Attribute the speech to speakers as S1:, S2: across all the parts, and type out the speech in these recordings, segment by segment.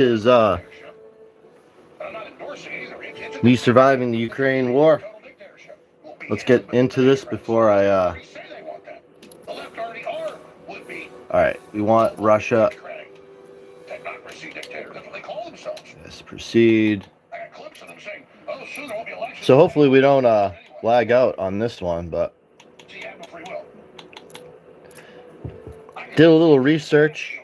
S1: is me surviving the Ukraine war. Let's get into this before I Alright, we want Russia. Yes, proceed. So hopefully we don't lag out on this one, but did a little research,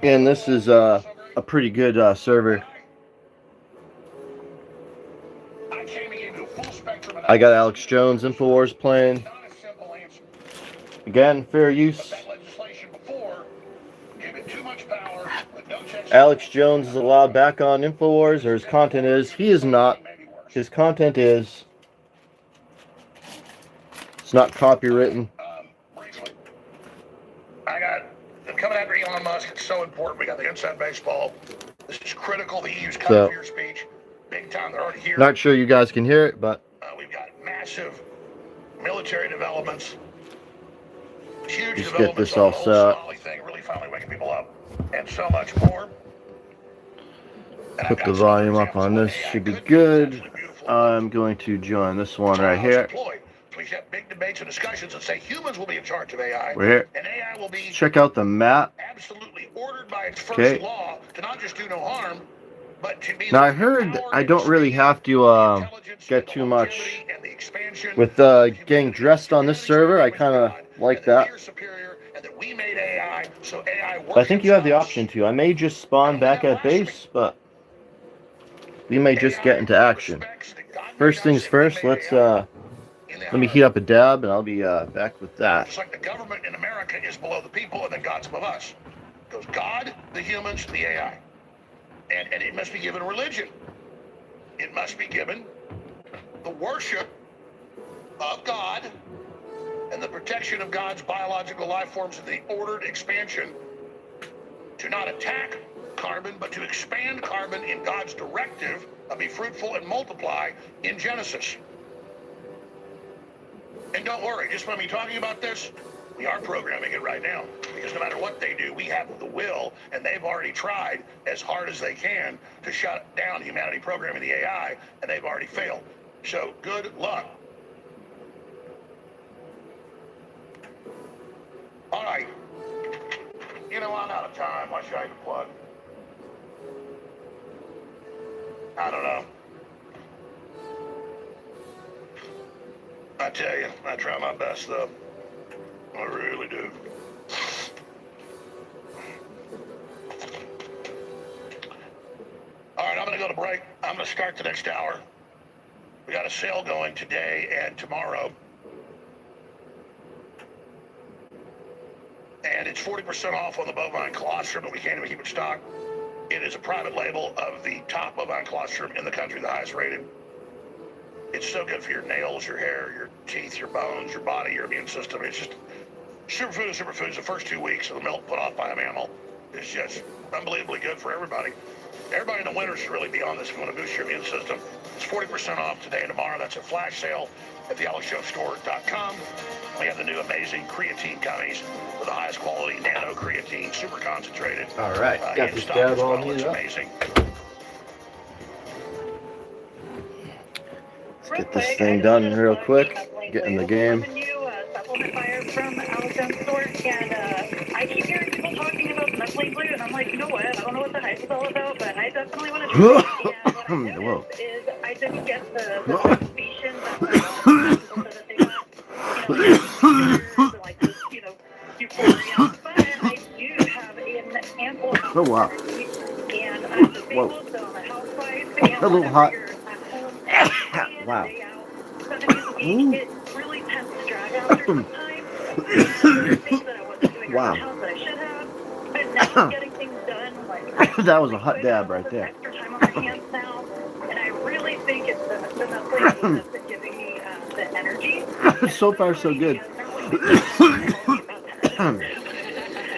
S1: and this is a pretty good server. I got Alex Jones Infowars playing. Again, fair use. Alex Jones is allowed back on Infowars, or his content is. He is not. His content is. It's not copywritten.
S2: I got them coming after Elon Musk. It's so important. We got the inside baseball. This is critical. The EU's coming for your speech. Big time. They're already here.
S1: Not sure you guys can hear it, but
S2: we've got massive military developments. Huge
S1: just
S2: developments
S1: get this
S2: on
S1: all
S2: the whole
S1: set.
S2: Somali thing, really finally waking people up, and so much more. And
S1: Put the volume up on this. Should be good. I'm going to join this one right here.
S2: We have big debates and discussions that say humans will be in charge of AI.
S1: We're here.
S2: And AI will be
S1: check out the map.
S2: Absolutely ordered by its first law to not just do no harm, but to be.
S1: Now I heard I don't really have to get too much with getting dressed on this server. I kind of like that. But I think you have the option to. I may just spawn back at base, but we may just get into action. First things first, let me heat up a dab, and I'll be back with that.
S2: It's like the government in America is below the people, and then God's above us. It goes God, the humans, the AI. And it must be given religion. It must be given the worship of God and the protection of God's biological life forms and the ordered expansion to not attack carbon, but to expand carbon in God's directive of be fruitful and multiply in Genesis. And don't worry, just by me talking about this, we are programming it right now. Because no matter what they do, we have the will, and they've already tried as hard as they can to shut down humanity programming the AI, and they've already failed. So good luck. All right. You know, I'm out of time. Why should I even plug? I don't know. I tell you, I try my best, though. I really do. All right, I'm going to go to break. I'm going to start the next hour. We got a sale going today and tomorrow. And it's 40% off on the bovine colostrum, but we can't even keep it stocked. It is a private label of the top bovine colostrum in the country, the highest rated. It's so good for your nails, your hair, your teeth, your bones, your body, your immune system. It's just superfood of superfoods. The first 2 weeks of the milk put off by a mammal is just unbelievably good for everybody. Everybody in the winter should really be on this if you want to boost your immune system. It's 40% off today and tomorrow. That's a flash sale at thealexshowstore.com. We have the new amazing creatine gummies with the highest quality nano creatine, super concentrated.
S1: All right, got this dab all heated up.
S2: Amazing.
S1: Let's get this thing done real quick. Get in the game.
S3: From Alex's store, and I keep hearing people talking about the methylene blue, and I'm like, you know what? I don't know what the hype is all about, but I definitely want to try it. And what I noticed is I didn't get the participation that they got, like this, euphoria. But I do have an ample amount
S1: Oh wow!
S3: and I'm disabled, so I'm a housewife, and
S1: A little hot.
S3: at home
S1: Wow.
S3: It really tends to drag after some time. And things that I wasn't doing around the house that I should have. But now I'm getting things done. Like,
S1: that was a hot dab right there.
S3: Extra time on my hands now, and I really think it's the Netflix that's giving me the energy.
S1: So far, so good.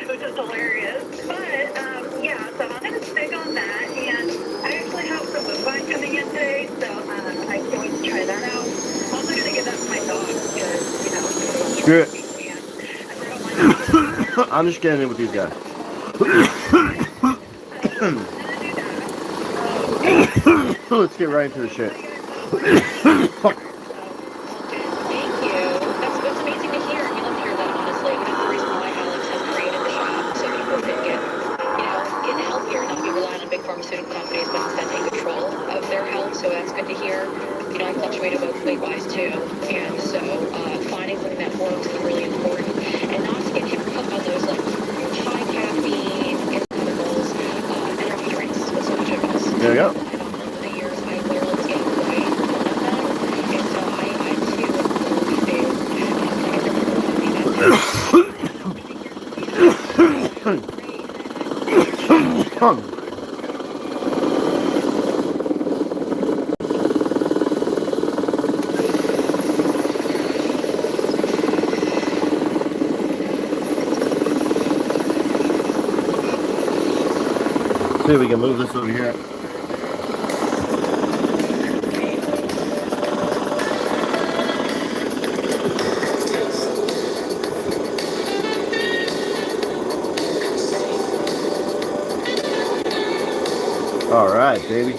S3: Which is hilarious. But yeah, so I'm gonna stick on that, and I actually have some bovine coming in today, so I'm going to try that out. I'm also gonna give that to my dog because
S1: Screw it. I'm just getting in with these guys. Let's get right into the shit.
S3: Thank you. That's amazing to hear. We love to hear that, honestly. That's the reason why Alex has created the shop, so people can get healthier, not be relying on big pharmaceutical companies, but instead take control of their health. So that's good to hear. I fluctuate both weight-wise too, and so finding something that works is really important, and not to get hooked on those like high caffeine chemicals, energy drinks with so much of us.
S1: There you go.
S3: And over the years, I literally was getting way one of them, and so I too will be
S1: See if we can move this over here. All right, baby.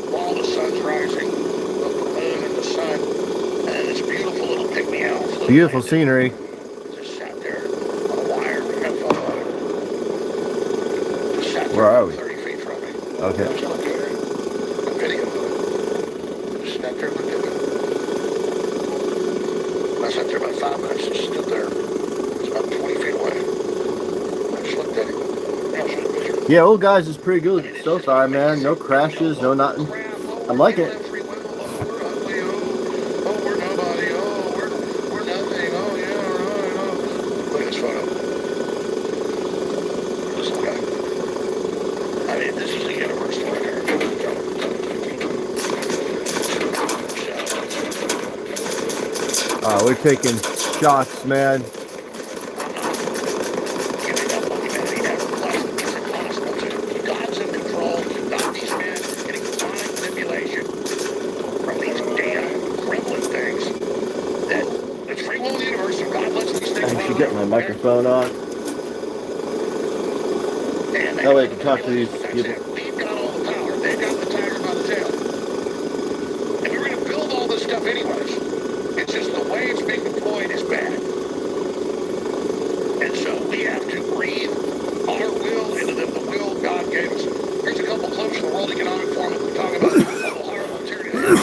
S2: While the sun's rising, look, the moon and the sun, and this beautiful little pygmy-elf.
S1: Beautiful scenery.
S2: Just sat there on a wire and had fun on it. Just sat there
S1: Where are we?
S2: 30 feet from me.
S1: Okay.
S2: Just looked at it. A video of it. Just sat there and looked at it. I sat there about 5 minutes, just stood there. It's about 20 feet away. I just looked at it.
S1: Yeah, old guys is pretty good so far, man. No crashes, no nothing. I like it. We're taking shots, man. I should get my microphone on. That way I can talk to these people.
S2: We've got all the power. They've got the tiger by the tail. And we're going to build all this stuff anyways. It's just the way it's being deployed is bad. And so we have to breathe our will into the will God gave us. Here's a couple clips from the World Economic Forum talking about how horrible tyranny is.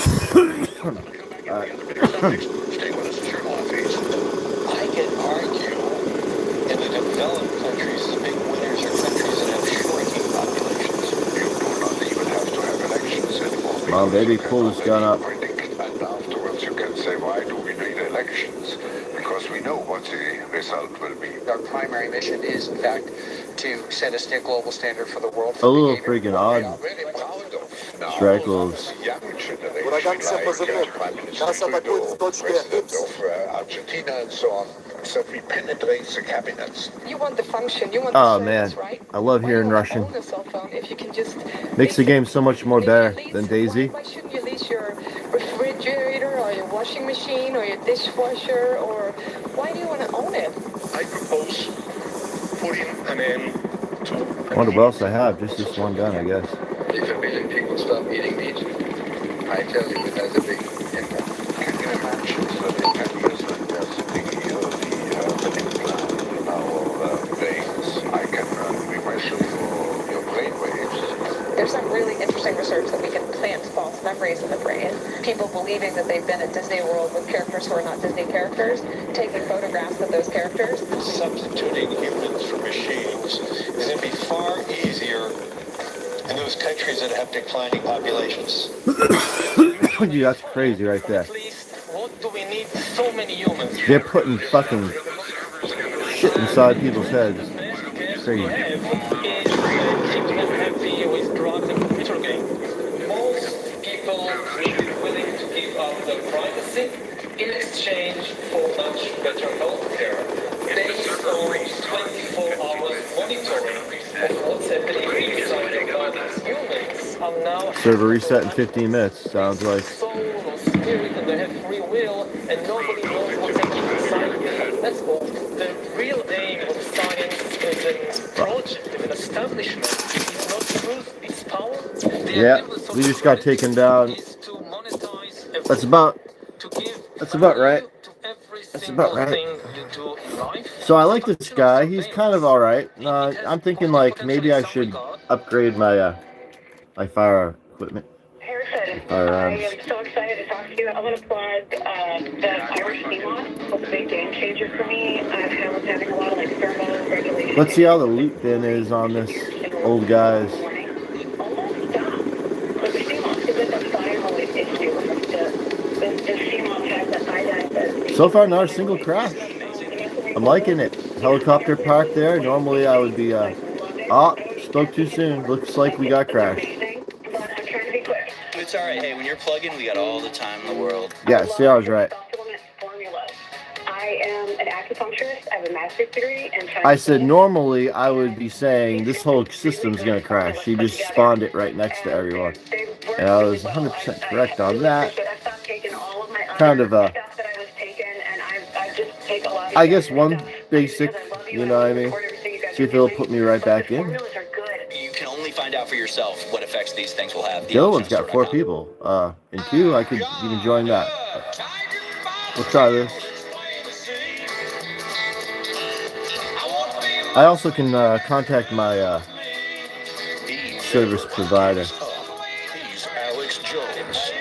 S2: I'm going to come back and the other bigger subjects. Stay with us and share my feeds.
S4: I can argue in the developed countries, the big winners are countries that have shrinking populations.
S2: You do not even have to have elections anymore.
S1: Come on, baby, pull this gun up.
S2: And afterwards you can say, why do we need elections? Because we know what the result will be.
S4: Our primary mission is, in fact, to set a global standard for the world.
S1: A little freaking odd. Strike wolves.
S2: President of Argentina and so on, said we penetrate the cabinets.
S3: You want the function, you want
S1: Oh
S3: the
S1: man,
S3: service, right?
S1: I love
S3: Why
S1: hearing
S3: do you
S1: Russian.
S3: own a cell phone if you can just
S1: Makes the game so much more better than Daisy.
S3: Why shouldn't you lease your refrigerator or your washing machine or your dishwasher, or why do you want to own it?
S2: I propose putting an end to...
S1: I wonder what else I have. Just this one gun, I guess.
S4: If a million people stop eating meat, I tell you it has a big impact.
S2: Can you imagine that in 10 years when there's the living plan in our veins, I can remeasure your brain waves?
S3: There's some really interesting research that we can plant false memories in the brain. People believing that they've been at Disney World with characters who are not Disney characters, taking photographs of those characters.
S4: Substituting humans for machines is going to be far easier, and those those countries that have declining populations.
S1: Dude, that's crazy right there.
S4: At least, what do we need so many humans?
S1: They're putting fucking shit inside people's heads. Crazy.
S4: With drugs and computer games. Most people will be willing to give up their privacy in exchange for much better healthcare based on 24 hours monitoring of what's happening inside their bodies. Humans are now
S1: Server reset in 15 minutes, sounds like.
S4: soul or spirit, and they have free will, and nobody knows what's happening inside them. That's all. The real aim of science as a project, as an establishment, is not to use its power.
S1: Yeah, we just got taken down. That's about right. That's about right. So I like this guy. He's kind of alright. I'm thinking like maybe I should upgrade my my fire equipment.
S3: Harrison,
S1: Firearms.
S3: I am so excited to talk to you. I'm going to plug the Irish CMOS. It's a big game changer for me. I was having a lot of like thermal regulation.
S1: Let's see how the loot bin is on this old guy's.
S3: Almost done. But the CMOS is at the thyroid issue. The CMOS has the iodine.
S1: So far, not a single crash. I'm liking it. Helicopter parked there. Normally I would be spoke too soon. Looks like we got crashed.
S3: But I'm trying to be quick.
S5: It's alright, hey, when you're plugging, we got all the time in the world.
S1: Yeah, see, I was right.
S3: Supplement formula. I am an acupuncturist. I have a master's degree in Chinese.
S1: I said normally I would be saying this whole system's gonna crash. She just spawned it right next to everyone. And I was 100% correct on that. Kind of I guess one basic, you know what I mean? See if it'll put me right back in.
S5: You can only find out for yourself what effects these things will have.
S1: The other one's got 4 people. In queue, I could even join that. We'll try this. I also can contact my service provider.
S2: He's Alex Jones.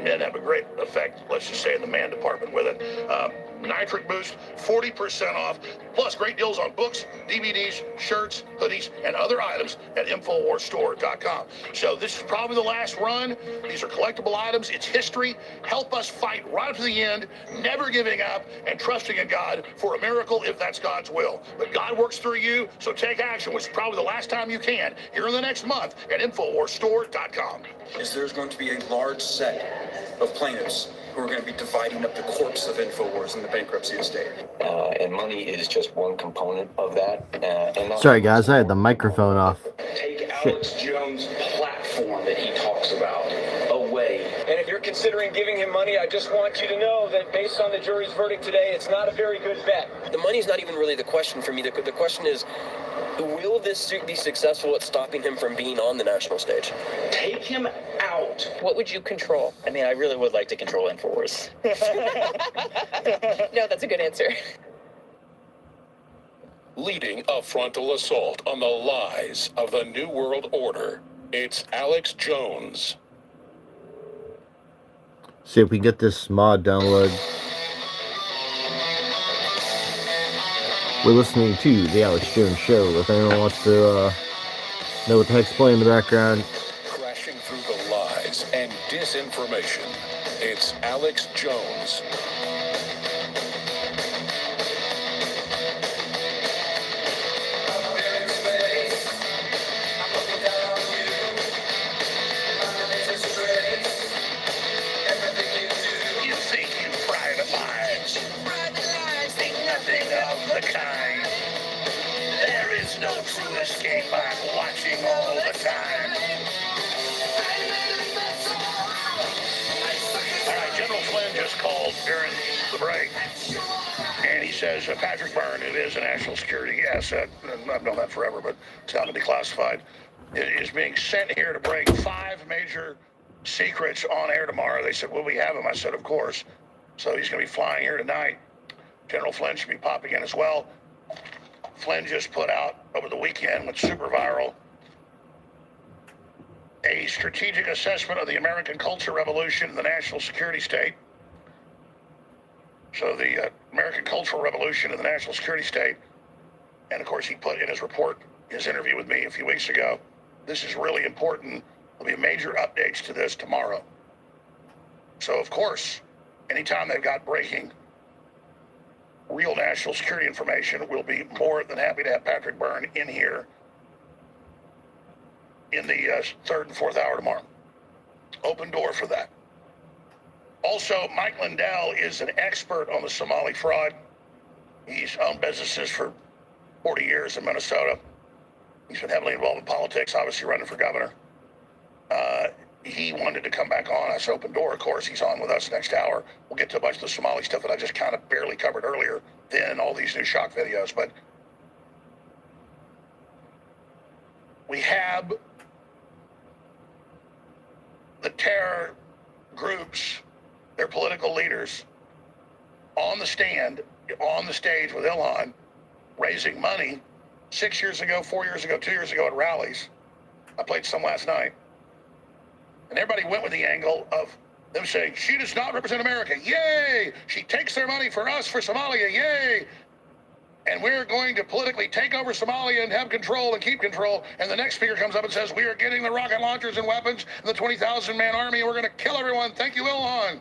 S2: and have a great effect, let's just say, in the man department with it. Nitric Boost, 40% off, plus great deals on books, DVDs, shirts, hoodies, and other items at InfoWarsStore.com. So this is probably the last run. These are collectible items. It's history. Help us fight right up to the end, never giving up, and trusting in God for a miracle if that's God's will. But God works through you, so take action, which is probably the last time you can, here in the next month at InfoWarsStore.com.
S6: Is there's going to be a large set of plaintiffs who are going to be dividing up the corpse of InfoWars in the bankruptcy estate.
S4: And money is just one component of that.
S1: Sorry, guys, I had the microphone off.
S6: Take Alex Jones' platform that he talks about away.
S4: And if you're considering giving him money, I just want you to know that based on the jury's verdict today, it's not a very good bet.
S7: The money's not even really the question for me. The question is, will this suit be successful at stopping him from being on the national stage?
S6: Take him out.
S8: What would you control?
S5: I mean, I really would like to control InfoWars.
S8: No, that's a good answer.
S9: Leading a frontal assault on the lies of the New World Order, it's Alex Jones.
S1: See if we can get this mod download. We're listening to The Alex Jones Show. If anyone wants to know what the heck's playing in the background.
S9: Crashing through the lies and disinformation, it's Alex Jones.
S2: You think you private lives. Private lives think nothing of the kind. There is no true escape. I'm watching all the time. All right, General Flynn just called during the break, and he says Patrick Byrne, it is a national security asset. I've known that forever, but it's now been declassified. It is being sent here to break 5 major secrets on air tomorrow. They said, will we have him? I said, of course. So he's going to be flying here tonight. General Flynn should be popping in as well. Flynn just put out over the weekend with Super Viral a strategic assessment of the American culture revolution in the national security state. So the American cultural revolution in the national security state, and of course he put in his report, his interview with me a few weeks ago, this is really important. There'll be major updates to this tomorrow. So of course, anytime they've got breaking real national security information, we'll be more than happy to have Patrick Byrne in here in the 3rd and 4th hour tomorrow. Open door for that. Also, Mike Lindell is an expert on the Somali fraud. He's owned businesses for 40 years in Minnesota. He's been heavily involved in politics, obviously running for governor. He wanted to come back on us. Open door, of course. He's on with us next hour. We'll get to a bunch of the Somali stuff that I just kind of barely covered earlier, then all these new shock videos. But we have the terror groups, their political leaders, on the stand, on the stage with Ilhan, raising money 6 years ago, 4 years ago, 2 years ago at rallies. I played some last night. And everybody went with the angle of them saying, she does not represent America. Yay! She takes their money for us, for Somalia. Yay! And we're going to politically take over Somalia and have control and keep control. And the next speaker comes up and says, we are getting the rocket launchers and weapons and the 20,000-man army. And we're going to kill everyone. Thank you, Ilhan.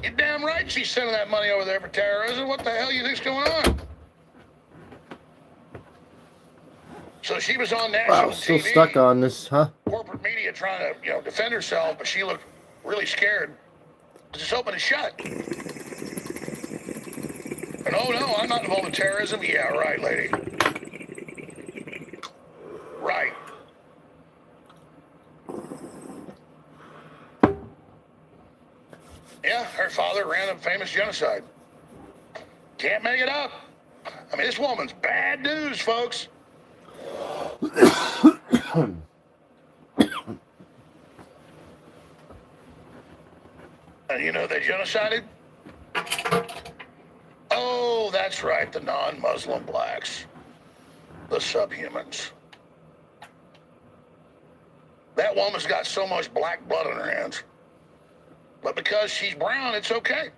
S2: You're damn right she's sending that money over there for terrorism. What the hell do you think's going on? So she was on national
S1: Wow, still
S2: TV,
S1: stuck on this, huh?
S2: corporate media trying to, defend herself, but she looked really scared. Just open and shut. And oh no, I'm not involved in terrorism. Yeah, right, lady. Right. Yeah, her father ran a famous genocide. Can't make it up. I mean, this woman's bad news, folks. And you know they genocided? Oh, that's right, the non-Muslim blacks. The subhumans. That woman's got so much black blood on her hands. But because she's brown, it's okay.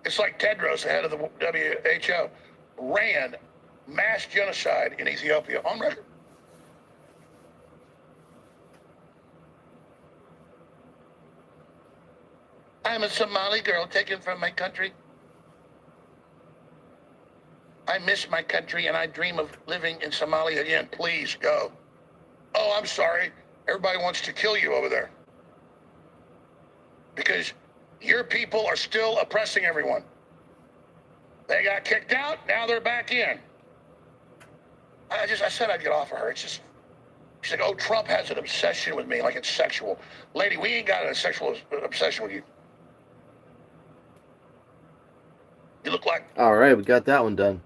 S2: It's like Tedros, the head of the WHO, ran mass genocide in Ethiopia on record. I'm a Somali girl taken from my country. I miss my country and I dream of living in Somalia again. Please go. Oh, I'm sorry. Everybody wants to kill you over there. Because your people are still oppressing everyone. They got kicked out, now they're back in. I said I'd get off of her. It's just, she's like, oh, Trump has an obsession with me, like it's sexual. Lady, we ain't got a sexual obsession with you. You look like...
S1: All right, we got that one done.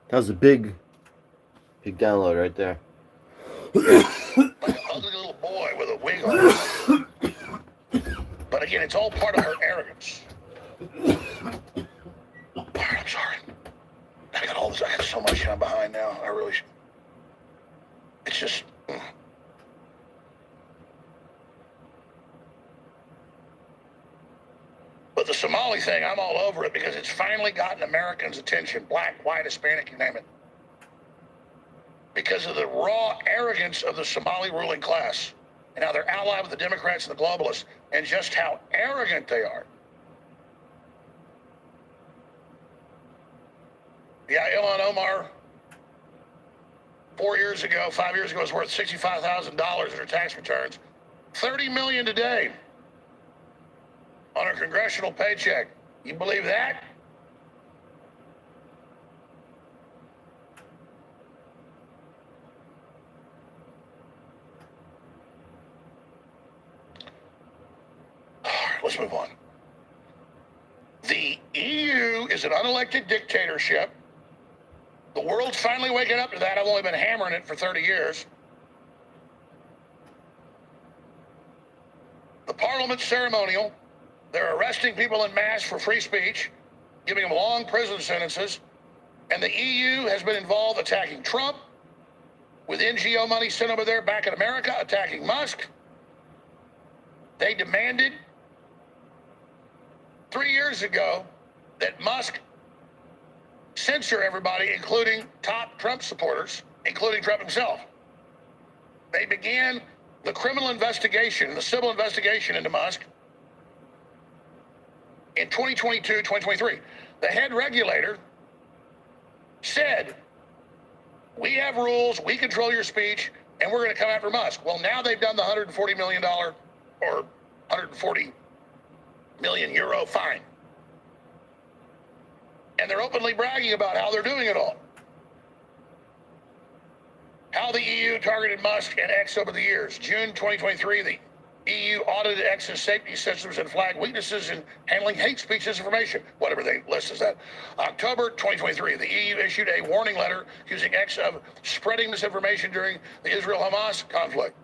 S1: That was a big download right there.
S2: Like an ugly little boy with a wig on. But again, it's all part of her arrogance. All right, I'm sorry. I got all this. I got so much I'm behind now. I really should. It's just... But the Somali thing, I'm all over it because it's finally gotten Americans' attention. Black, white, Hispanic, you name it. Because of the raw arrogance of the Somali ruling class. And how they're allied with the Democrats and the globalists. And just how arrogant they are. Yeah, Ilhan Omar, 5 years ago, was worth $65,000 in her tax returns. $30 million today on her congressional paycheck. You believe that? All right, let's move on. The EU is an unelected dictatorship. The world's finally waking up to that. I've only been hammering it for 30 years. The parliament's ceremonial. They're arresting people en masse for free speech, giving them long prison sentences. And the EU has been involved attacking Trump, with NGO money sent over there back in America, attacking Musk. They demanded 3 years ago that Musk censor everybody, including top Trump supporters, including Trump himself. They began the criminal investigation, the civil investigation into Musk in 2022, 2023. The head regulator said, we have rules, we control your speech, and we're going to come after Musk. Well, now they've done the $140 million or 140 million euro fine. And they're openly bragging about how they're doing it all. How the EU targeted Musk and X over the years. June 2023, the EU audited X's safety systems and flagged weaknesses in handling hate speech disinformation, whatever they list as that. October 2023, the EU issued a warning letter accusing X of spreading misinformation during the Israel-Hamas conflict.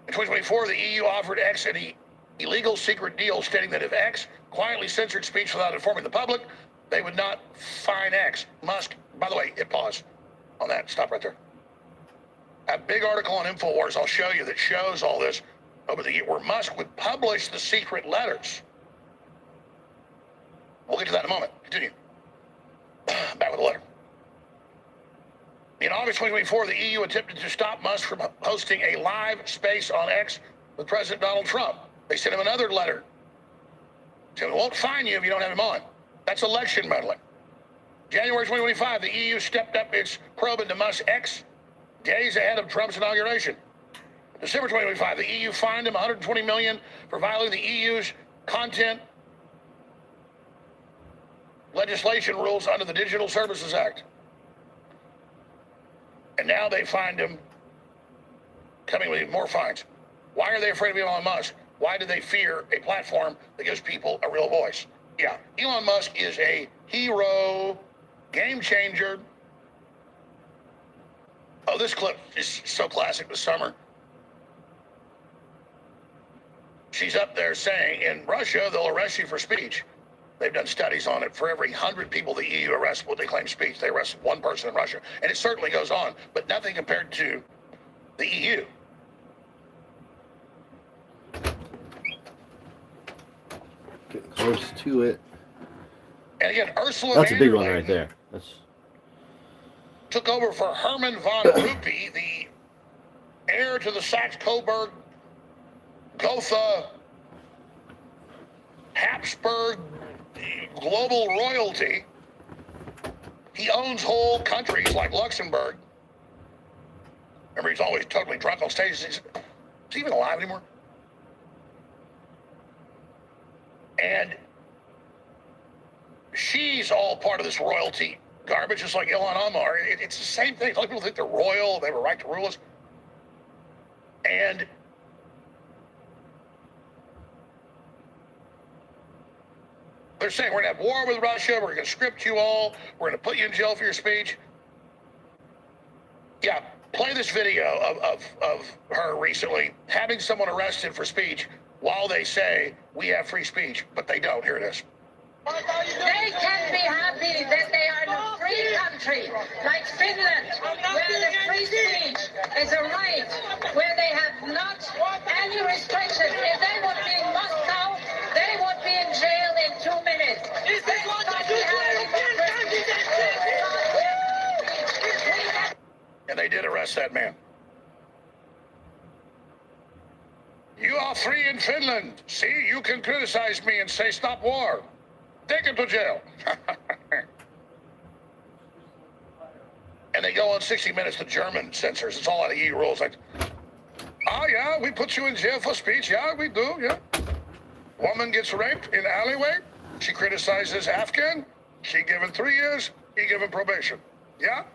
S2: In 2024, the EU offered X an illegal secret deal stating that if X quietly censored speech without informing the public, they would not fine X. Musk, by the way, hit pause on that. Stop right there. A big article on InfoWars I'll show you that shows all this over the year, where Musk would publish the secret letters. We'll get to that in a moment. Continue. Back with the letter. In August 2024, the EU attempted to stop Musk from hosting a live space on X with President Donald Trump. They sent him another letter. Said, we won't fine you if you don't have him on. That's election meddling. January 2025, the EU stepped up its probe into Musk's X days ahead of Trump's inauguration. December 2025, the EU fined him $120 million for violating the EU's content legislation rules under the Digital Services Act. And now they find him coming with more fines. Why are they afraid of Elon Musk? Why do they fear a platform that gives people a real voice? Yeah, Elon Musk is a hero, game changer. Oh, this clip is so classic this summer. She's up there saying, in Russia, they'll arrest you for speech. They've done studies on it. For every 100 people the EU arrests what they claim speech, they arrest one person in Russia. And it certainly goes on, but nothing compared to the EU.
S1: close to it.
S2: And again, Ursula
S1: That's a
S2: von der
S1: big one
S2: Leyen
S1: right there. That's
S2: took over for Herman von Ruppy, the heir to the Saxe-Coburg, Gotha, Habsburg global royalty. He owns whole countries like Luxembourg. Remember, he's always totally drunk on stage. Is he even alive anymore? And she's all part of this royalty garbage, just like Ilhan Omar. It's the same thing. A lot of people think they're royal, they have a right to rule us. And they're saying we're going to have war with Russia, we're going to script you all, we're going to put you in jail for your speech. Yeah, play this video of her recently having someone arrested for speech while they say we have free speech, but they don't. Here it is.
S8: They can be happy that they are in a free country, like Finland, where the free speech is a right, where they have not any restriction. If they would be in Moscow, they would be in jail in 2 minutes.
S2: And they did arrest that man. You are free in Finland. See, you can criticize me and say stop war. Take him to jail. And they go on 60 Minutes, the German censors. It's all out of EU rules. Like, oh, yeah, we put you in jail for speech. Yeah, we do, yeah. Woman gets raped in alleyway. She criticizes Afghan. She given 3 years. He given probation. Yeah?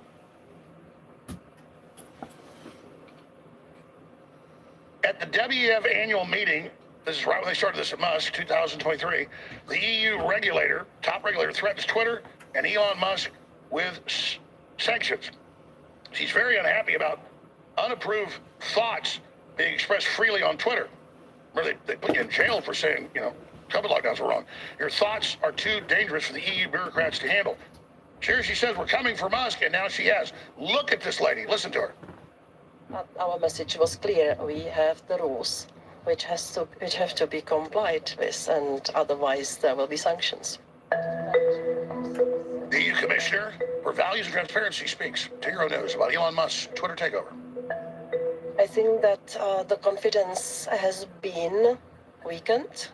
S2: At the WEF annual meeting, this is right when they started this at Musk, 2023, the EU regulator, top regulator, threatens Twitter and Elon Musk with sanctions. She's very unhappy about unapproved thoughts being expressed freely on Twitter, where they put you in jail for saying, COVID lockdowns were wrong. Your thoughts are too dangerous for the EU bureaucrats to handle. Here she says, we're coming for Musk, and now she has. Look at this lady. Listen to her.
S10: Our message was clear. We have the rules which have to be complied with, and otherwise there will be sanctions.
S2: The EU Commissioner for Values and Transparency speaks to Euronews about Elon Musk's Twitter takeover.
S10: I think that the confidence has been weakened,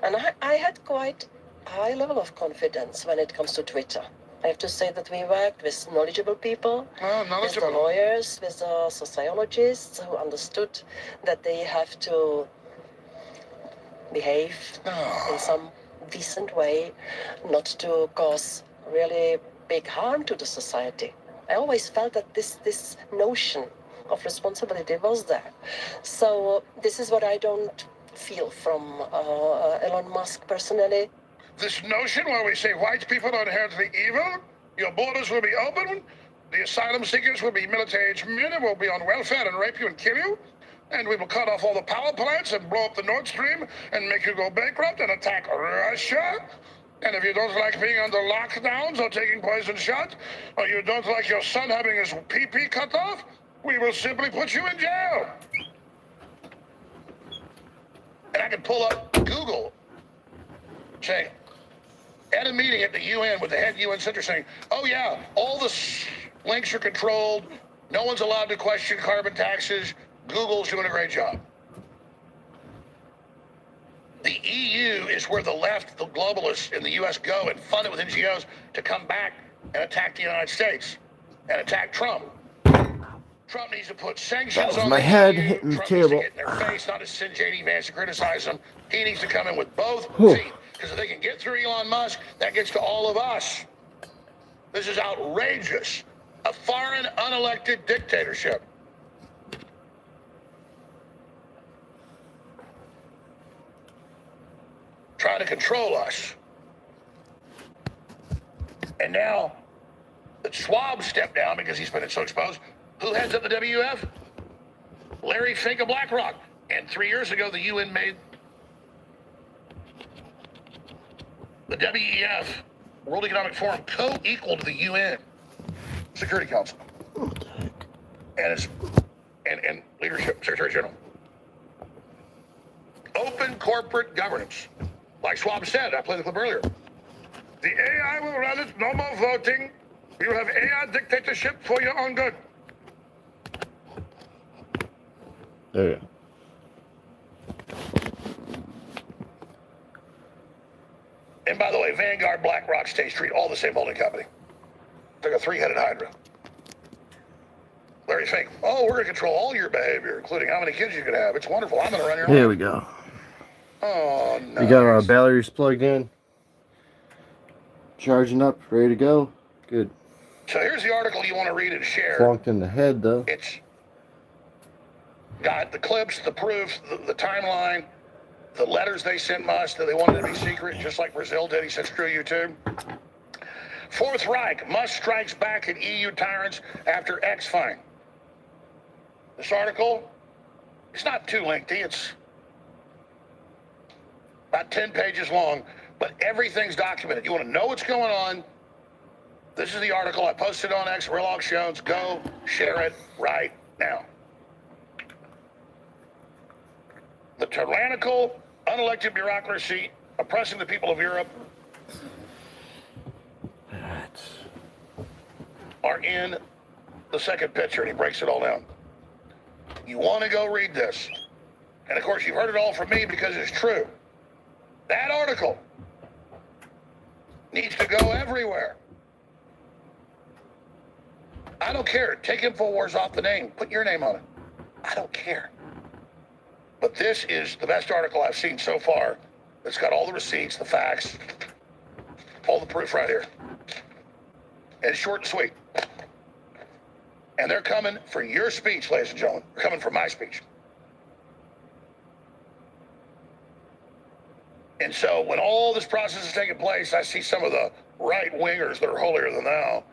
S10: and I had quite a high level of confidence when it comes to Twitter. I have to say that we worked with knowledgeable people, with the lawyers, with the sociologists who understood that they have to behave in some decent way, not to cause really big harm to the society. I always felt that this notion of responsibility was there. So this is what I don't feel from Elon Musk personally.
S2: This notion where we say white people are inherently evil, your borders will be open, the asylum seekers will be military-aged men and will be on welfare and rape you and kill you, and we will cut off all the power plants and blow up the Nord Stream and make you go bankrupt and attack Russia. And if you don't like being under lockdowns or taking poison shots, or you don't like your son having his pee-pee cut off, we will simply put you in jail. And I can pull up Google saying, at a meeting at the UN with the head UN center saying, oh yeah, all the links are controlled, no one's allowed to question carbon taxes, Google's doing a great job. The EU is where the left, the globalists in the US go and fund it with NGOs to come back and attack the United States and attack Trump. Trump needs to put sanctions on
S1: my
S2: the
S1: head
S2: EU.
S1: hitting the
S2: Trump
S1: table.
S2: needs to get in their face, not to send J.D. Vance to criticize them. He needs to come in with both feet. Because if they can get through Elon Musk, that gets to all of us. This is outrageous. A foreign, unelected dictatorship. Trying to control us. And now, that Schwab stepped down because he's been so exposed. Who heads up the WEF? Larry Fink of BlackRock. And 3 years ago, the UN made the WEF, World Economic Forum, co-equal to the UN Security Council.
S1: What the heck?
S2: And its and leadership, Secretary General. Open corporate governance. Like Schwab said, I played the clip earlier. The AI will run it, no more voting. You have AI dictatorship for your own good.
S1: There you go.
S2: And by the way, Vanguard, BlackRock, State Street, all the same holding company. It's like a three-headed hydra. Larry Fink, oh, we're going to control all your behavior, including how many kids you can have. It's wonderful. I'm going to run your
S1: Here
S2: life.
S1: we go.
S2: Oh, no.
S1: We got our batteries plugged in. Charging up, ready to go. Good.
S2: So here's the article you want to read and share.
S1: Plonked in the head, though.
S2: It's got the clips, the proofs, the timeline, the letters they sent Musk that they wanted to be secret, just like Brazil did. He said, screw you too. Fourth Reich, Musk strikes back at EU tyrants after X fine. This article, it's not too lengthy. It's about 10 pages long, but everything's documented. You want to know what's going on? This is the article I posted on X, Real Jones. Go share it right now. The tyrannical, unelected bureaucracy oppressing the people of Europe are in the second picture, and he breaks it all down. You want to go read this. And of course, you've heard it all from me because it's true. That article needs to go everywhere. I don't care. Take InfoWars off the name. Put your name on it. I don't care. But this is the best article I've seen so far. It's got all the receipts, the facts, all the proof right here. And it's short and sweet. And they're coming for your speech, ladies and gentlemen. They're coming for my speech. And so when all this process is taking place, I see some of the right-wingers that are holier than thou.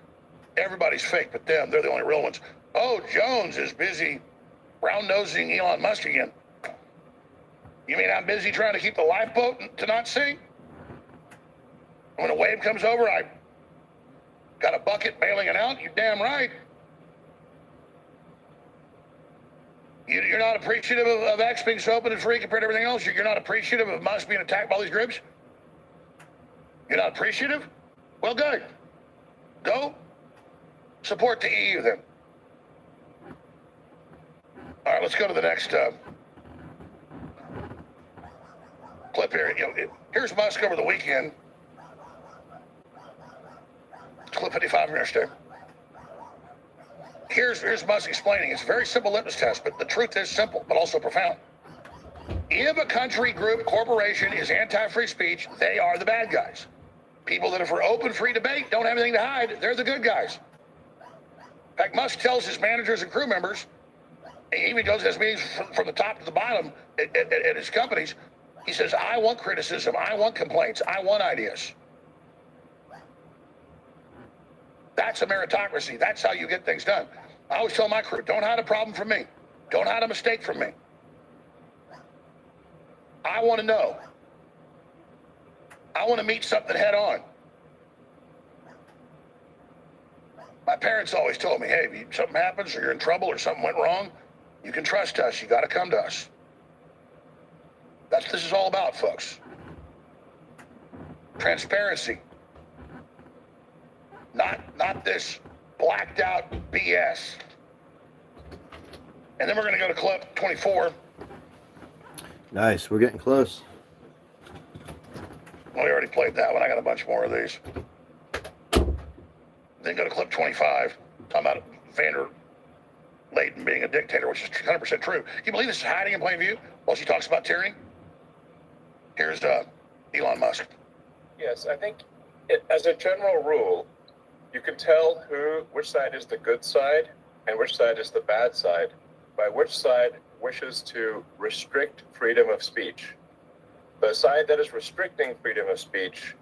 S2: Everybody's fake but them. They're the only real ones. Oh, Jones is busy brown-nosing Elon Musk again. You mean I'm busy trying to keep the lifeboat to not sink? When a wave comes over, I got a bucket bailing it out? You're damn right. You're not appreciative of X being so open and free compared to everything else? You're not appreciative of Musk being attacked by all these groups? You're not appreciative? Well, good. Go support the EU then. All right, let's go to the next clip here. Here's Musk over the weekend. Clip 55 from yesterday. Here's Musk explaining. It's a very simple litmus test, but the truth is simple, but also profound. If a country, group, corporation is anti-free speech, they are the bad guys. People that are for open, free debate don't have anything to hide. They're the good guys. In fact, Musk tells his managers and crew members, he even goes to his meetings from the top to the bottom at his companies. He says, I want criticism. I want complaints. I want ideas. That's a meritocracy. That's how you get things done. I always tell my crew, don't hide a problem from me. Don't hide a mistake from me. I want to know. I want to meet something head on. My parents always told me, hey, if something happens or you're in trouble or something went wrong, you can trust us. You got to come to us. That's what this is all about, folks. Transparency. Not this blacked out BS. And then we're going to go to clip 24.
S1: Nice. We're getting close.
S2: Well, we already played that one. I got a bunch more of these. Then go to clip 25. Talking about Vander Layden being a dictator, which is 100% true. Can you believe this is hiding in plain view while she talks about tyranny? Here's Elon Musk.
S11: Yes, I think as a general rule, you can tell which side is the good side and which side is the bad side by which side wishes to restrict freedom of speech. The side that is restricting freedom of speech,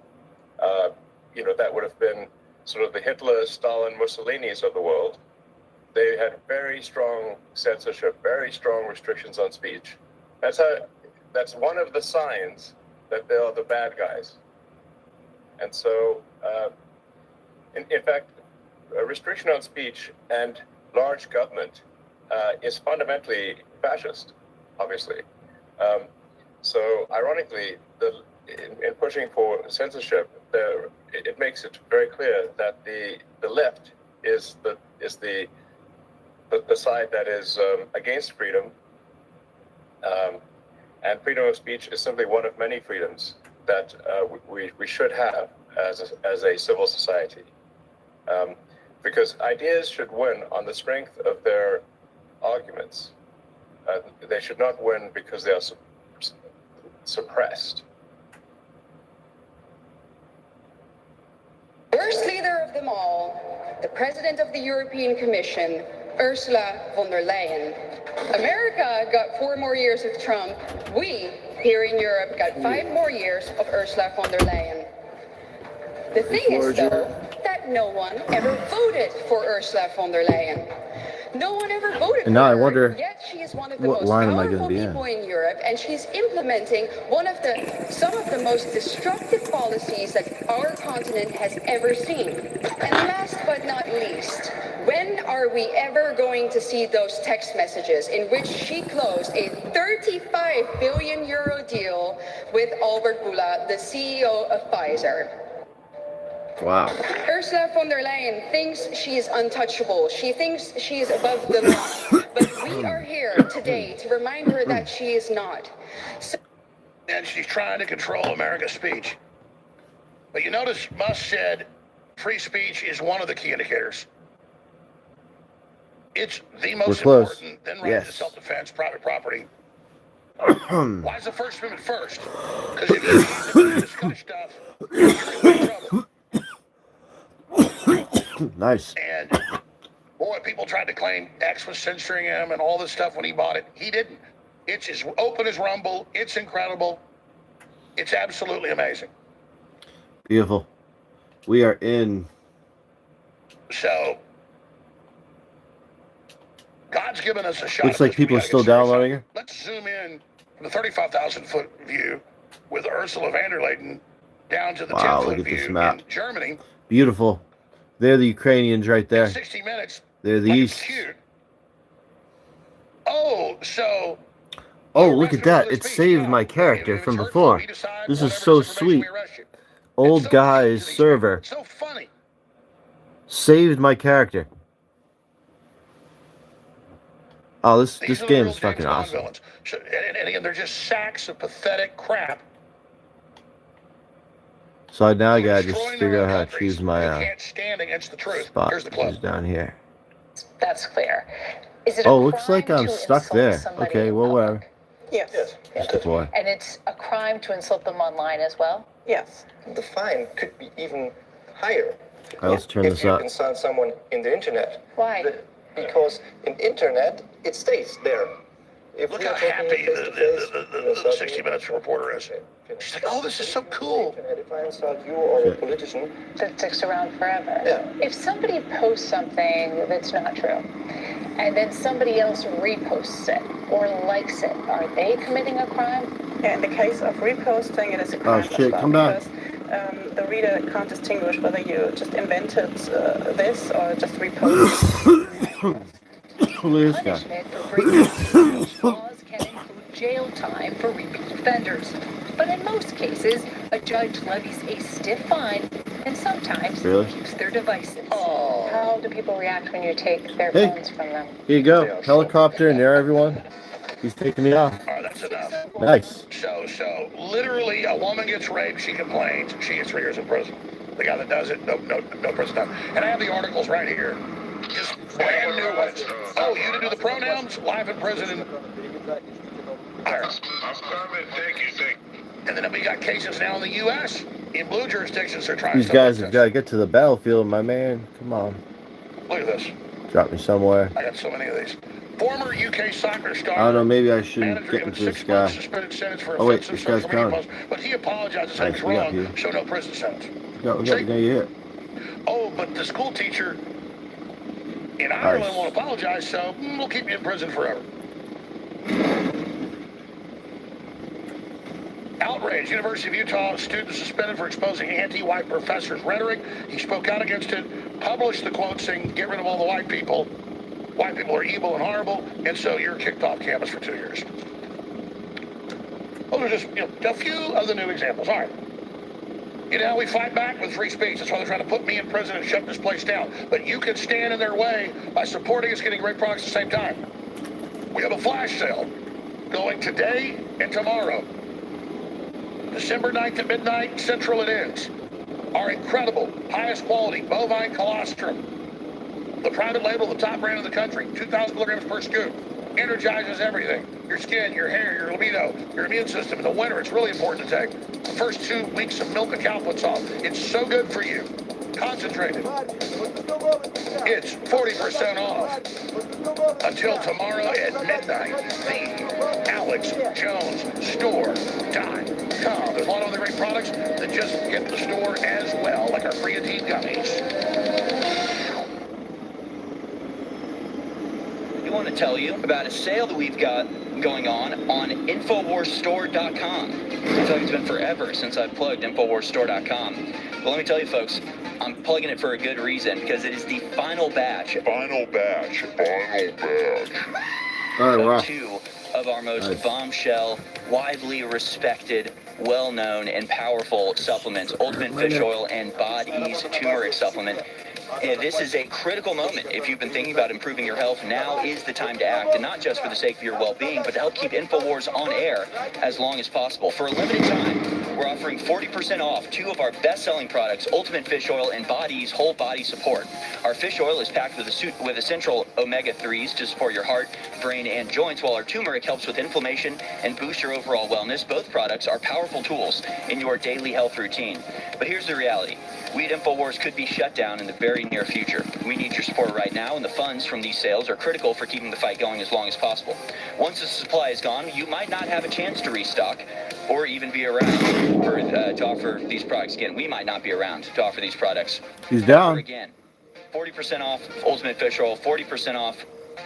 S11: that would have been sort of the Hitler, Stalin, Mussolinis of the world. They had very strong censorship, very strong restrictions on speech. That's one of the signs that they are the bad guys. And so, in fact, a restriction on speech and large government is fundamentally fascist, obviously. So, ironically, in pushing for censorship, it makes it very clear that the left is the side that is against freedom, and freedom of speech is simply one of many freedoms that we should have as a civil society, because ideas should win on the strength of their arguments. They should not win because they are suppressed.
S12: Worst leader of them all, the President of the European Commission, Ursula von der Leyen. America got 4 more years of Trump. We, here in Europe, got 5 more years of Ursula von der Leyen. The thing is, though, that no one ever voted for Ursula von der Leyen. No one ever voted
S1: And now
S12: for
S1: I wonder
S12: her, yet she is one of the
S1: what
S12: most
S1: line am I
S12: powerful
S1: gonna be
S12: people in Europe, and she's implementing some of the most destructive policies that our continent has ever seen. And last but not least, when are we ever going to see those text messages in which she closed a 35 billion euro deal with Albert Bourla, the CEO of Pfizer?
S1: Wow.
S12: Ursula von der Leyen thinks she is untouchable. She thinks she is above the law. But we are here today to remind her that she is not.
S2: And she's trying to control America's speech. But you notice Musk said free speech is one of the key indicators. It's the most important, then right to self-defense, private property. Why is the First Amendment first? Because if you use this kind of stuff, you're in big trouble.
S1: Nice.
S2: And boy, people tried to claim X was censoring him and all this stuff when he bought it. He didn't. It's as open as Rumble. It's incredible. It's absolutely amazing.
S1: Beautiful. We are in.
S2: So, God's given us a shot.
S1: Looks like people are still downloading her.
S2: Let's zoom in from the 35,000-foot view with Ursula von der Leyen down to the 10-foot view in Germany.
S1: Beautiful. They're the Ukrainians right there.
S2: 60 minutes.
S1: They're the East.
S2: Cute. Oh, so.
S1: Oh, look at that. It saved my character from before. This is so sweet. Old guy's server.
S2: So funny.
S1: Saved my character. Oh, this game is fucking awesome.
S2: And again, they're just sacks of pathetic crap.
S1: So now I gotta just figure out how to choose my spot,
S2: Here's the
S1: which is down here.
S13: That's clear. Is it
S1: oh, looks like I'm stuck there. Okay, well, whatever.
S10: Yes.
S1: Just deploy.
S13: And it's a crime to insult them online as well?
S10: Yes.
S14: The fine could be even higher.
S1: Let's turn this up.
S14: If you insult someone in the internet.
S13: Why?
S14: Because in internet, it stays there.
S2: Look how happy the 60 Minutes reporter is. She's like, oh, this is so cool.
S14: If I insult you or a politician,
S13: that sticks around forever.
S14: Yeah.
S13: If somebody posts something that's not true, and then somebody else reposts it or likes it, are they committing a crime?
S10: Yeah, in the case of reposting, it is a crime.
S1: Oh shit, come back.
S10: Because the reader can't distinguish whether you just invented this or just reposted.
S13: Punishment for breaking laws can include jail time for repeat offenders. But in most cases, a judge levies a stiff fine and sometimes keeps their devices.
S2: Oh.
S13: How do people react when you take their phones from them?
S1: Here you go. Helicopter in there, everyone. He's taking me off.
S2: Oh, that's enough.
S1: Nice.
S2: So, literally, a woman gets raped, she complains, she gets 3 years in prison. The guy that does it, no prison time. And I have the articles right here. Just brand new ones. Oh, you to do the pronouns? Life in prison. I'm coming. Thank you. And then we got cases now in the U.S. In blue jurisdictions, they're trying.
S1: These guys have got to get to the battlefield, my man. Come on.
S2: Look at this.
S1: Drop me somewhere.
S2: I got so many of these. Former UK soccer star.
S1: I don't know. Maybe I shouldn't get into this guy. Oh wait, this guy's coming.
S2: But he apologized and said he's wrong. So no prison sentence.
S1: We got you hit.
S2: Oh, but the school teacher in Ireland won't apologize, so we'll keep you in prison forever. Outrage. University of Utah student suspended for exposing anti-white professor's rhetoric. He spoke out against it, published the quote saying, get rid of all the white people. White people are evil and horrible, and so you're kicked off campus for 2 years. Oh, are just a few of the new examples. All right. You know, we fight back with free speech. That's why they're trying to put me in prison and shut this place down. But you can stand in their way by supporting us getting great products at the same time. We have a flash sale going today and tomorrow. December 9th at midnight, Central it ends. Our incredible, highest quality bovine colostrum. The private label, the top brand in the country, 2,000 milligrams per scoop. Energizes everything. Your skin, your hair, your libido, your immune system. In the winter, it's really important to take. The first 2 weeks of milk and cow puts off. It's so good for you. Concentrated. It's 40% off. Until tomorrow at midnight. The AlexJonesStore.com. There's a lot of other great products that just get the store as well, like our creatine gummies.
S5: We want to tell you about a sale that we've got going on InfoWarsStore.com. I feel like it's been forever since I've plugged InfoWarsStore.com. But let me tell you, folks, I'm plugging it for a good reason, because it is the final batch.
S1: All right, wow.
S5: 2 of our most bombshell, widely respected, well-known, and powerful supplements, Ultimate Fish Oil and Body's Turmeric Supplement. And this is a critical moment. If you've been thinking about improving your health, now is the time to act, and not just for the sake of your well-being, but to help keep InfoWars on air as long as possible. For a limited time, we're offering 40% off 2 of our best-selling products, Ultimate Fish Oil and Body's Whole Body Support. Our fish oil is packed with essential omega-3s to support your heart, brain, and joints, while our turmeric helps with inflammation and boosts your overall wellness. Both products are powerful tools in your daily health routine. But here's the reality. We at InfoWars could be shut down in the very near future. We need your support right now, and the funds from these sales are critical for keeping the fight going as long as possible. Once the supply is gone, you might not have a chance to restock or even be around to offer these products again. We might not be around to offer these products.
S1: He's down.
S5: Again, 40% off Ultimate Fish Oil, 40% off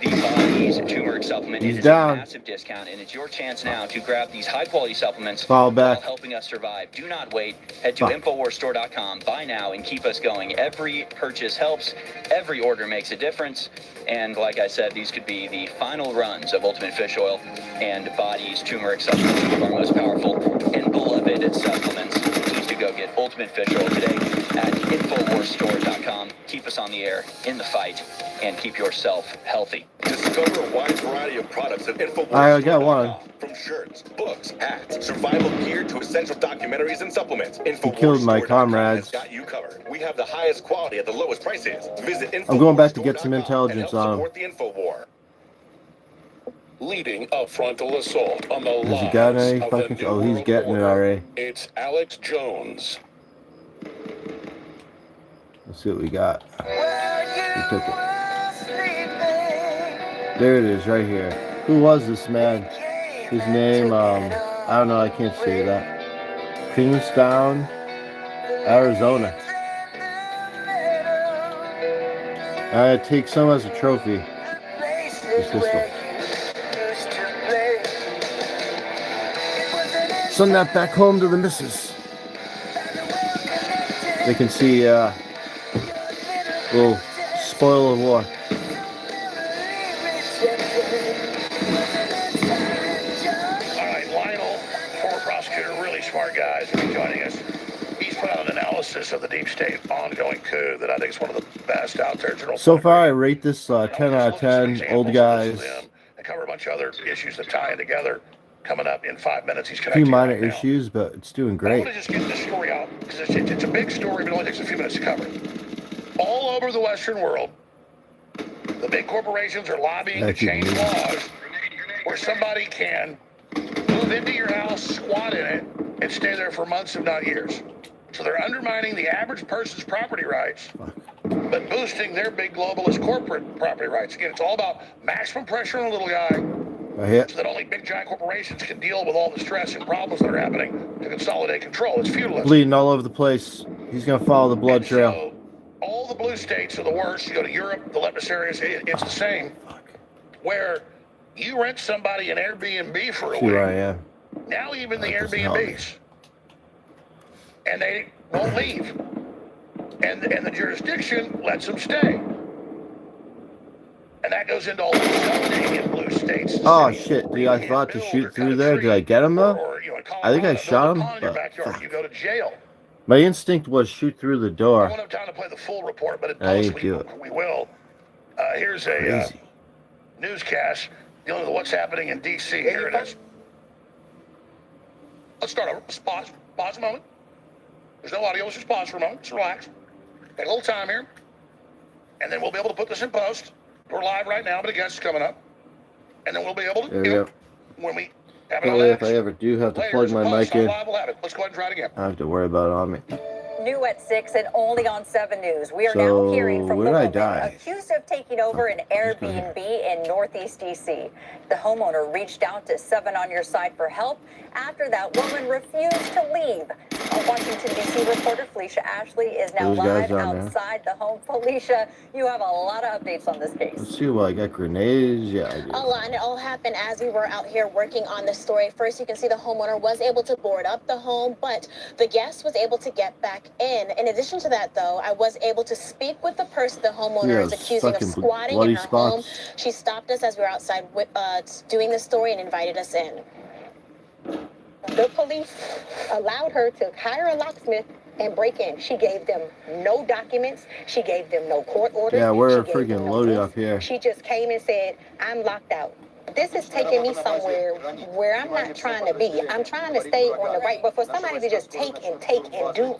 S5: the Body's Turmeric Supplement.
S1: He's
S5: it is
S1: down.
S5: a massive discount, and it's your chance now to grab these high-quality supplements
S1: Fall back.
S5: while helping us survive. Do not wait. Head to InfoWarsStore.com. Buy now and keep us going. Every purchase helps. Every order makes a difference. And like I said, these could be the final runs of Ultimate Fish Oil and Body's Turmeric Supplements, one of our most powerful and beloved supplements. Please do go get Ultimate Fish Oil today at InfoWarsStore.com. Keep us on the air, in the fight, and keep yourself healthy.
S15: Discover a wide variety of products at InfoWars.
S1: I got one.
S15: From shirts, books, hats, survival gear to essential documentaries and supplements.
S1: He killed my comrades.
S15: Got you covered. We have the highest quality at the lowest prices. Visit
S1: I'm going back to get some intelligence on him.
S15: support the InfoWar.
S9: Leading a frontal assault on the
S1: Has he got
S9: lives
S1: any
S9: of the
S1: fucking...
S9: New
S1: Oh, he's
S9: World
S1: getting it
S9: Order.
S1: already.
S9: It's Alex Jones.
S1: Let's see what we got. He took it. There it is, right here. Who was this man? His name, I don't know, I can't say that. Kingstown, Arizona. I take some as a trophy. This pistol. Send that back home to the missus. They can see little spoil of war.
S2: All right, Lionel, former prosecutor, really smart guy, is going to be joining us. He's put out an analysis of the deep state ongoing coup that I think is one of the best out there.
S1: So far, I rate this 10 out of 10. Old guys.
S2: And cover a bunch of other issues that tie in together. Coming up in 5 minutes, he's
S1: A few
S2: connecting
S1: minor
S2: right now.
S1: issues, but it's doing
S2: I
S1: great.
S2: want to just get this story out because it's a big story, but it only takes a few minutes to cover. All over the Western world, the big corporations are lobbying to change laws where somebody can move into your house, squat in it, and stay there for months, if not years. So they're undermining the average person's property rights, but boosting their big globalist corporate property rights. Again, it's all about maximum pressure on the little guy, so that only big giant corporations can deal with all the stress and problems that are happening to consolidate control. It's feudalism.
S1: Bleeding all over the place. He's going to follow the blood trail.
S2: All the blue states are the worst. You go to Europe, the leftist areas, it's the same. Where you rent somebody an Airbnb for a
S1: See
S2: week.
S1: where I am.
S2: Now even the
S1: That doesn't help.
S2: Airbnbs. And they won't leave. And the jurisdiction lets them stay. And that goes into all the zoning in blue states.
S1: Oh shit! Dude, I thought to shoot through there. Did I get him though?
S2: Or, in
S1: I think I
S2: Colorado,
S1: shot
S2: build a
S1: him,
S2: pond in your
S1: but
S2: backyard,
S1: fuck.
S2: you go to jail.
S1: My instinct was shoot through the
S2: I
S1: door.
S2: won't have time to play the full report, but
S1: I didn't do it.
S2: we will. Here's a
S1: Crazy.
S2: newscast dealing with what's happening in D.C. Here it is. Let's start over. Let's pause. Pause a moment. There's no audio. Let's just pause for a moment. Just relax. Take a little time here. And then we'll be able to put this in post. We're live right now, but a guest is coming up. And then we'll be able to,
S1: There we go.
S2: when we have it on
S1: Only if
S2: next.
S1: I ever do have to
S2: Later,
S1: plug
S2: it's a
S1: my
S2: post
S1: mic
S2: on
S1: in,
S2: live, we'll have it. Let's go ahead and try it again.
S1: I have to worry about it on me.
S16: New at 6 and only on 7 News. We are
S1: So,
S16: now hearing from
S1: where
S16: the
S1: did I
S16: woman
S1: die?
S16: accused of taking over an Airbnb in Northeast D.C. The homeowner reached out to 7 on Your Side for help after that woman refused to leave. Our Washington, D.C. reporter Felicia Ashley is now
S1: Those guys
S16: live
S1: down there.
S16: outside the home. Felicia, you have a lot of updates on this case.
S1: Let's see what I got. Grenades. Yeah, I do.
S17: A lot, and it all happened as we were out here working on the story. First, you can see the homeowner was able to board up the home, but the guest was able to get back in. In addition to that, though, I was able to speak with the person the homeowner is accusing of squatting in her home. She stopped us as we were outside doing the story and invited us in. The police allowed her to hire a locksmith and break in. She gave them no documents. She gave them no court orders.
S1: Yeah, we're
S17: She gave
S1: freaking
S17: them no
S1: loaded
S17: keys.
S1: up here.
S17: She just came and said, I'm locked out. This is taking me somewhere where I'm not trying to be. I'm trying to stay on the right, but for somebody to just take and do,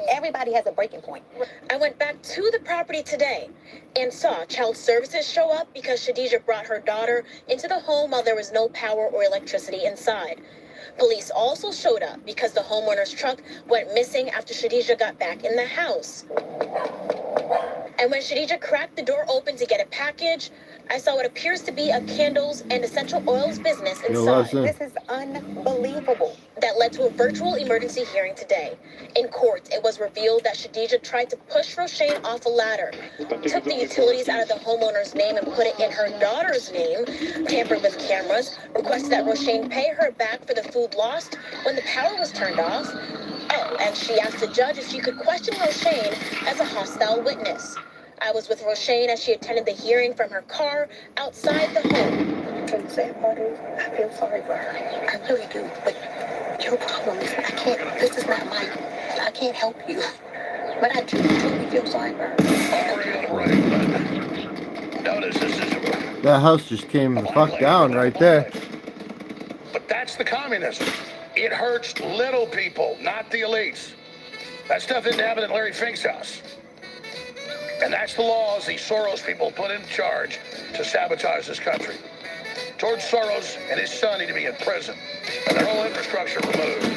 S17: everybody has a breaking point. I went back to the property today and saw child services show up because Shadija brought her daughter into the home while there was no power or electricity inside. Police also showed up because the homeowner's truck went missing after Shadija got back in the house. And when Shadija cracked the door open to get a package, I saw what appears to be a candles and essential oils business inside. This is unbelievable. That led to a virtual emergency hearing today. In court, it was revealed that Shadija tried to push Roshane off a ladder, took the utilities out of the homeowner's name and put it in her daughter's name, tampered with cameras, requested that Roshane pay her back for the food lost when the power was turned off. Oh, and she asked the judge if she could question Roshane as a hostile witness. I was with Roshane as she attended the hearing from her car outside the home. The sad part is, I feel sorry for her. I really do. But your problem is, this is not I can't help you. But I truly feel sorry for her.
S2: Notice this is
S1: That house just came the fuck down right there.
S2: But that's the communism. It hurts little people, not the elites. That stuff didn't happen in Larry Fink's house. And that's the laws these Soros people put in charge to sabotage this country. George Soros and his son need to be in prison and their whole infrastructure removed.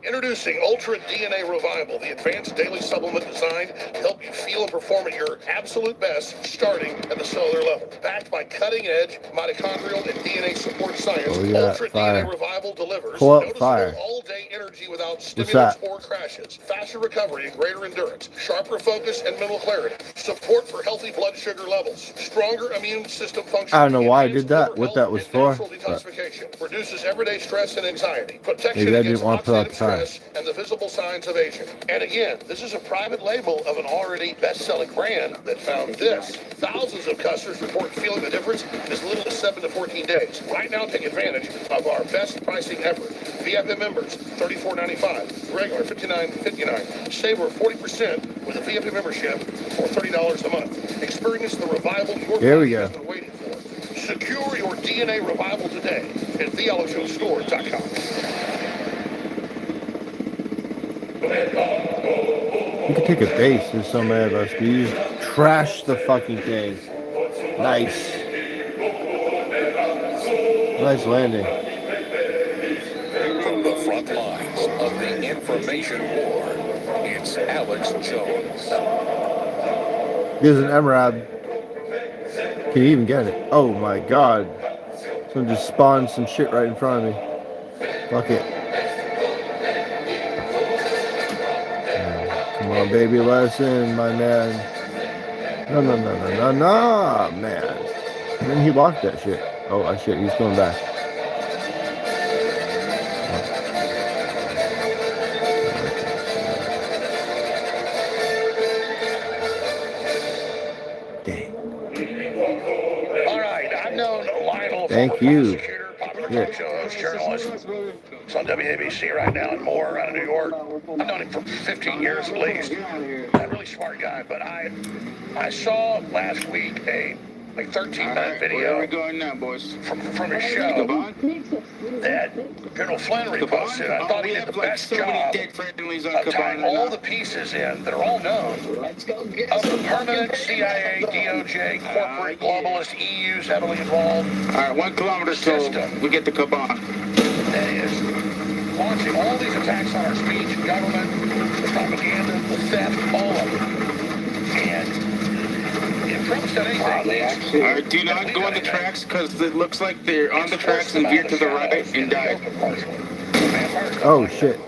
S2: Introducing Ultra DNA Revival, the advanced daily supplement designed to help you feel and perform at your absolute best, starting at the cellular level. Backed by cutting-edge mitochondrial and DNA support science, Ultra DNA Revival delivers noticeable all-day energy without stimulants or crashes, faster recovery and greater endurance, sharper focus and mental clarity, support for healthy blood sugar levels, stronger immune system function.
S1: I don't know why I did that, what that was for.
S2: Detoxification, reduces everyday stress and anxiety, protection
S1: maybe I
S2: against
S1: didn't want to put out
S2: oxidative
S1: the time.
S2: and the visible signs of aging. And again, this is a private label of an already best-selling brand that found this. Thousands of customers report feeling the difference in as little as 7 to 14 days. Right now, take advantage of our best pricing ever. VIP members, $34.95. Regular, $59.59. Save over 40% with a VIP membership for $30 a month. Experience the revival your body has been waiting for. Secure your DNA revival today at thealexstore.com.
S1: You can take a base if so many of us. You just trash the fucking thing. Nice. Nice landing.
S9: From the front lines of the information war, it's Alex Jones.
S1: Here's an MRAB. Can you even get it? Oh my god. Someone just spawned some shit right in front of me. Fuck it. Come on, baby, lesson, my man. No, man. And then he locked that shit. Oh, shit, he's coming back. Thank you.
S2: Popular
S1: Yeah.
S2: talk show host, journalist. It's on WABC right now and more out of New York. I've known him for 15 years at least. A really smart guy, but I saw last week a 13-minute video.
S18: Where are we going now, boys?
S2: From his show that General Flynn reposted. I thought he did the best job of tying all the pieces in that are all known of the permanent CIA, DOJ, corporate, globalist, EU's heavily involved.
S18: All right, 1 kilometer till we get to Caban.
S2: That is launching all these attacks on our speech, government, the propaganda, the theft, all of it. And if Trump's done anything,
S18: all right, do not go on the tracks because it looks like they're on the tracks and veer to the right and dive.
S1: Oh shit.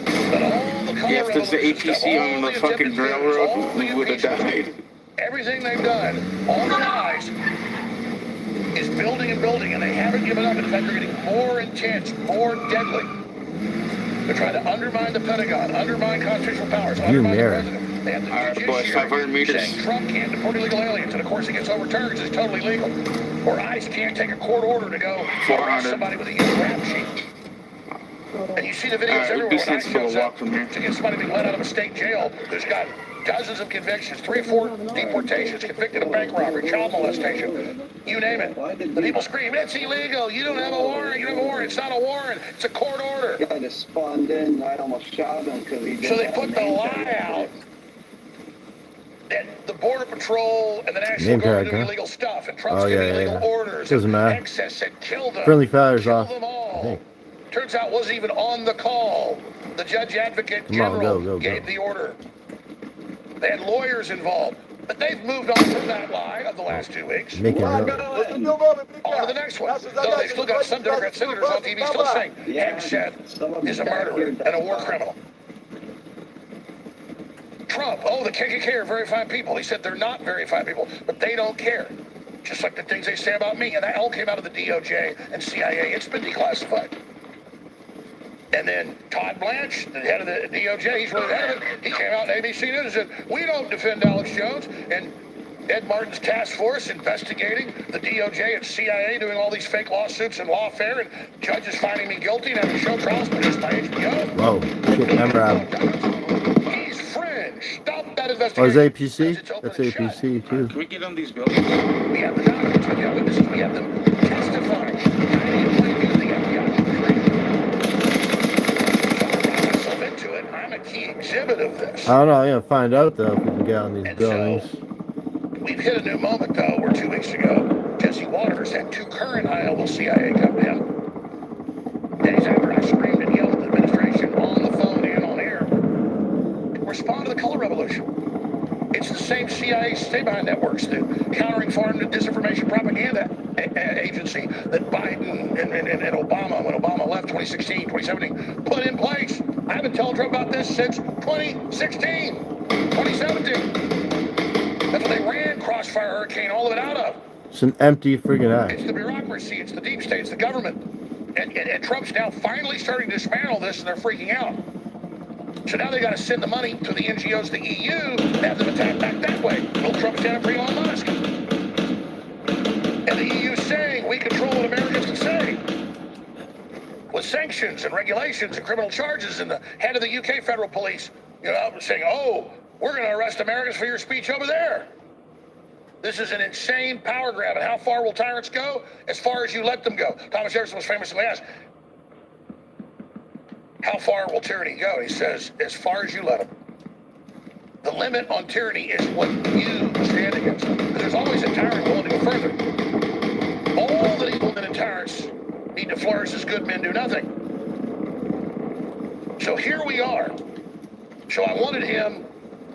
S18: Yeah, if there's the APC on the fucking railroad, we would have died.
S2: Everything they've done, all the lies, is building and building, and they haven't given up. In fact, they're getting more intense, more deadly. They're trying to undermine the Pentagon, undermine constitutional powers, undermine the president. They have the judiciary
S18: 500 meters.
S2: saying Trump can't deport illegal aliens, and of course it gets overturned because it's totally legal. Or ICE can't take a court order to go arrest somebody with a huge rap sheet. And you see the videos everywhere when ICE shows up to get somebody being let out of a state jail who's got dozens of convictions, 3 or 4 deportations, convicted of bank robbery, child molestation, you name it. The people scream, it's illegal, you don't have a warrant, you don't have a warrant, it's not a warrant, it's a court order.
S19: Guy that spawned in, I almost shot him because he didn't.
S2: So they put the lie out that the Border Patrol and the National Guard do illegal stuff, and Trump's giving illegal orders,
S1: doesn't matter.
S2: excess, and killed them.
S1: Friendly fire's
S2: Kill
S1: off.
S2: them all.
S1: I think.
S2: Turns out wasn't even on the call. The Judge Advocate General gave the order. They had lawyers involved. But they've moved on from that lie of the last 2 weeks.
S1: Making it up.
S2: On to the next one. Though they've still got some Democrat senators on TV still saying Hegseth is a murderer and a war criminal. Trump, the KKK are very fine people. He said they're not very fine people, but they don't care. Just like the things they say about me. And that all came out of the DOJ and CIA. It's been declassified. And then Todd Blanche, the head of the DOJ, he's really the head of it. He came out on ABC News and said, we don't defend Alex Jones. And Ed Martin's task force investigating the DOJ and CIA doing all these fake lawsuits and lawfare, and judges finding me guilty and having show trials produced by HBO.
S1: Whoa. Shit, remember
S2: He's fringe. Stop that investigation.
S1: Oh, is APC? That's APC too.
S18: Can we get on these buildings?
S2: We have the documents, we have witnesses, we have them testifying. I'm a key exhibit of this.
S1: I don't know. I'm gonna find out though if we can get on these buildings.
S2: So, we've hit a new moment though, where 2 weeks ago, Jesse Waters had 2 current high-level CIA come in. Days after I screamed and yelled at the administration on the phone and on air, respond to the color revolution. It's the same CIA stay-behind networks, the countering foreign disinformation propaganda agency that Biden and Obama, when Obama left 2016, 2017, put in place. I've been telling Trump about this since 2016, 2017. That's what they ran Crossfire Hurricane, all of it out of.
S1: It's an empty friggin' act.
S2: It's the bureaucracy, it's the deep state, it's the government. And Trump's now finally starting to dismantle this, and they're freaking out. So now they got to send the money to the NGOs, the EU, and have them attack back that way. Will Trump stand up for Elon Musk? And the EU saying we control what Americans can say. With sanctions and regulations and criminal charges, and the head of the UK federal police, saying, we're going to arrest Americans for your speech over there. This is an insane power grab. And how far will tyrants go? As far as you let them go. Thomas Jefferson was famously asked, how far will tyranny go? He says, as far as you let them. The limit on tyranny is what you stand against. Because there's always a tyrant willing to go further. All the evil men and tyrants need to flourish as good men do nothing. So here we are. So I wanted him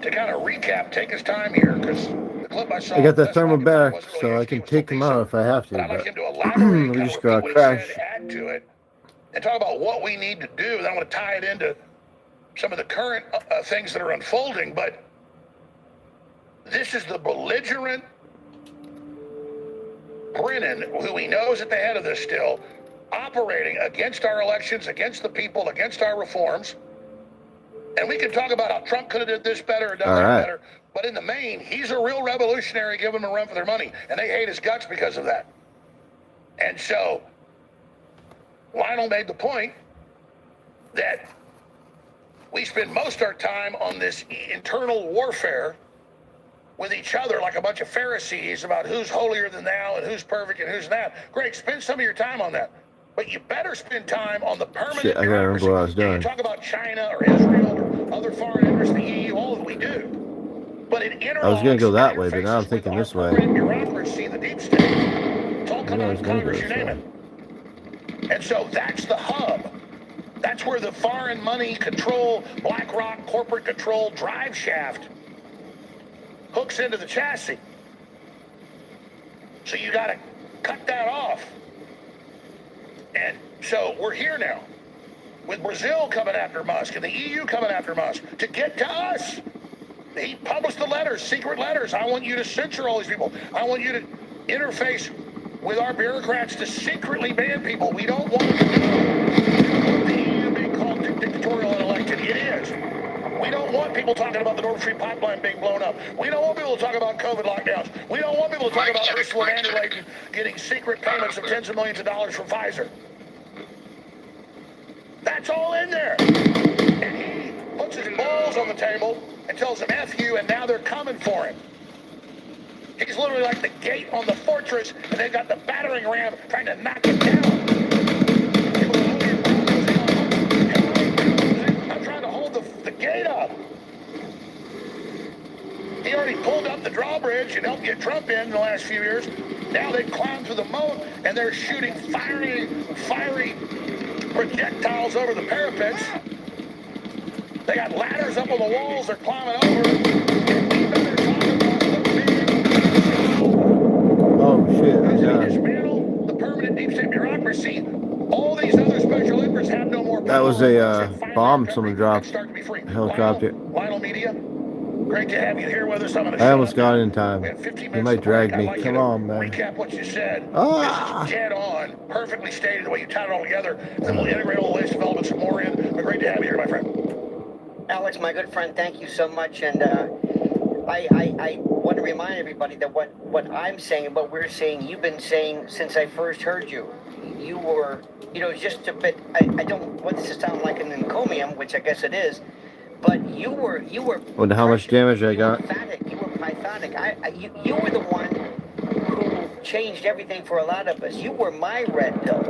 S2: to kind of recap, take his time here, because the clip I saw...
S1: I got the thermal back, so I can take him out if I have to.
S2: But I'd like him to elaborate
S1: we just got crashed.
S2: add to it, and talk about what we need to do. Then I want to tie it into some of the current things that are unfolding, but this is the belligerent Brennan, who we know is at the head of this still, operating against our elections, against the people, against our reforms. And we can talk about how Trump could have did this better or done that better, but in the main, he's a real revolutionary. Give him a run for their money, and they hate his guts because of that. And so Lionel made the point that we spend most of our time on this internal warfare with each other like a bunch of Pharisees about who's holier than thou and who's perfect and who's not. Greg, spend some of your time on that. But you better spend time on the permanent
S1: Shit, I gotta remember what I was doing.
S2: You talk about China or Israel or other foreign interests, the EU, all that we do. But it interlocks.
S1: I was gonna go that way, but now I'm thinking this way.
S2: Bureaucracy, the deep state. It's all coming out of Congress, you name it. And so that's the hub. That's where the foreign money control, BlackRock corporate control drive shaft hooks into the chassis. So you got to cut that off. And so we're here now with Brazil coming after Musk and the EU coming after Musk to get to us. He published the letters, secret letters. I want you to censor all these people. I want you to interface with our bureaucrats to secretly ban people. We don't want to know the EU being called dictatorial and elected. It is. We don't want people talking about the Nord Stream pipeline being blown up. We don't want people to talk about COVID lockdowns. We don't want people to talk about Ursula von der Leyen getting secret payments of tens of millions of dollars from Pfizer. That's all in there. And he puts his balls on the table and tells them F you, and now they're coming for him. He's literally like the gate on the fortress, and they've got the battering ram trying to knock it down. I'm trying to hold the gate up. He already pulled up the drawbridge and helped get Trump in the last few years. Now they've climbed through the moat, and they're shooting fiery projectiles over the parapets. They got ladders up on the walls they're climbing over. And we better talk about the big...
S1: Oh, shit, I'm done.
S2: Dismantle the permanent deep state bureaucracy. All these other special interests have no more power.
S1: That was a bomb someone dropped. Helicopter.
S2: Lionel Media, great to have you here with us. I'm
S1: I almost got it in time. You might drag me. Come on, man.
S2: Recap what you said.
S1: Ah!
S2: This is dead on, perfectly stated the way you tied it all together. Then we'll integrate all the latest developments and more in. But great to have you here, my friend.
S20: Alex, my good friend, thank you so much. And I want to remind everybody that what I'm saying and what we're saying, you've been saying since I first heard you. You were, just a bit, I don't want this to sound like an encomium, which I guess it is, but you were.
S1: Wonder how much damage I got.
S20: You were pythonic. You were the one who changed everything for a lot of us. You were my red pill.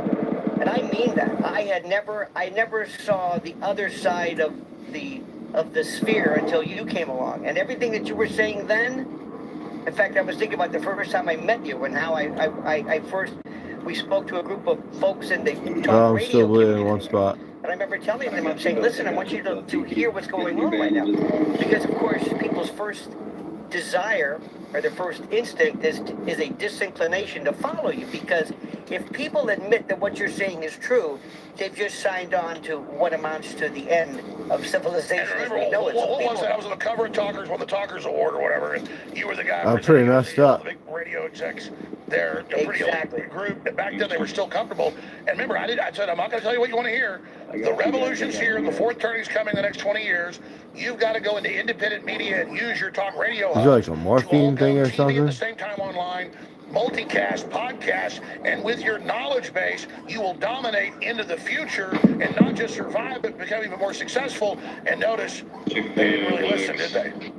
S20: And I mean that. I never saw the other side of the sphere until you came along. And everything that you were saying then, in fact, I was thinking about the first time I met you and how we spoke to a group of folks in the talk
S1: I'm still bleeding in one spot.
S20: And I remember telling them, I'm saying, listen, I want you to hear what's going on right now. Because, of course, people's first desire or their first instinct is a disinclination to follow you. Because if people admit that what you're saying is true, they've just signed on to what amounts to the end of civilization as we know it.
S2: What was that? I was on the cover of Talkers, won the Talkers Award or whatever, and you were the guy.
S1: I'm pretty messed up.
S2: The big radio execs. They're a pretty old group. And back then they were still comfortable. And remember, I said, I'm not going to tell you what you want to hear. The revolution's here. The fourth turning's coming the next 20 years. You've got to go into independent media and use your talk radio.
S1: Is it like a morphine thing or something?
S2: At the same time online, multicast, podcast, and with your knowledge base, you will dominate into the future and not just survive, but become even more successful. And notice, they didn't really listen, did they?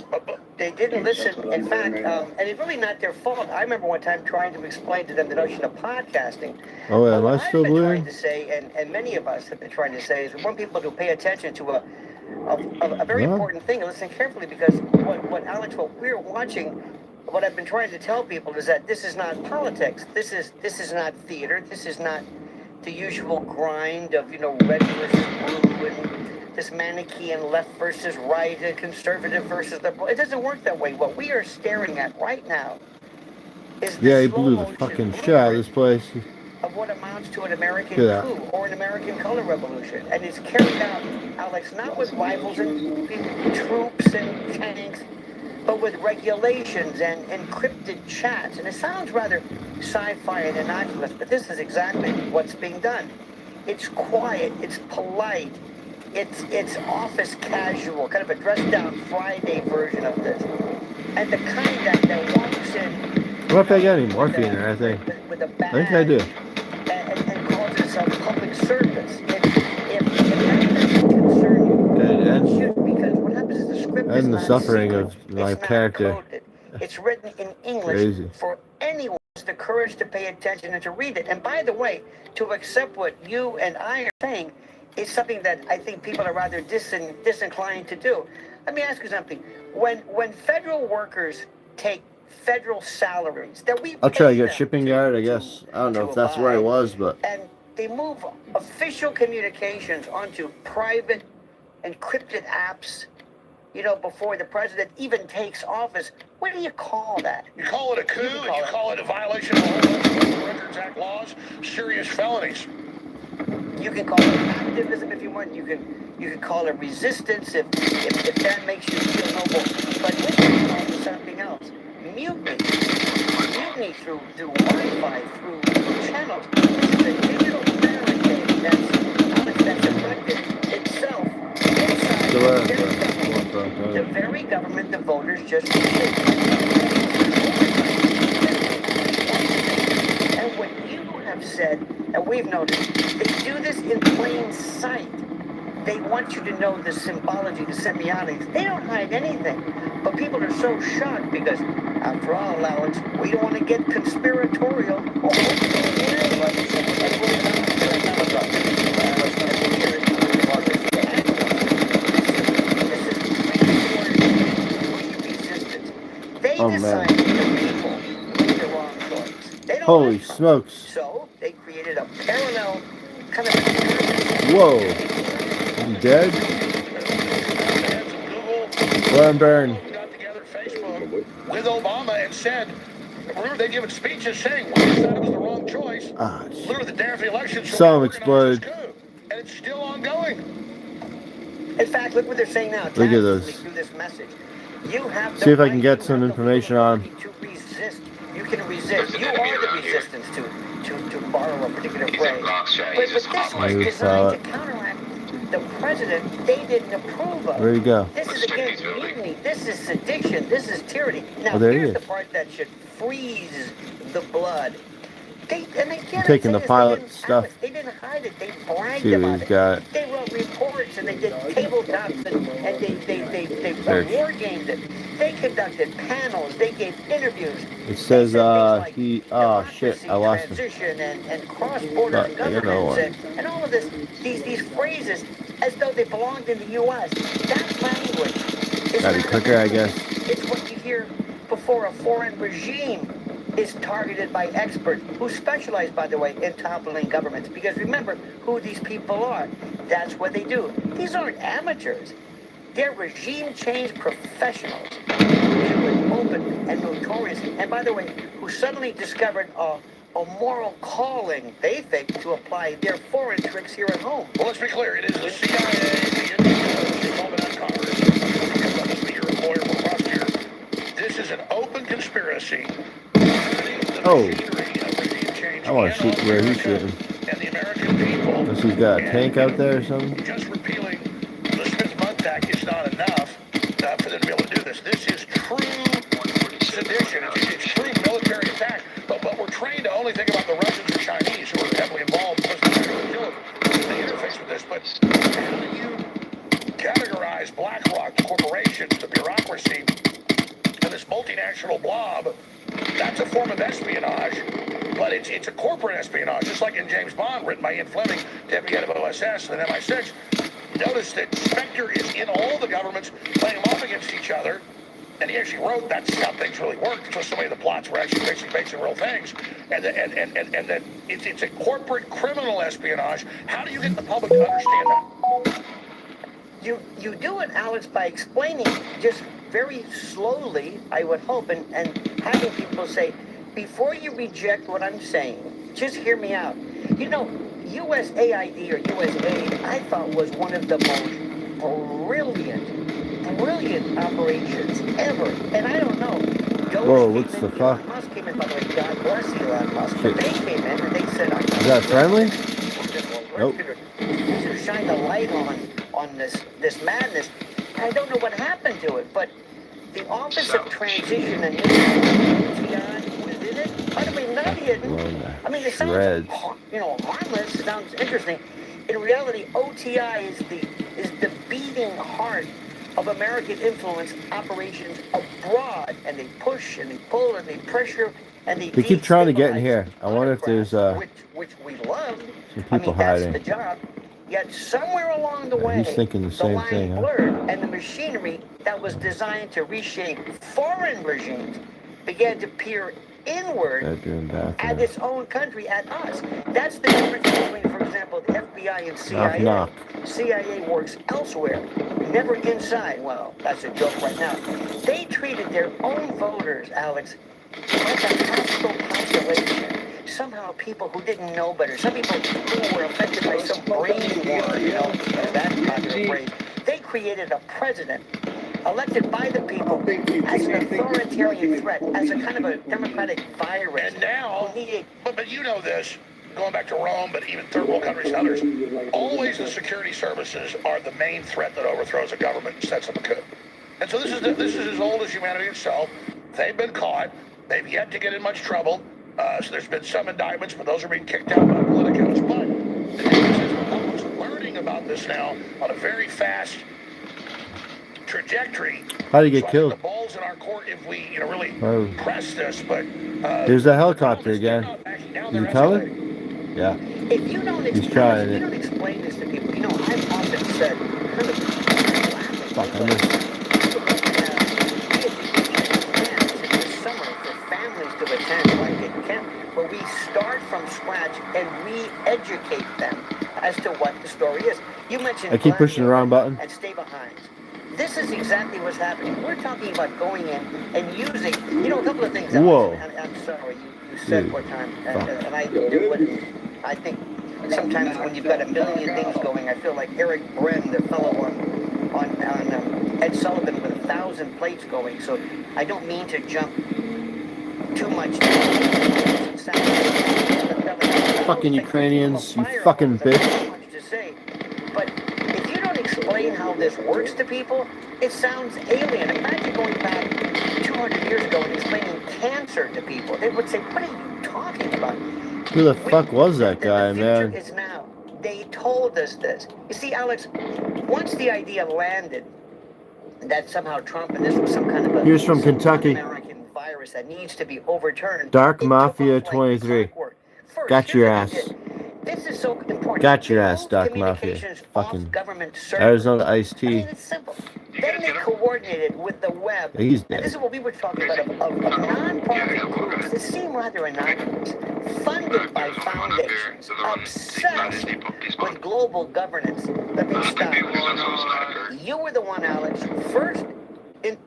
S20: They didn't listen. In fact, and it's really not their fault. I remember one time trying to explain to them the notion of podcasting.
S1: Oh, am I still bleeding?
S20: Trying to say, and many of us have been trying to say, is we want people to pay attention to a very important thing. And listen carefully, because what Alex, what we're watching, what I've been trying to tell people is that this is not politics. This is not theater. This is not the usual grind of red versus blue and this Manichaean left versus right and conservative versus liberal. It doesn't work that way. What we are staring at right now is
S1: he blew the fucking shit out of this place.
S20: Of what amounts to an American coup or an American color revolution, and it's carried out, Alex, not with rifles and troops and tanks, but with regulations and encrypted chats. And it sounds rather sci-fi and innocuous, but this is exactly what's being done. It's quiet, it's polite, it's office casual, kind of a dressed-down Friday version of this. And the kind that walks in...
S1: What if I got any morphine or anything? I think I do. and the
S20: not
S1: suffering
S20: secret.
S1: of my
S20: It's not
S1: character.
S20: coded. It's written in English
S1: Crazy.
S20: for anyone who has the courage to pay attention and to read it. And by the way, to accept what you and I are saying is something that I think people are rather disinclined to do. Let me ask you something. When federal workers take federal salaries that we
S1: I'll try to
S20: pay
S1: get
S20: them
S1: shipping yard, I guess. I don't know if that's where I was, but
S20: and they move official communications onto private encrypted apps, you know, before the president even takes office. What do you call that?
S2: You call it a coup, and you call it a violation of the whole bunch of Public Records Act laws, serious felonies.
S20: You can call it activism if you want. You can call it resistance if that makes you feel noble. But this is called something else. Mutiny. Mutiny through Wi-Fi, through channels. This is a digital barricade that's erected itself inside the very government the voters just created. And what you have said, and we've noticed, they do this in plain sight. They want you to know the symbology, the semiotics. They don't hide anything. But people are so shocked because, after all, Alex, we don't want to get conspiratorial.
S1: oh man. Holy smokes.
S20: So they created a parallel kind of.
S1: Whoa. I'm dead? Burn.
S2: With Obama and said, remember they given speeches saying we decided it was the wrong choice. Literally the day after the election,
S1: Some exploded.
S2: And it's still ongoing.
S20: In fact, look what they're saying now.
S1: Look at this.
S20: Through this message. You have
S1: See if I can get some information on him.
S20: to resist. You can resist. You are the resistance to borrow a particular phrase. But this was designed to counteract the president they didn't approve of.
S1: Where'd he go?
S20: This is against mutiny. This is sedition. This is tyranny. Now,
S1: there he
S20: here's
S1: is.
S20: the part that should freeze the blood. I'm
S1: taking the pilot stuff.
S20: They didn't hide it. They bragged
S1: See what
S20: about
S1: he's
S20: it.
S1: got.
S20: They wrote reports and they did tabletops and they war gamed it. They conducted panels. They gave interviews.
S1: It says oh shit, I lost him.
S20: And cross-border governance and all of this. These phrases as though they belonged in the U.S. That language is
S1: Gotta be quicker, I guess.
S20: It's what you hear before a foreign regime is targeted by experts who specialize, by the way, in toppling governments. Because remember who these people are. That's what they do. These aren't amateurs. They're regime change professionals who are open and notorious. And by the way, who suddenly discovered a moral calling, they think, to apply their foreign tricks here at home.
S2: Well, let's be clear. It is the CIA, the Illuminati Congress. Let us be your lawyer or prosecutor. This is an open conspiracy.
S1: Oh, I want to shoot where he's shooting. Unless he's got a tank out there or something.
S2: Just repealing the Smith-Mundt Act is not enough for them to be able to do this. This is true sedition. It's true military attack. But we're trained to only think about the Russians or Chinese who are heavily involved because they interface with this. But how do you categorize BlackRock, the corporations, the bureaucracy, and this multinational blob? That's a form of espionage, but it's a corporate espionage, just like in James Bond, written by Ian Fleming, deputy head of OSS and MI6. Notice that Spectre is in all the governments, playing them off against each other, and he actually wrote that's how things really worked, because so many of the plots were actually basically based on real things, and that it's a corporate criminal espionage. How do you get the public to understand that?
S20: You do it, Alex, by explaining just very slowly, I would hope, and having people say, before you reject what I'm saying, just hear me out. You know, USAID or USAID, I thought was one of the most brilliant operations ever. And I don't know.
S1: Whoa, what's the fuck?
S20: Elon Musk came in, by the way, God bless Elon Musk. But they came in and they said,
S1: is that friendly? Nope.
S20: To shine a light on this madness. And I don't know what happened to it, but the Office of Transition and OTI was in it. By the way, not hidden. I mean, it sounds harmless. It sounds interesting. In reality, OTI is the beating heart of American influence operations abroad, and they push and they pull and they pressure and
S1: They keep trying to get in here. I wonder if there's
S20: which we loved.
S1: some people
S20: That's
S1: hiding.
S20: the job. Yet somewhere along the way,
S1: He's thinking the same
S20: line
S1: thing, huh?
S20: blurred, and the machinery that was designed to reshape foreign regimes began to peer inward at its own country, at us. That's the difference between, for example, the FBI and CIA.
S1: Knock,
S20: CIA works elsewhere, never inside. Well, that's a joke right now. They treated their own voters, Alex, like a hostile population. Somehow people who didn't know better, some people who were affected by some brain war, that popular phrase. They created a president elected by the people as an authoritarian threat, as a kind of a democratic virus.
S2: And now, but you know this, going back to Rome, but even third world countries and others, always the security services are the main threat that overthrows a government and sets up a coup. And so this is as old as humanity itself. They've been caught. They've yet to get in much trouble. So there's been some indictments, but those are being kicked out by politicos. But the difference is the public's learning about this now on a very fast trajectory.
S1: How did he get killed?
S2: The ball's in our court if we, really press this. But
S1: there's a helicopter again. You coming? Yeah.
S20: If you don't
S1: He's trying
S20: you
S1: it.
S20: don't explain this to people, I've often said, kind of
S1: Fuck, I missed.
S20: To attend like camp, where we start from scratch and re-educate them as to what the story is. You mentioned
S1: I keep pushing the wrong button.
S20: And stay behind. This is exactly what's happening. We're talking about going in and using, a couple of things.
S1: Whoa.
S20: I'm sorry, you said one time, and I do it. I think sometimes when you've got a million things going, I feel like Eric Bren, the fellow on Ed Sullivan with 1,000 plates going. So I don't mean to jump too much.
S1: Fucking Ukrainians, you fucking bitch.
S20: But if you don't explain how this works to people, it sounds alien. Imagine going back 200 years ago and explaining cancer to people. They would say, what are you talking about?
S1: Who the fuck was that guy, man?
S20: Is now. They told us this. You see, Alex, once the idea landed that somehow Trump and this was some kind of a...
S1: Here's from Kentucky.
S20: Virus that needs to be overturned.
S1: Dark Mafia 23. Got your ass.
S20: This is so important.
S1: Got your ass, Dark Mafia. Fucking Arizona Iced Tea.
S20: It's simple. Then they coordinated with the web.
S1: He's
S20: And this
S1: dead.
S20: is what we were talking about of non-profit groups that seem rather innocuous, funded by foundations, obsessed with global governance. Let me stop. You were the one, Alex, first in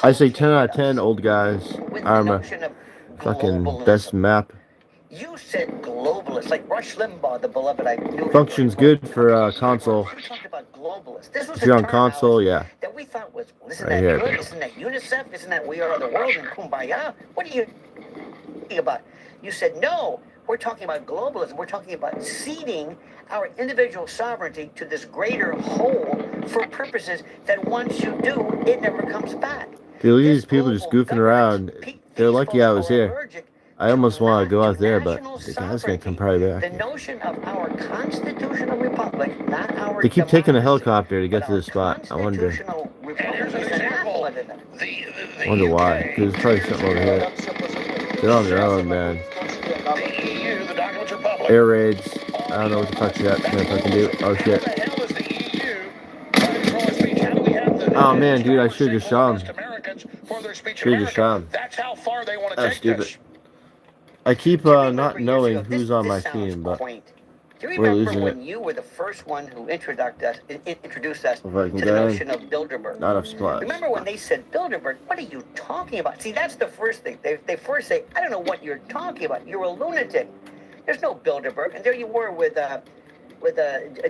S1: I say 10 out of 10, old guys. Arma. Fucking best map.
S20: You said globalist, like Rush Limbaugh, the beloved. I knew
S1: Functions good for console.
S20: We talked about globalist. This was
S1: If you're
S20: a
S1: on
S20: term,
S1: console,
S20: Alex,
S1: yeah.
S20: that we thought was, isn't
S1: Right
S20: that
S1: here,
S20: good?
S1: baby.
S20: Isn't that UNICEF? Isn't that We Are the World and Kumbaya? What are you talking about? You said, no, we're talking about globalism. We're talking about ceding our individual sovereignty to this greater whole for purposes that once you do, it never comes back.
S1: Dude, look at these people just goofing around. They're lucky I was here. I almost want to go out there, but the guy's going to come probably
S20: The
S1: back.
S20: notion of our constitutional republic, not our
S1: They keep taking a helicopter to get to this spot. I wonder.
S2: And here's an example.
S1: I wonder why. Because there's probably something over here. They're on their own, man.
S2: The EU, the Documents Republic.
S1: Air raids. I don't know what the fuck that's going to fucking do. Oh, shit. Oh, man, dude, I should have just shot him. Should have just shot him.
S2: That's how far they want to
S1: That's
S2: take
S1: stupid.
S2: this.
S1: I keep not knowing who's on my team, but
S20: Do you
S1: we're
S20: remember
S1: losing
S20: when
S1: it.
S20: you were the first one who introduced us to
S1: If I can
S20: the
S1: get
S20: notion
S1: in.
S20: of Bilderberg?
S1: Not enough supplies.
S20: Remember when they said Bilderberg? What are you talking about? See, that's the first thing. They first say, I don't know what you're talking about. You're a lunatic. There's no Bilderberg. And there you were with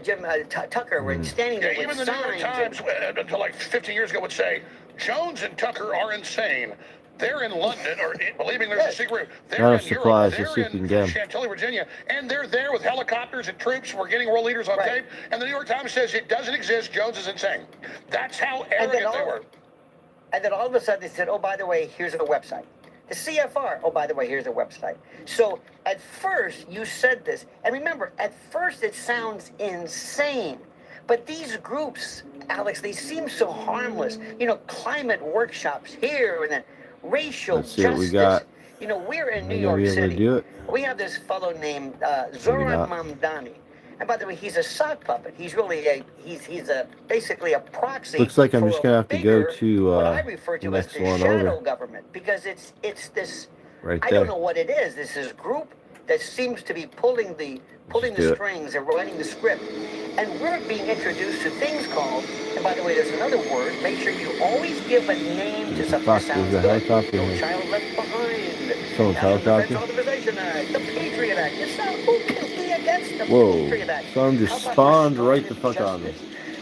S20: Jim Tucker standing there
S2: Even
S20: with
S2: the New York
S20: signs.
S2: Times, until like 15 years ago, would say, Jones and Tucker are insane. They're in London, or believing there's a secret room. They're
S1: Not enough
S2: in Europe.
S1: supplies.
S2: They're
S1: Let's see if we
S2: in
S1: can get 'em.
S2: Chantilly, Virginia, and they're there with helicopters and troops. We're getting world leaders on tape. And the New York Times says it doesn't exist. Jones is insane. That's how arrogant they were.
S20: And then all of a sudden they said, oh, by the way, here's a website. The CFR, oh, by the way, here's a website. So at first you said this. And remember, at first it sounds insane. But these groups, Alex, they seem so harmless. You know, climate workshops here and then racial
S1: Let's see
S20: justice.
S1: what we got.
S20: You know, we're in
S1: Am
S20: New
S1: I gonna
S20: York
S1: be able to
S20: City.
S1: do it?
S20: We have this fellow named
S1: Maybe
S20: Zoran
S1: not.
S20: Mamdani. And by the way, he's a sock puppet. He's really he's a basically a proxy.
S1: Looks like I'm
S20: for
S1: just
S20: a
S1: gonna have to go
S20: bigger,
S1: to
S20: what I refer
S1: the
S20: to as
S1: next
S20: the
S1: one
S20: shadow
S1: over.
S20: government, because it's this.
S1: Right
S20: I don't
S1: there.
S20: know what it is. This is group that seems to be pulling the
S1: Let's do it.
S20: strings and writing the script. And we're being introduced to things called, and by the way, there's another word. Make sure you always give a name to something that
S1: Fuck, there's
S20: sounds
S1: a
S20: good.
S1: helicopter
S20: No
S1: here.
S20: Child Left Behind.
S1: Someone's
S20: National Defense
S1: helicopter?
S20: Authorization Act. The Patriot Act. It's not, who can be against the
S1: Whoa.
S20: Patriot Act?
S1: Some
S20: How
S1: just
S20: about
S1: spawned right the
S20: restorative
S1: fuck on me.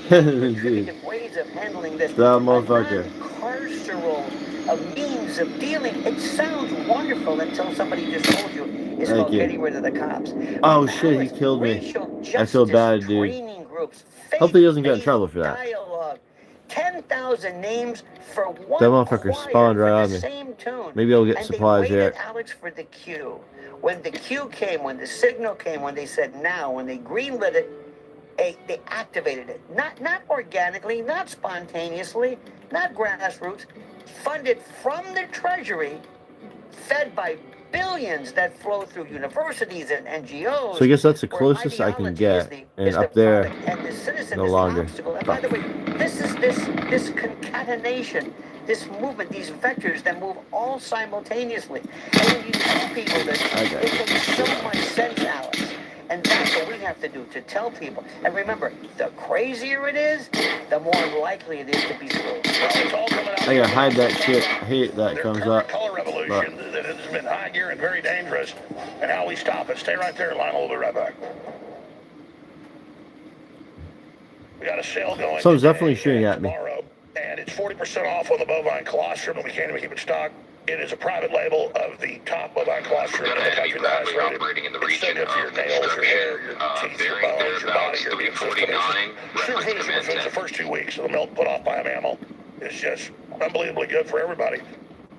S20: justice?
S1: Dude.
S20: Ways of handling this.
S1: That motherfucker.
S20: Carceral means of dealing. It sounds wonderful until somebody just told you it's
S1: Thank
S20: called
S1: you.
S20: getting rid of the cops.
S1: Oh shit, he killed me. I feel bad, dude.
S20: Groups,
S1: Hopefully he doesn't get in trouble for that.
S20: dialogue, 10,000 names for one
S1: That motherfucker
S20: choir
S1: spawned
S20: for
S1: right
S20: the
S1: on me.
S20: same tune.
S1: Maybe I'll get
S20: And
S1: supplies
S20: they
S1: here.
S20: waited, Alex, for the cue. When the cue came, when the signal came, when they said now, when they greenlit it, they activated it. Not organically, not spontaneously, not grassroots, funded from the Treasury, fed by billions that flow through universities and NGOs.
S1: So I guess that's the closest I can get. And up there, no longer.
S20: And by the way, this is this concatenation, this movement, these vectors that move all simultaneously. And when you tell people this, it makes so much sense, Alex. And that's what we have to do, to tell people. And remember, the crazier it is, the more likely it is to be screwed.
S2: It's all coming out.
S1: I gotta hide that shit. I hate that comes up.
S2: Color revolution that has been high gear and very dangerous. And how we stop it. Stay right there, Lionel. We'll be right back. We got a sale going.
S1: Someone's definitely shooting at me.
S2: Tomorrow, and it's 40% off on the bovine colostrum, and we can't even keep it stocked. It is a private label of the top bovine colostrum in the country.
S21: Operating in the region of construction, very good about 349.
S2: The first 2 weeks of the milk put off by a mammal is just unbelievably good for everybody.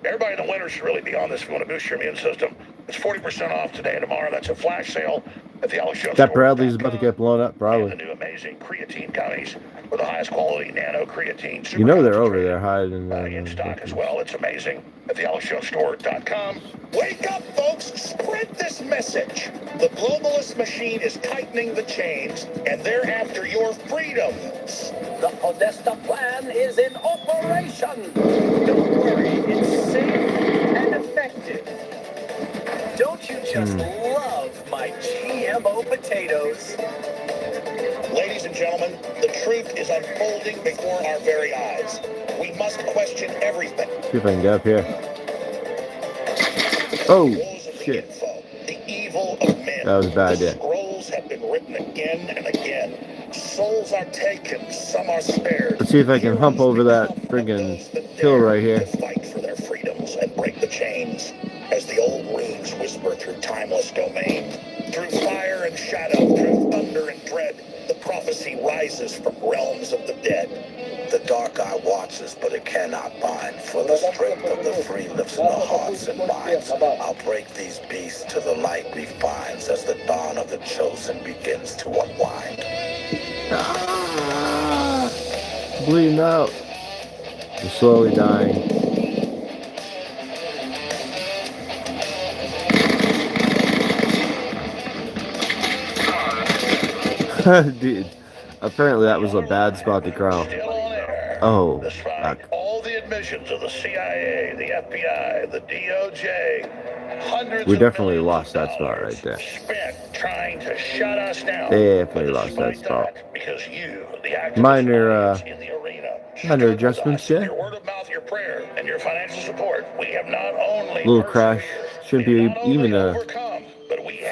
S2: Everybody in the winter should really be on this if you want to boost your immune system. It's 40% off today and tomorrow. That's a flash sale at the Alex Show.
S1: That Bradley's about to get blown up, probably.
S2: The new amazing creatine gummies with the highest quality nano creatine.
S1: You know they're over there hiding.
S2: In stock as well. It's amazing at thealexshowstore.com.
S15: Wake up, folks! Spread this message. The globalist machine is tightening the chains, and they're after your freedoms.
S22: The Podesta plan is in operation. Don't worry, it's safe and effective. Don't you just love my GMO potatoes?
S15: Ladies and gentlemen, the truth is unfolding before our very eyes. We must question everything.
S1: See if I can get up here. Oh, shit.
S15: The evil of men.
S1: That was a bad idea.
S15: Scrolls have been written again and again. Souls are taken, some are spared.
S1: Let's see if I can hump over that friggin' hill right here.
S15: Fight for their freedoms and break the chains. As the old runes whisper through timeless domain. Through fire and shadow, through thunder and dread, the prophecy rises from realms of the dead. The dark eye watches, but it cannot bind, for the strength of the free lives in the hearts and minds. I'll break these beasts till the light refines as the dawn of the chosen begins to unwind.
S1: Bleeding out. I'm slowly dying. Dude, apparently that was a bad spot to crawl. Oh, fuck.
S2: All the admissions of the CIA, the FBI, the DOJ, hundreds
S1: We definitely lost that spot right there.
S2: spent trying to shut us down.
S1: Definitely lost that spot.
S2: Because you, the activist
S1: Minor,
S2: in the arena,
S1: minor adjustments, yeah.
S2: your word of mouth, your prayer, and your financial support, we have not only
S1: Little crash. Shouldn't be even a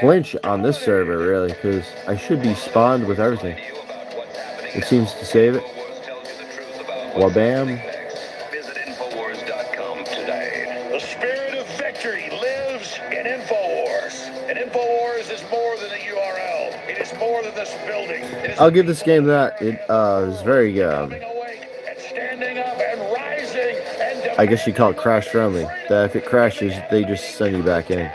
S1: flinch on this server, really, because I should be spawned with everything. It seems to save it. Wabam.
S2: The spirit of victory lives in InfoWars. And InfoWars is more than a URL. It is more than this building. It is
S1: I'll give this game that. It is very
S2: standing up and rising and
S1: I guess you call it crash friendly. That if it crashes, they just send you back in.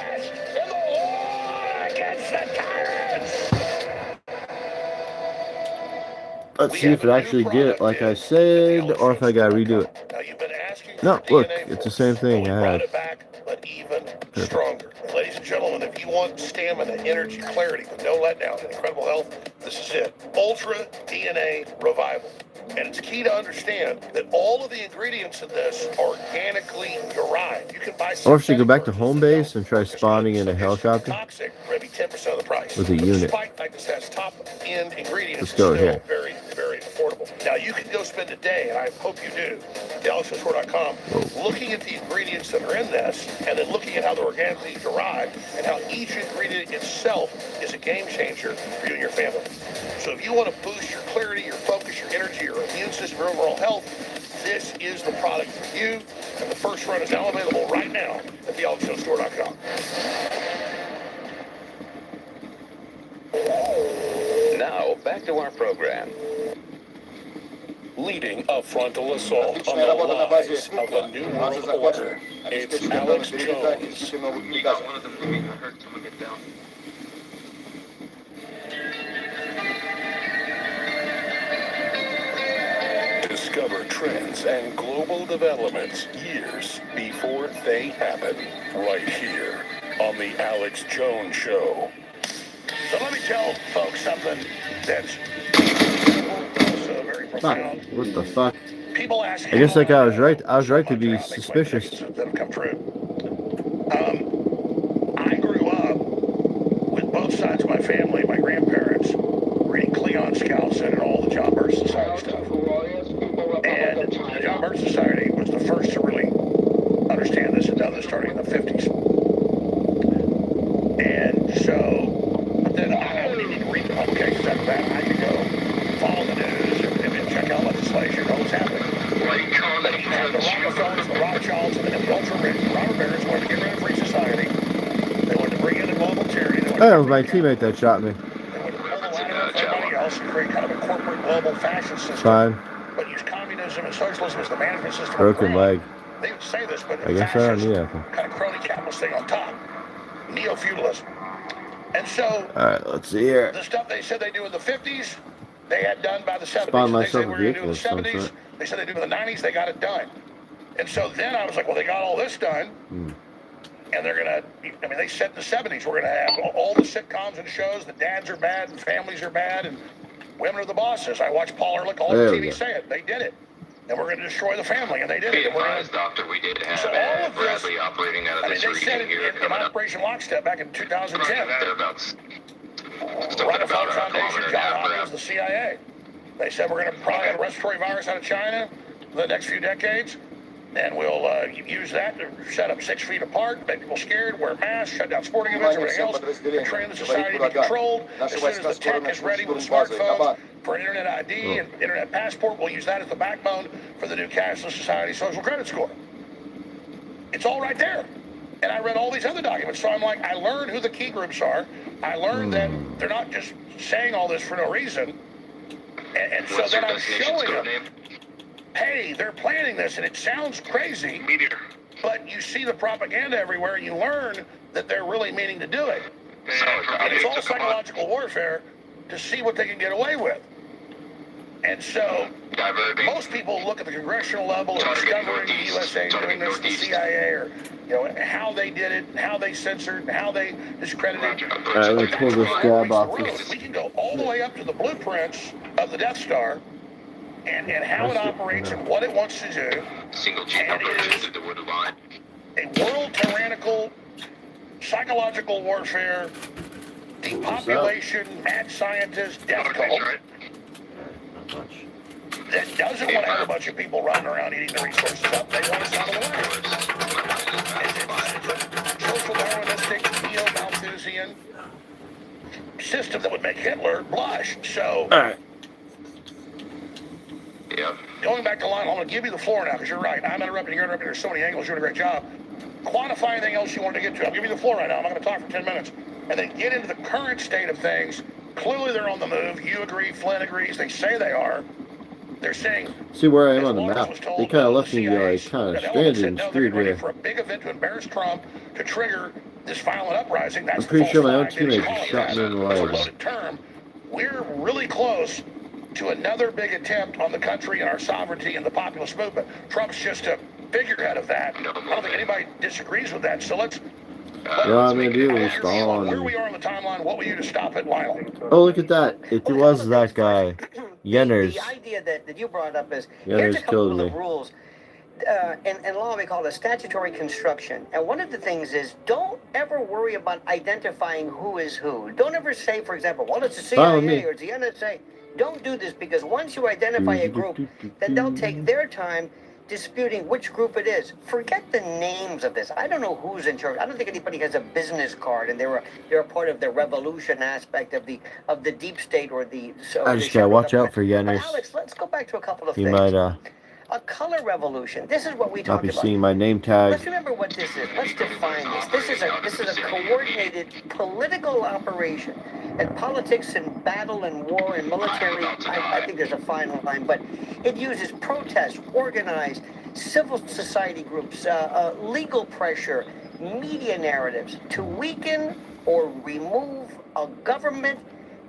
S1: Let's see if it actually did it like I said, or if I gotta redo it.
S2: Now, you've been asking
S1: No,
S2: for
S1: look,
S2: DNA
S1: it's the
S2: force.
S1: same thing
S2: Well,
S1: I
S2: we brought
S1: had.
S2: it back, but even stronger. Ladies and gentlemen, if you want stamina, energy, clarity, with no letdowns, and incredible health, this is it. Ultra DNA Revival. And it's key to understand that all of the ingredients in this are organically derived. You can buy
S1: Or should go back to home base and try spawning in a helicopter
S2: toxic for maybe 10% of the price.
S1: with a unit.
S2: Despite like this has top-end ingredients,
S1: Let's
S2: it's
S1: go
S2: still
S1: here.
S2: very, very affordable. Now, you can go spend a day, and I hope you do, AlexSwore.com, looking at the ingredients that are in this, and then looking at how they're organically derived, and how each ingredient itself is a game changer for you and your family. So if you want to boost your clarity, your focus, your energy, your immune system, your overall health, this is the product for you. And the first run is now available right now at thealexstore.com.
S9: Now, back to our program. Leading a frontal assault on the lies of the New World Order, it's Alex Jones. Discover trends and global developments years before they happen, right here on The Alex Jones Show.
S2: So let me tell folks something that's also very profound.
S1: Fuck. What the fuck?
S2: People ask,
S1: I guess like I was right. I was right to be suspicious.
S2: that have come true. I grew up with both sides of my family, my grandparents, reading Cleon Skousen and all the John Birch Society stuff. And the John Birch Society was the first to really understand this and know this starting in the 50s. And so, but then I wouldn't need to read the publications after that. I could go follow the news and check out legislation, know what's happening. But you had the Rockefellers, the Rothschilds, and then the ultra-rich, the robber barons wanted to get rid of free society. They wanted to bring in the global tyranny.
S1: That was my teammate that shot me.
S2: Everybody else and create kind of a corporate global fashion system.
S1: Fine.
S2: But use communism and socialism as the management system.
S1: Broken leg.
S2: They would say this, but
S1: I guess I don't need anything.
S2: kind of crony capitalist thing on top. Neo-feudalism. And so,
S1: alright, let's see here.
S2: The stuff they said they do in the 50s, they had done by the 70s.
S1: Spawn
S2: They
S1: myself
S2: said
S1: a
S2: we were going to do in
S1: vehicle
S2: the
S1: of some
S2: 70s.
S1: sort.
S2: They said they do in the 90s, they got it done. And so then I was like, well, they got all this done. And they're going to, I mean, they said in the 70s, we're going to have all the sitcoms and shows, the dads are bad and families are bad and women are the bosses. I watched Paul Ehrlich, all the TV say it. They did it. And we're going to destroy the family, and they did it.
S21: Doctor, we did have Bradley operating out of this region here
S2: in Operation Lockstep back in 2010. The Rockefeller Foundation, John Hopkins, the CIA. They said we're going to probably have a respiratory virus out of China for the next few decades, and we'll use that to set up 6 feet apart, make people scared, wear masks, shut down sporting events, everything else, and train the society to be controlled. As soon as the tech is ready with the smartphones for an internet ID and internet passport, we'll use that as the backbone for the new cashless society social credit score. It's all right there. And I read all these other documents, so I'm like, I learned who the key groups are. I learned that they're not just saying all this for no reason. And so then I'm showing them, hey, they're planning this, and it sounds crazy, but you see the propaganda everywhere, and you learn that they're really meaning to do it. And it's all psychological warfare to see what they can get away with. And so most people look at the congressional level and discovering the USA doing this, the CIA, or how they did it, and how they censored, and how they discredited.
S1: Alright, let me pull this scab off this.
S2: We can go all the way up to the blueprints of the Death Star and how it operates and what it wants to do. And it is a world tyrannical, psychological warfare, depopulation, mad scientist, death cult that doesn't want to have a bunch of people running around eating the resources up. They want us out of the way. It's a social Darwinistic, neo-Malthusian system that would make Hitler blush. So, going back to line, I'm going to give you the floor now because you're right. I'm interrupting, you're interrupting. There's so many angles. You're doing a great job. Quantify anything else you wanted to get to. I'll give you the floor right now. I'm not going to talk for 10 minutes. And then get into the current state of things. Clearly, they're on the move. You agree. Flynn agrees. They say they are. They're saying.
S1: See where I am on the map. They kind of left me like kind of stranded and screwed here.
S2: For a big event to embarrass Trump to trigger this violent uprising. That's
S1: I'm pretty sure my own teammate just shot me in the leg.
S2: Loaded term. We're really close to another big attempt on the country and our sovereignty and the populist movement. Trump's just a figurehead of that. I don't think anybody disagrees with that. So let's
S1: I'm gonna do
S2: where
S1: respond.
S2: we are on the timeline, what will you to stop it, Lionel?
S1: Oh, look at that. It was that guy. Yenners.
S20: The idea that you brought up is,
S1: Yenners
S20: here's a couple
S1: killed
S20: of
S1: me.
S20: rules. In law, we call it statutory construction. And one of the things is, don't ever worry about identifying who is who. Don't ever say, for example, well, it's the CIA or it's the NSA. Don't do this, because once you identify a group, then they'll take their time disputing which group it is. Forget the names of this. I don't know who's in charge. I don't think anybody has a business card and they're a part of the revolution aspect of the deep state or the.
S1: I just gotta watch out for Yenners.
S20: Alex, let's go back to a couple of
S1: He
S20: things.
S1: might
S20: A color revolution. This is what we
S1: not
S20: talked
S1: be
S20: about.
S1: seeing my name tag.
S20: Let's remember what this is. Let's define this. This is a coordinated political operation. And politics and battle and war and military, I think there's a fine line, but it uses protest, organized, civil society groups, legal pressure, media narratives to weaken or remove a government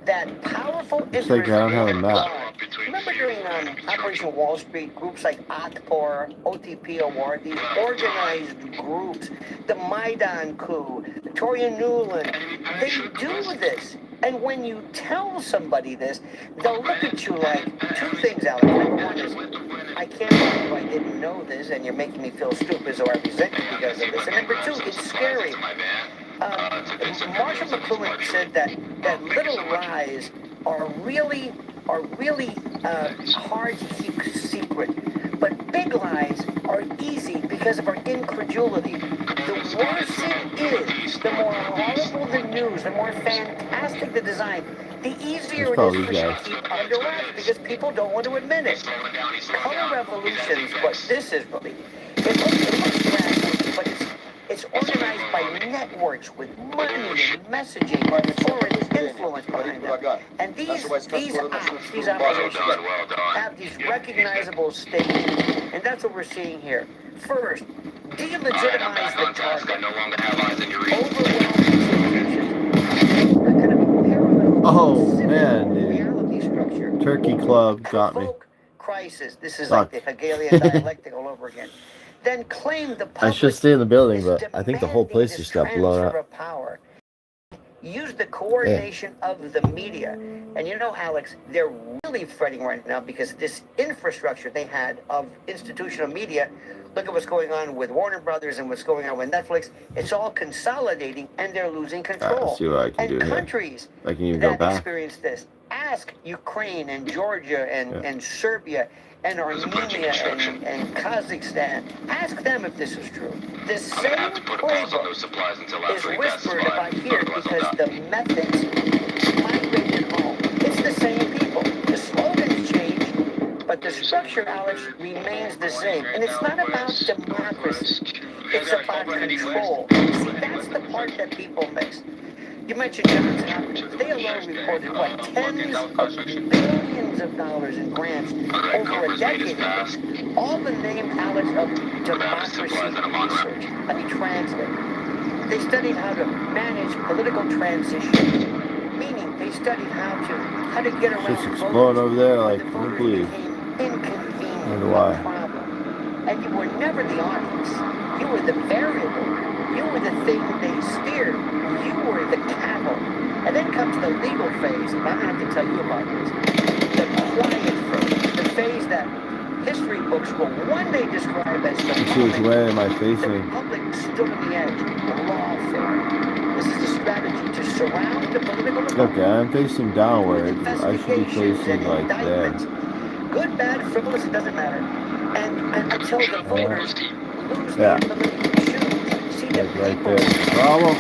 S20: that powerful
S1: Looks like I don't have a map.
S20: Remember during Operation Wall Street, groups like Atpor, OTP Award, these organized groups, the Maidan coup, Victoria Nuland, they do this. And when you tell somebody this, they'll look at you like two things, Alex. Number one is, I can't believe I didn't know this, and you're making me feel stupid, so I resent you because of this. And number two, it's scary. Marshall McLuhan said that little lies are really hard to keep secret, but big lies are easy because of our incredulity. The worse it is, the more horrible the news, the more fantastic the design, the easier it is for us to keep under wraps because people don't want to admit it. Color revolutions, what this is really, it looks grassroots, but it's organized by networks with money and messaging and foreign influence behind them. And these operations have these recognizable stakes, and that's what we're seeing here. First, delegitimize the target.
S1: Oh man, dude. Turkey Club got me.
S20: Crisis. This is like the Hegelian dialectic all over again. Then claim the public
S1: I should stay in the building, but I think the whole place just got blown up.
S20: Power. Use the coordination of the media. And you know, Alex, they're really fretting right now because this infrastructure they had of institutional media, look at what's going on with Warner Brothers and what's going on with Netflix. It's all consolidating and they're losing control.
S1: Let's see what I can do
S20: countries
S1: here. I can even go back.
S20: Experience this. Ask Ukraine and Georgia and Serbia and Armenia and Kazakhstan. Ask them if this is true. The same playbook is whispered about here because the methods migrated home. It's the same people. The slogans change, but the structure, Alex, remains the same. And it's not about democracy. It's about control. See, that's the part that people miss. You mentioned Johns Hopkins. They alone reported, tens of billions of dollars in grants over a decade ago. All the name, Alex, of democracy research. Let me translate. They studied how to manage political transition, meaning they studied how to get around
S1: Just exploding over there like who believe.
S20: Inconvenient.
S1: Wonder why.
S20: Problem. And you were never the audience. You were the variable. You were the thing they steered. You were the cattle. And then comes the legal phase, and I'm going to have to tell you about this. The quiet phase. The phase that history books will one day describe as the
S1: See which way am I
S20: the
S1: facing?
S20: public stood on the edge. Lawfare. This is the strategy to surround the political...
S1: Okay, I'm facing downwards. I should be facing like there.
S20: Good, bad, frivolous, it doesn't matter. And until the voters lose
S1: Yeah.
S20: the ability to choose. See,
S1: Like right there. Problem.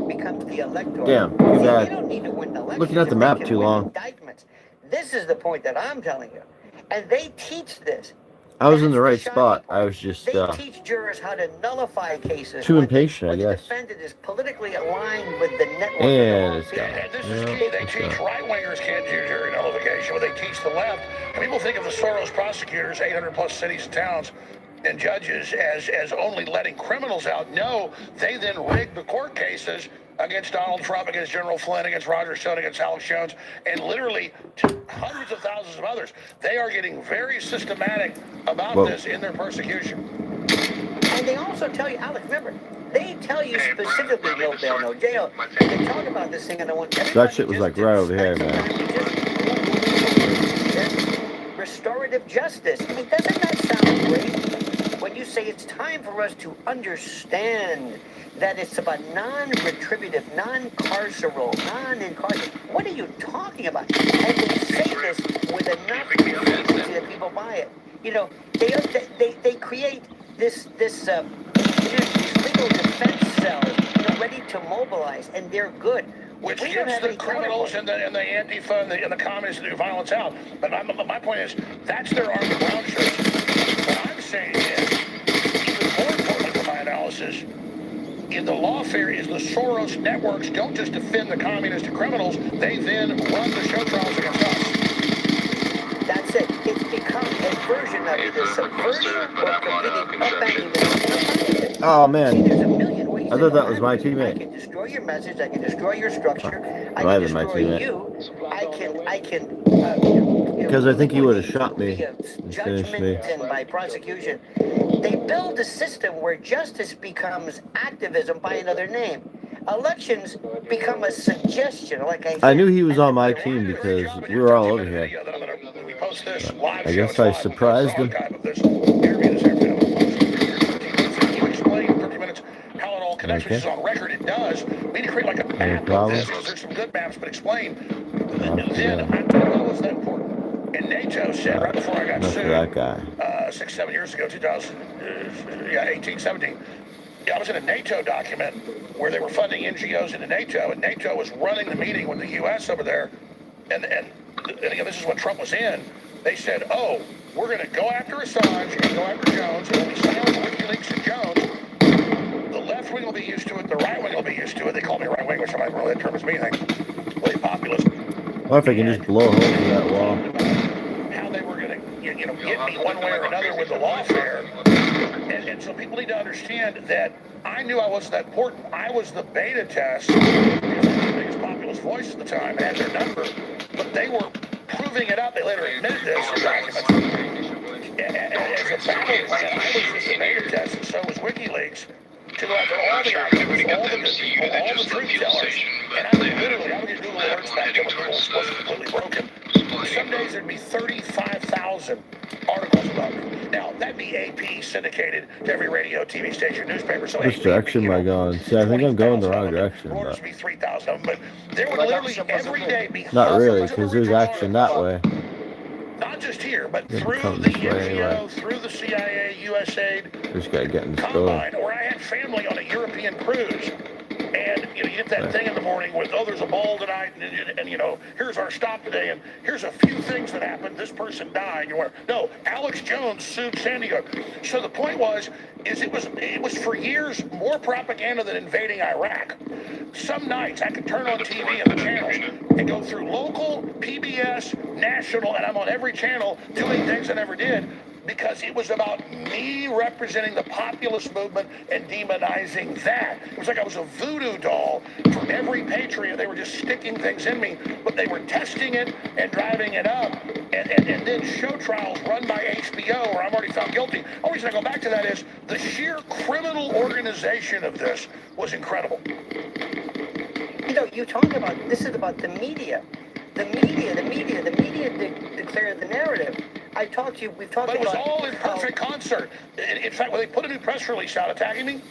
S20: Becomes the electorate.
S1: Damn, too
S20: You
S1: bad.
S20: don't need to win elections
S1: Looking at the
S20: if
S1: map
S20: they can
S1: too
S20: win
S1: long.
S20: indictments. This is the point that I'm telling you. And they teach this.
S1: I was in the right spot. I was just
S20: They teach jurors how to nullify cases.
S1: too
S20: when
S1: impatient, I
S20: the
S1: guess.
S20: defendant is politically aligned with the network.
S1: And it's gone.
S2: And this is
S1: Yeah,
S2: key. They
S1: it's
S2: teach
S1: gone.
S2: right-wingers can't do jury nullification, but they teach the left. And people think of the Soros prosecutors, 800-plus cities and towns, and judges as only letting criminals out. No, they then rig the court cases against Donald Trump, against General Flynn, against Roger Stone, against Alex Jones, and literally hundreds of thousands of others. They are getting very systematic about this in their persecution.
S20: And they also tell you, Alex, remember, they tell you specifically, no bail, no jail. They talk about this thing, and I want everybody
S1: That shit was like right over here, man.
S20: Restorative justice. I mean, doesn't that sound great? When you say it's time for us to understand that it's about non-retributive, non-carceral, non-incarcerated. What are you talking about? And they say this with enough frequency that people buy it. You know, they create these legal defense cells, you know, ready to mobilize, and they're good.
S2: Which gets the criminals and the Antifa and the communists that do violence out. But my point is, that's their Arma brown shirts. What I'm saying is, even more importantly for my analysis, in the lawfare is the Soros networks don't just defend the communist and criminals, they then run the show trials against us.
S20: That's it. It's become a version of either subversion or completely upending the.
S1: Oh man,
S20: there's a million ways
S1: I thought that was my teammate.
S20: I can destroy your message. I can destroy your structure. I
S1: Might
S20: can
S1: have been my
S20: destroy
S1: teammate.
S20: you. I can.
S1: Because I think he would have shot me and finished me.
S20: Judgment and by prosecution, they build a system where justice becomes activism by another name. Elections become a suggestion, like
S1: I knew he was on my team because we were all over here. I guess I surprised him.
S2: Connects, which is on record, it does. We need to create like a map of this, because there's some good maps, but explain. Then, I don't know what's that important. And NATO said, right before I got sued,
S1: that guy.
S2: 6-7 years ago, 2018, 17, I was in a NATO document where they were funding NGOs into NATO, and NATO was running the meeting with the U.S. over there, and again, this is when Trump was in. They said, oh, we're going to go after Assange and go after Jones, and we'll be silent on WikiLeaks and Jones. The left wing will be used to it. The right wing will be used to it. They call me right wing, which I don't really that term is me anything. Really populist.
S1: What if I can just blow a hole through that wall?
S2: How they were going to, get me one way or another with the lawfare. And so people need to understand that I knew I wasn't that important. I was the beta test because I was the biggest populist voice at the time. I had their number. But they were proving it out. They later admitted this in documents. As a battle plan, I was just a beta test, and so was WikiLeaks. To go after all the activists, all the good people, all the truth tellers. And I would get Google alerts back then when Google was completely broken. Some days there'd be 35,000 articles about me. Now, that'd be AP syndicated to every radio, TV station, newspaper. So
S1: Which direction am I going? See, I think I'm going the wrong direction.
S2: Reuters would be 3,000 of them, but there would literally every day be
S1: not really, because there's action that way.
S2: Not just here, but through the NGO, through the CIA, USAID,
S1: just gotta get in the store.
S2: Where I had family on a European cruise, and you get that thing in the morning with, oh, there's a ball tonight, and here's our stop today, and here's a few things that happened. This person died. No, Alex Jones sued San Diego. So the point was, it was for years more propaganda than invading Iraq. Some nights I could turn on TV and the channels and go through local, PBS, national, and I'm on every channel doing things I never did because it was about me representing the populist movement and demonizing that. It was like I was a voodoo doll for every patriot. They were just sticking things in me, but they were testing it and driving it up. And then show trials run by HBO where I'm already found guilty. The only reason I go back to that is the sheer criminal organization of this was incredible.
S20: You talk about, this is about the media. The media declared the narrative. We've talked about... But
S2: it was all in perfect concert. In fact, when they put a new press release out attacking me, it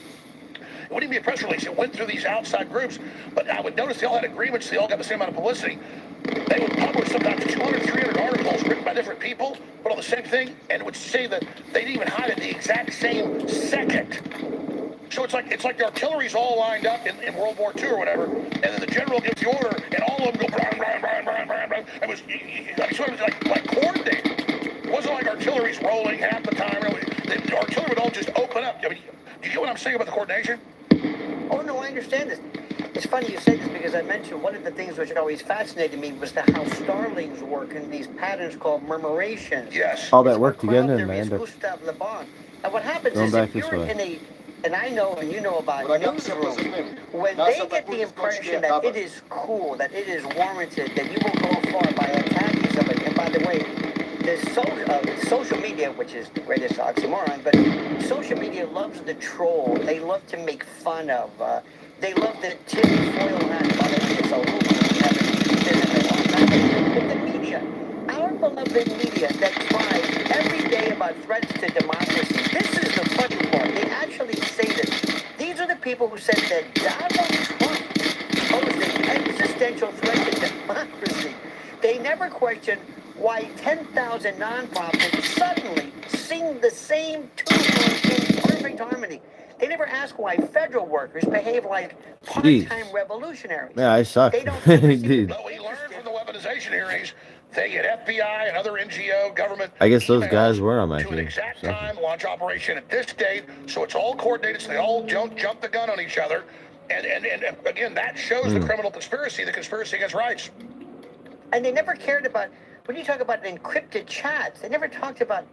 S2: wouldn't even be a press release. It went through these outside groups. But I would notice they all had agreements. They all got the same amount of publicity. They would publish sometimes 200, 300 articles written by different people, but on the same thing, and it would say that they didn't even hide it the exact same second. So it's like the artillery's all lined up in World War II or whatever, and then the general gives the order, and all of them go bang, bang, bang, bang, bang, bang. It was like coordinated. It wasn't like artillery's rolling half the time. The artillery would all just open up. I mean, do you get what I'm saying about the coordination?
S20: Oh, no, I understand this. It's funny you say this because I mentioned one of the things which always fascinated me was how starlings work in these patterns called murmuration.
S2: Yes.
S1: All that work together, man.
S20: And what happens is if you're in a and I know and you know about newsrooms, when they get the impression that it is cool, that it is warranted, that you will go far by attacking somebody. And by the way, the social media, which is the greatest oxymoron, but social media loves the troll. They love to make fun of. They love the tinfoil hat. By the way, it's aluminum. But the media, our beloved media that cries every day about threats to democracy. This is the funny part. They actually say this. These are the people who said that Donald Trump posed an existential threat to democracy. They never question why 10,000 nonprofits suddenly sing the same tune in perfect harmony. They never ask why federal workers behave like part-time revolutionaries.
S1: Yeah, I suck.
S20: They don't
S1: Dude.
S2: But we learned from the weaponization hearings, they get FBI and other NGO government
S1: I guess those guys were on my
S2: to an
S1: team.
S2: exact
S1: So.
S2: time, launch operation at this date, so it's all coordinated, so they all don't jump the gun on each other. And again, that shows the criminal conspiracy, the conspiracy against rights.
S20: And they never cared about, when you talk about encrypted chats, they never talked about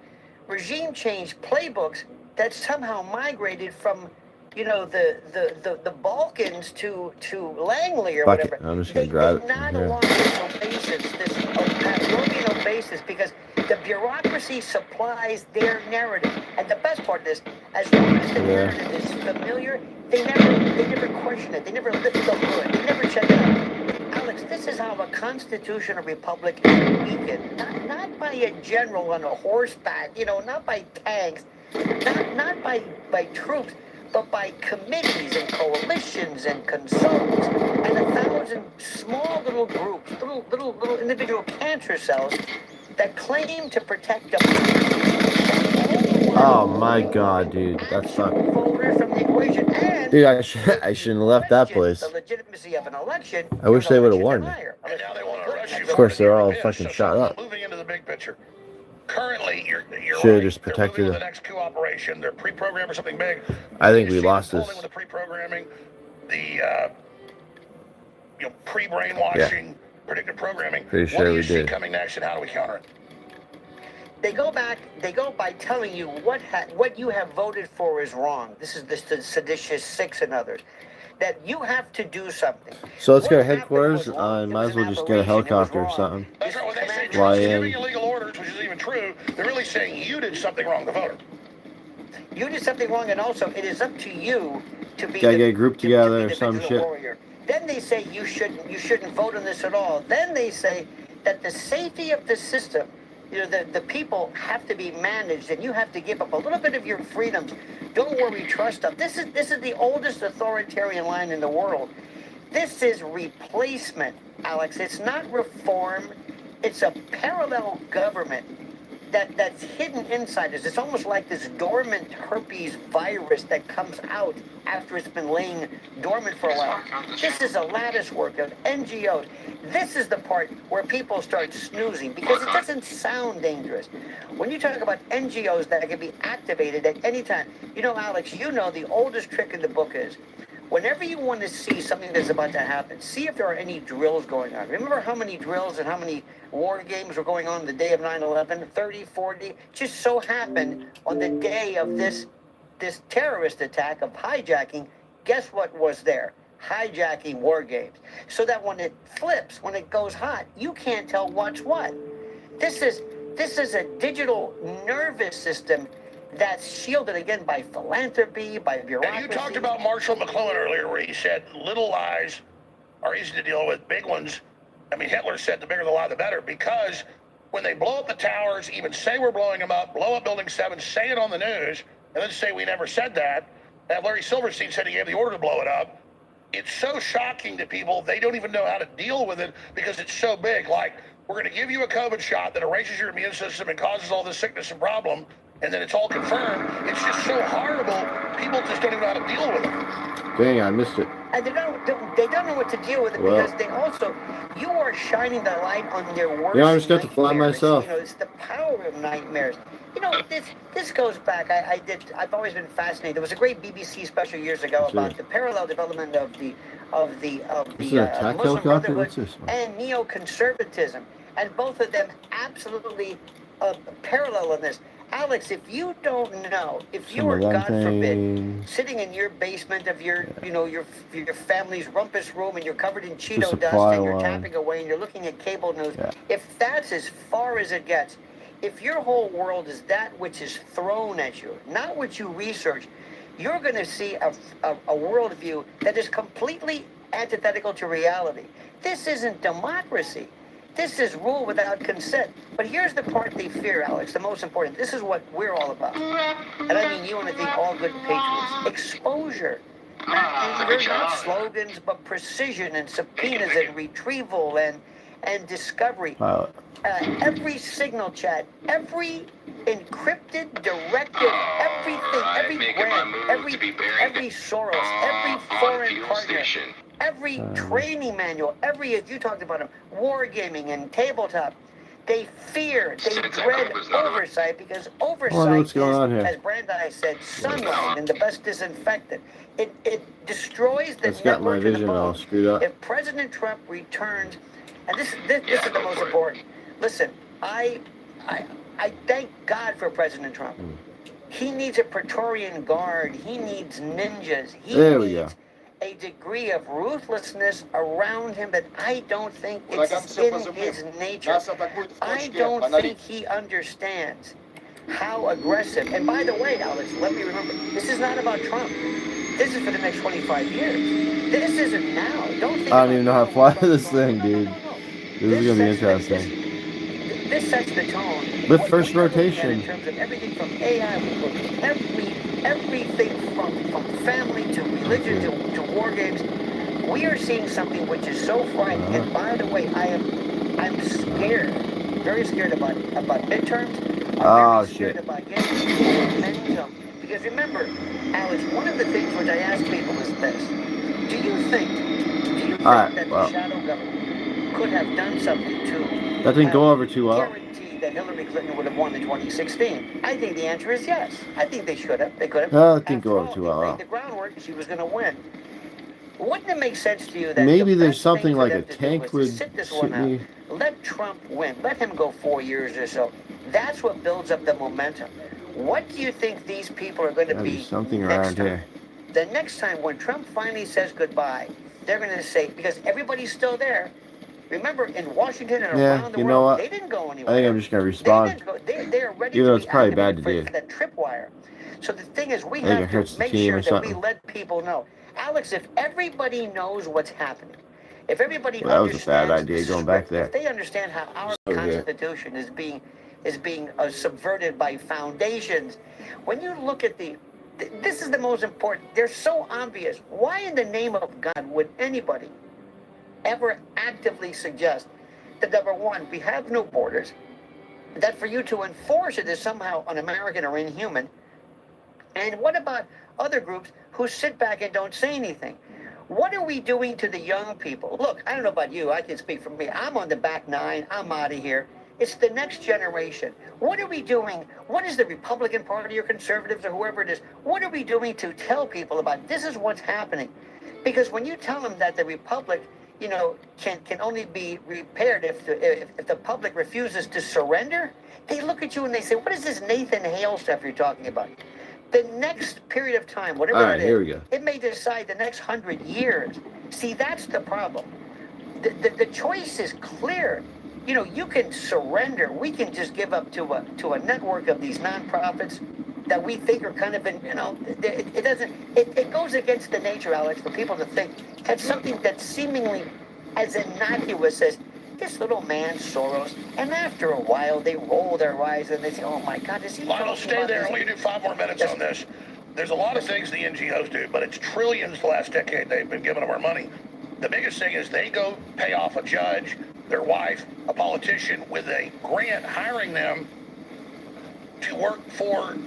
S20: regime change playbooks that somehow migrated from, you know, the Balkans to Langley or
S1: Fuck
S20: whatever.
S1: it. I'm just gonna drive it from
S20: Not
S1: here.
S20: along this oasis, this Pavlovian oasis, because the bureaucracy supplies their narrative. And the best part is, as long as the narrative is familiar, they never question it. They never lift the hood. They never check it out. Alex, this is how a constitutional republic is weakened. Not by a general on a horseback, you know, not by tanks, not by troops, but by committees and coalitions and consultants and 1,000 small little groups, little individual cancer cells that claim to protect them.
S1: Oh my god, dude. That's fucked. Dude, I shouldn't have left that place.
S20: The legitimacy of an election.
S1: I wish they would have warned me.
S2: And now they want to rush you.
S1: Of course, they're all fucking shot up.
S2: Moving into the big picture. Currently, you're
S1: Should have
S2: right.
S1: just protected
S2: the
S1: them.
S2: next coup operation. They're pre-programmed for something big.
S1: I think we lost this.
S2: With the pre-programming, the pre-brainwashing, predictive programming.
S1: Pretty sure
S2: what do you
S1: we
S2: see
S1: did.
S2: coming next, and how do we counter it?
S20: They go by telling you what you have voted for is wrong. This is the seditious six and others. That you have to do something.
S1: So let's go to headquarters. Might as well just get a helicopter or something.
S2: That's right. When they say
S1: Fly
S2: Trump's
S1: in.
S2: giving illegal orders, which is even true, they're really saying you did something wrong, the voter.
S20: You did something wrong, and also it is up to you to be.
S1: Gotta get a group together or some shit.
S20: Warrior. Then they say you shouldn't vote on this at all. Then they say that the safety of the system, you know, the people have to be managed, and you have to give up a little bit of your freedoms. Don't worry, trust us. This is the oldest authoritarian line in the world. This is replacement, Alex. It's not reform. It's a parallel government that's hidden inside us. It's almost like this dormant herpes virus that comes out after it's been laying dormant for a while. This is a lattice work of NGOs. This is the part where people start snoozing because it doesn't sound dangerous. When you talk about NGOs that can be activated at any time, you know, Alex, you know the oldest trick in the book is whenever you want to see something that's about to happen, see if there are any drills going on. Remember how many drills and how many war games were going on the day of 9/11? 30, 40. Just so happened on the day of this terrorist attack of hijacking, guess what was there? Hijacking war games. So that when it flips, when it goes hot, you can't tell what's what. This is a digital nervous system that's shielded again by philanthropy, by bureaucracy.
S2: And you talked about Marshall McLuhan earlier, where he said little lies are easy to deal with, big ones. I mean, Hitler said the bigger the lie, the better, because when they blow up the towers, even say we're blowing them up, blow up Building 7, say it on the news, and then say we never said that, and Larry Silverstein said he gave the order to blow it up, it's so shocking to people, they don't even know how to deal with it because it's so big. Like, we're going to give you a COVID shot that erases your immune system and causes all this sickness and problem, and then it's all confirmed. It's just so horrible, people just don't even know how to deal with it.
S1: Dang, I missed it.
S20: And they don't know what to deal with it because they also, you are shining the light on their worst.
S1: Yeah, I'm just got to fly myself.
S20: You know, it's the power of nightmares. You know, this goes back. I've always been fascinated. There was a great BBC special years ago about the parallel development of the Muslim Brotherhood and neoconservatism, and both of them absolutely parallel in this. Alex, if you don't know, if you
S1: Some
S20: were,
S1: of them
S20: God forbid,
S1: things.
S20: sitting in your basement of your, you know, your family's rumpus room and you're covered in
S1: The
S20: Cheeto dust
S1: supply
S20: and you're
S1: line.
S20: tapping away and you're looking at cable news,
S1: Yeah.
S20: if that's as far as it gets, if your whole world is that which is thrown at you, not what you research, you're going to see a worldview that is completely antithetical to reality. This isn't democracy. This is rule without consent. But here's the part they fear, Alex, the most important. This is what we're all about. And I mean you and I think all good patriots. Exposure. Not anger, not slogans, but precision and subpoenas and retrieval and discovery.
S1: Pilot.
S20: Every signal chat, every encrypted directive, everything, every brand, every Soros, every foreign partner, every training manual, every, as you talked about them, wargaming and tabletop, they fear, they dread oversight because oversight
S1: what's going on
S20: is,
S1: here.
S20: as Brandeis said, sunlight and the best disinfectant. It destroys the
S1: It's got my
S20: network to the
S1: vision all
S20: bone.
S1: screwed up.
S20: If President Trump returns, and this is the most important. Listen, I thank God for President Trump. He needs a Praetorian Guard. He needs ninjas. He needs a degree of ruthlessness around him that I don't think it's in his nature. I don't think he understands how aggressive. And by the way, Alex, let me remember, this is not about Trump. This is for the next 25 years. This isn't now. Don't think
S1: I don't even know how to fly this thing, dude. This is gonna be interesting.
S20: This sets the tone.
S1: With first rotation.
S20: In terms of everything from AI, everything from family to religion to war games, we are seeing something which is so frightening. And by the way, I'm scared, very scared about midterms. I'm very scared about getting momentum. Because remember, Alex, one of the things which I ask people is this: Do you think that the shadow government could have done something to
S1: that didn't go over too well?
S20: Guarantee that Hillary Clinton would have won in 2016? I think the answer is yes. I think they should have. They could have.
S1: Well, it didn't go over too well.
S20: They laid the groundwork. She was going to win. Wouldn't it make sense to you that
S1: maybe
S20: the
S1: there's
S20: best
S1: something
S20: thing
S1: like
S20: for
S1: a
S20: them to
S1: tank
S20: do is
S1: would
S20: to sit this one out, let Trump win, let him go 4 years or so. That's what builds up the momentum. What do you think these people are going to be
S1: something
S20: next
S1: around
S20: time?
S1: here?
S20: The next time when Trump finally says goodbye, they're going to say, because everybody's still there. Remember, in Washington and around the world, they didn't go anywhere.
S1: I think I'm just gonna respond.
S20: They are ready
S1: Even though
S20: to
S1: it's
S20: be
S1: probably bad to
S20: activated
S1: do.
S20: for that tripwire. So the thing is, we
S1: I think
S20: have
S1: it hurts
S20: to
S1: the
S20: make
S1: team
S20: sure
S1: or
S20: that we
S1: something.
S20: let people know. Alex, if everybody knows what's happening, if everybody
S1: Well, that was a
S20: understands
S1: bad idea going back there.
S20: if they understand how our Constitution is being subverted by foundations, when you look at this is the most important. They're so obvious. Why in the name of God would anybody ever actively suggest that, number one, we have no borders, that for you to enforce it is somehow un-American or inhuman? And what about other groups who sit back and don't say anything? What are we doing to the young people? Look, I don't know about you. I can speak for me. I'm on the back nine. I'm out of here. It's the next generation. What are we doing? What is the Republican Party or conservatives or whoever it is? What are we doing to tell people about this is what's happening? Because when you tell them that the Republic, you know, can only be repaired if the public refuses to surrender, they look at you and they say, what is this Nathan Hale stuff you're talking about? The next period of time, whatever it is,
S1: here we go.
S20: it may decide the next 100 years. See, that's the problem. The choice is clear. You know, you can surrender. We can just give up to a network of these nonprofits that we think are kind of, you know, it goes against the nature, Alex, for people to think that's something that's seemingly as innocuous as this little man, Soros, and after a while they roll their eyes and they say, oh my God, is he
S2: Lionel,
S20: talking
S2: stay
S20: about
S2: there.
S20: this?
S2: I want you to do 5 more minutes on this. There's a lot of things the NGOs do, but it's trillions the last decade they've been giving them our money. The biggest thing is they go pay off a judge, their wife, a politician with a grant hiring them to work for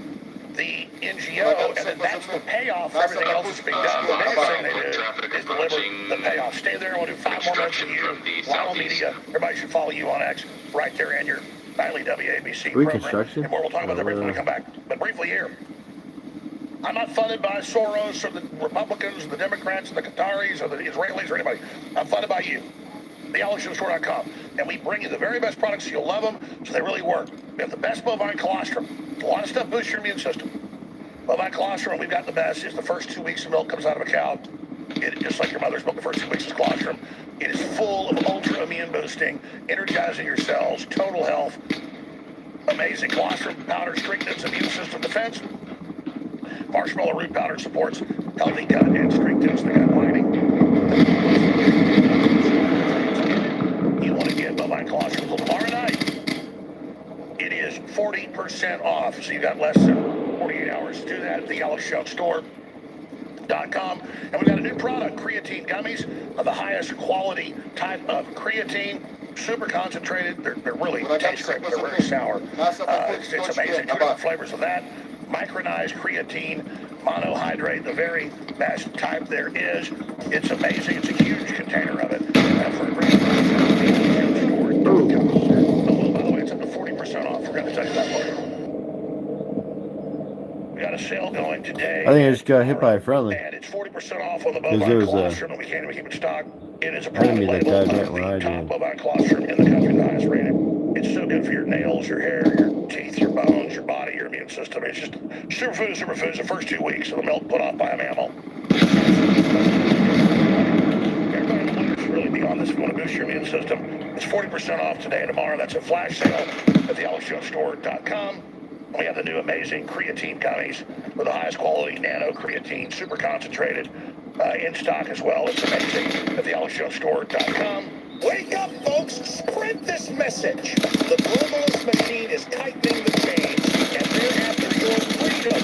S2: the NGO, and then that's the payoff for everything else that's being done. The biggest thing they do is deliver the payoff. Stay there. I want to do 5 more minutes with you. Lionel Media. Everybody should follow you on X right there in your nightly WABC program. And more we'll talk about that briefly when we come back. But briefly here, I'm not funded by Soros or the Republicans, or the Democrats, or the Qataris, or the Israelis, or anybody. I'm funded by you. TheAlexJonesStore.com. And we bring you the very best products so you'll love them, so they really work. We have the best bovine colostrum. A lot of stuff boosts your immune system. Bovine colostrum, we've got the best. It's the first 2 weeks of milk comes out of a cow. Just like your mother's milk, the first 2 weeks is colostrum. It is full of ultra immune boosting, energizing your cells, total health. Amazing. Colostrum powder strengthens immune system defense. Marshmallow root powder supports healthy gut and strengthens the gut lining. You want to get bovine colostrum until tomorrow night. It is 40% off, so you got less than 48 hours to do that at the AlexJonesStore.com. And we've got a new product, creatine gummies, of the highest quality type of creatine. Super concentrated. They're really taste great, but they're very sour. It's amazing. 2 different flavors of that. Micronized creatine monohydrate, the very best type there is. It's amazing. It's a huge container of it. For a great by the way, it's up to 40% off. Forgot to tell you that part. We got a sale going today.
S1: I think I just got hit by a friendly.
S2: And it's 40% off on the bovine colostrum, and we can't even keep it stock. It is a
S1: enemy that
S2: label
S1: died right
S2: of
S1: when
S2: the
S1: I
S2: top
S1: did.
S2: bovine colostrum in the country, the highest rated. It's so good for your nails, your hair, your teeth, your bones, your body, your immune system. It's just superfoods the first 2 weeks of the milk put off by a mammal. Everybody in the winter should really be on this if you want to boost your immune system. It's 40% off today and tomorrow. That's a flash sale at the AlexJonesStore.com. We have the new amazing creatine gummies with the highest quality nano creatine, super concentrated, in stock as well. It's amazing at the AlexJonesStore.com.
S15: Wake up, folks! Spread this message. The globalist machine is tightening the chains, and they're after your freedom.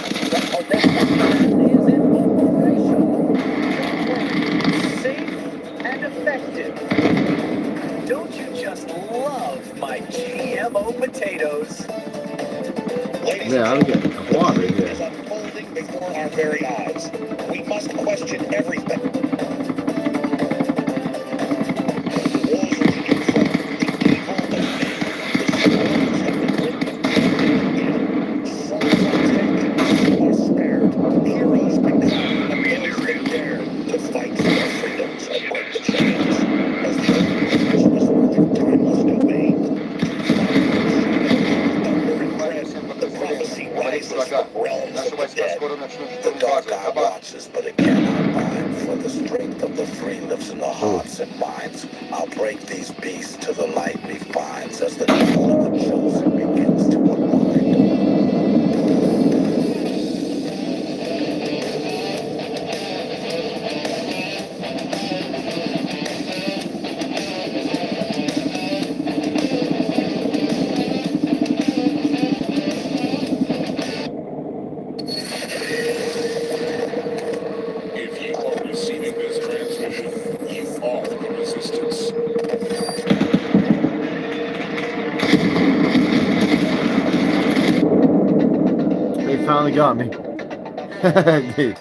S22: Is in operation. Safe and effective. Don't you just love my GMO potatoes?
S15: Ladies
S1: Yeah, I'm
S15: and
S1: getting
S15: gentlemen,
S1: clobbered
S15: the truth
S1: here.
S15: is unfolding before our very eyes. We must question everything. The dark eye watches, but it cannot bind, for the strength of the free lives in the hearts and minds. I'll break these beasts to the light refines as the dawn of the chosen begins to unwind.
S9: If you are receiving this transmission, you are the resistance.
S1: They finally got me. Dude,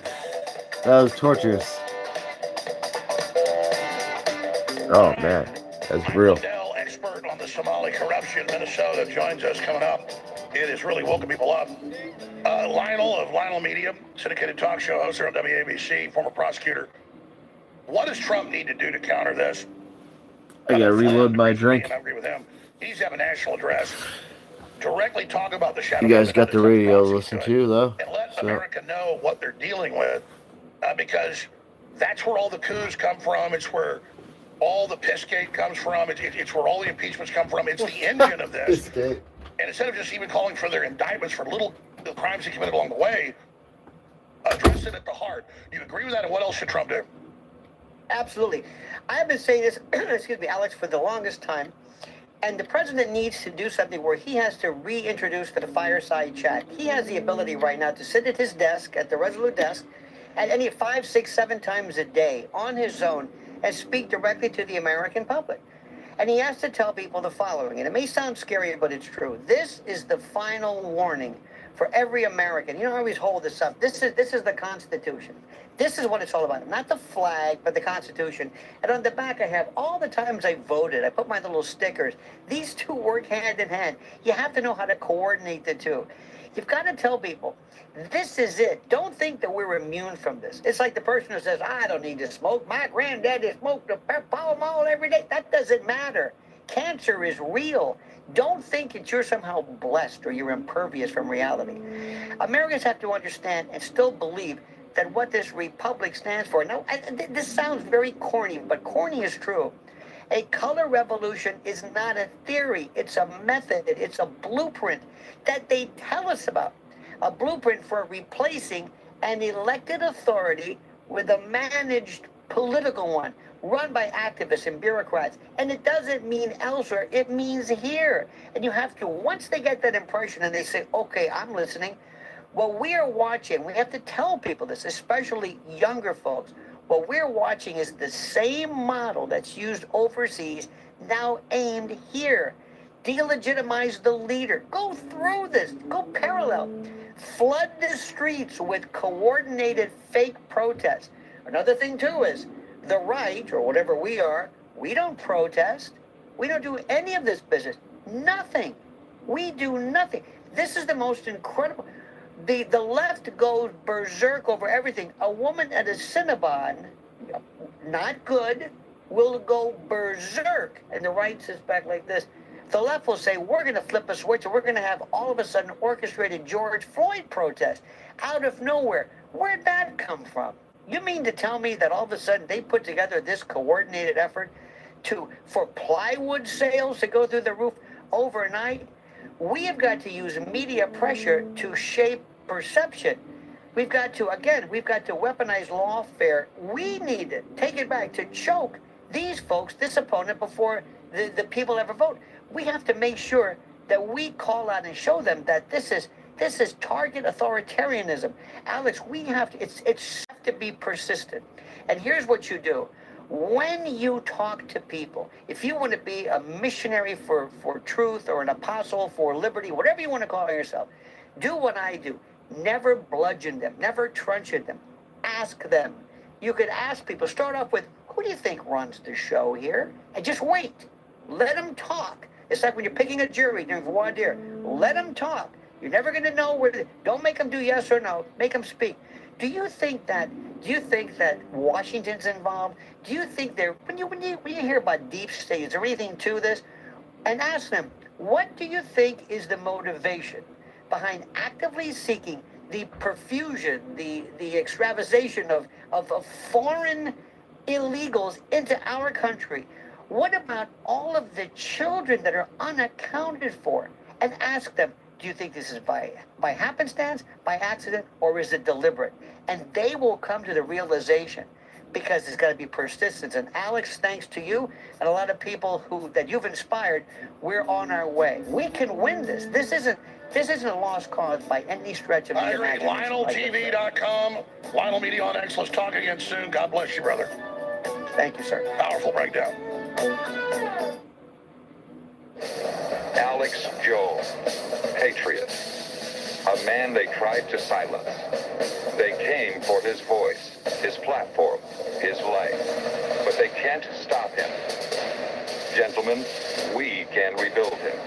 S1: that was torturous. Oh man, that's real.
S2: Expert on the Somali corruption in Minnesota joins us coming up. It has really woken people up. Lionel of Lionel Media, syndicated talk show host here on WABC, former prosecutor. What does Trump need to do to counter this?
S1: I gotta reload my drink.
S2: I agree with him. He needs to have a national address. Directly talk about the shadow.
S1: You guys got the radio to listen to, though.
S2: And let America know what they're dealing with, because that's where all the coups come from. It's where all the pissgate comes from. It's where all the impeachments come from. It's the engine of this. And instead of just even calling for their indictments for little crimes he committed along the way, address it at the heart. Do you agree with that? And what else should Trump do?
S20: Absolutely. I have been saying this, excuse me, Alex, for the longest time. And the president needs to do something where he has to reintroduce the fireside chat. He has the ability right now to sit at his desk, at the Resolute desk, at any 5, 6, 7 times a day on his own and speak directly to the American public. And he has to tell people the following, and it may sound scary, but it's true. This is the final warning for every American. You know, I always hold this up. This is the Constitution. This is what it's all about. Not the flag, but the Constitution. And on the back, I have all the times I voted. I put my little stickers. These two work hand in hand. You have to know how to coordinate the two. You've got to tell people, this is it. Don't think that we're immune from this. It's like the person who says, I don't need to smoke. My granddaddy smoked a Pall Mall every day. That doesn't matter. Cancer is real. Don't think that you're somehow blessed or you're impervious from reality. Americans have to understand and still believe that what this republic stands for. Now, this sounds very corny, but corny is true. A color revolution is not a theory. It's a method. It's a blueprint that they tell us about. A blueprint for replacing an elected authority with a managed political one run by activists and bureaucrats. And it doesn't mean elsewhere. It means here. And you have to, once they get that impression and they say, okay, I'm listening, what we are watching, we have to tell people this, especially younger folks. What we're watching is the same model that's used overseas, now aimed here. Delegitimize the leader. Go through this. Go parallel. Flood the streets with coordinated fake protests. Another thing, too, is the right, or whatever we are, we don't protest. We don't do any of this business. Nothing. We do nothing. This is the most incredible. The left goes berserk over everything. A woman at a Cinnabon, not good, will go berserk. And the right sits back like this. The left will say, we're going to flip a switch and we're going to have all of a sudden orchestrated George Floyd protest out of nowhere. Where'd that come from? You mean to tell me that all of a sudden they put together this coordinated effort for plywood sales to go through the roof overnight? We have got to use media pressure to shape perception. We've got to weaponize lawfare. We need to take it back to choke these folks, this opponent, before the people ever vote. We have to make sure that we call out and show them that this is target authoritarianism. Alex, we have to, it's to be persistent. And here's what you do. When you talk to people, if you want to be a missionary for truth or an apostle for liberty, whatever you want to call yourself, do what I do. Never bludgeon them, never truncheon them. Ask them. You could ask people, start off with, who do you think runs the show here? And just wait. Let them talk. It's like when you're picking a jury during voir dire. Let them talk. You're never going to know where. Don't make them do yes or no. Make them speak. Do you think that Washington's involved? Do you think they're when you hear about deep states or anything to this, and ask them, what do you think is the motivation behind actively seeking the perfusion, the extravasation of foreign illegals into our country? What about all of the children that are unaccounted for? And ask them, do you think this is by happenstance, by accident, or is it deliberate? And they will come to the realization, because it's got to be persistence. And Alex, thanks to you and a lot of people that you've inspired, we're on our way. We can win this. This isn't a lost cause by any stretch of the imagination.
S2: LionelTV.com, Lionel Media on X. Let's talk again soon. God bless you, brother.
S20: Thank you, sir.
S2: Powerful breakdown.
S3: Alex Jones, patriot, a man they tried to silence. They came for his voice, his platform, his life, but they can't stop him. Gentlemen, we can rebuild him.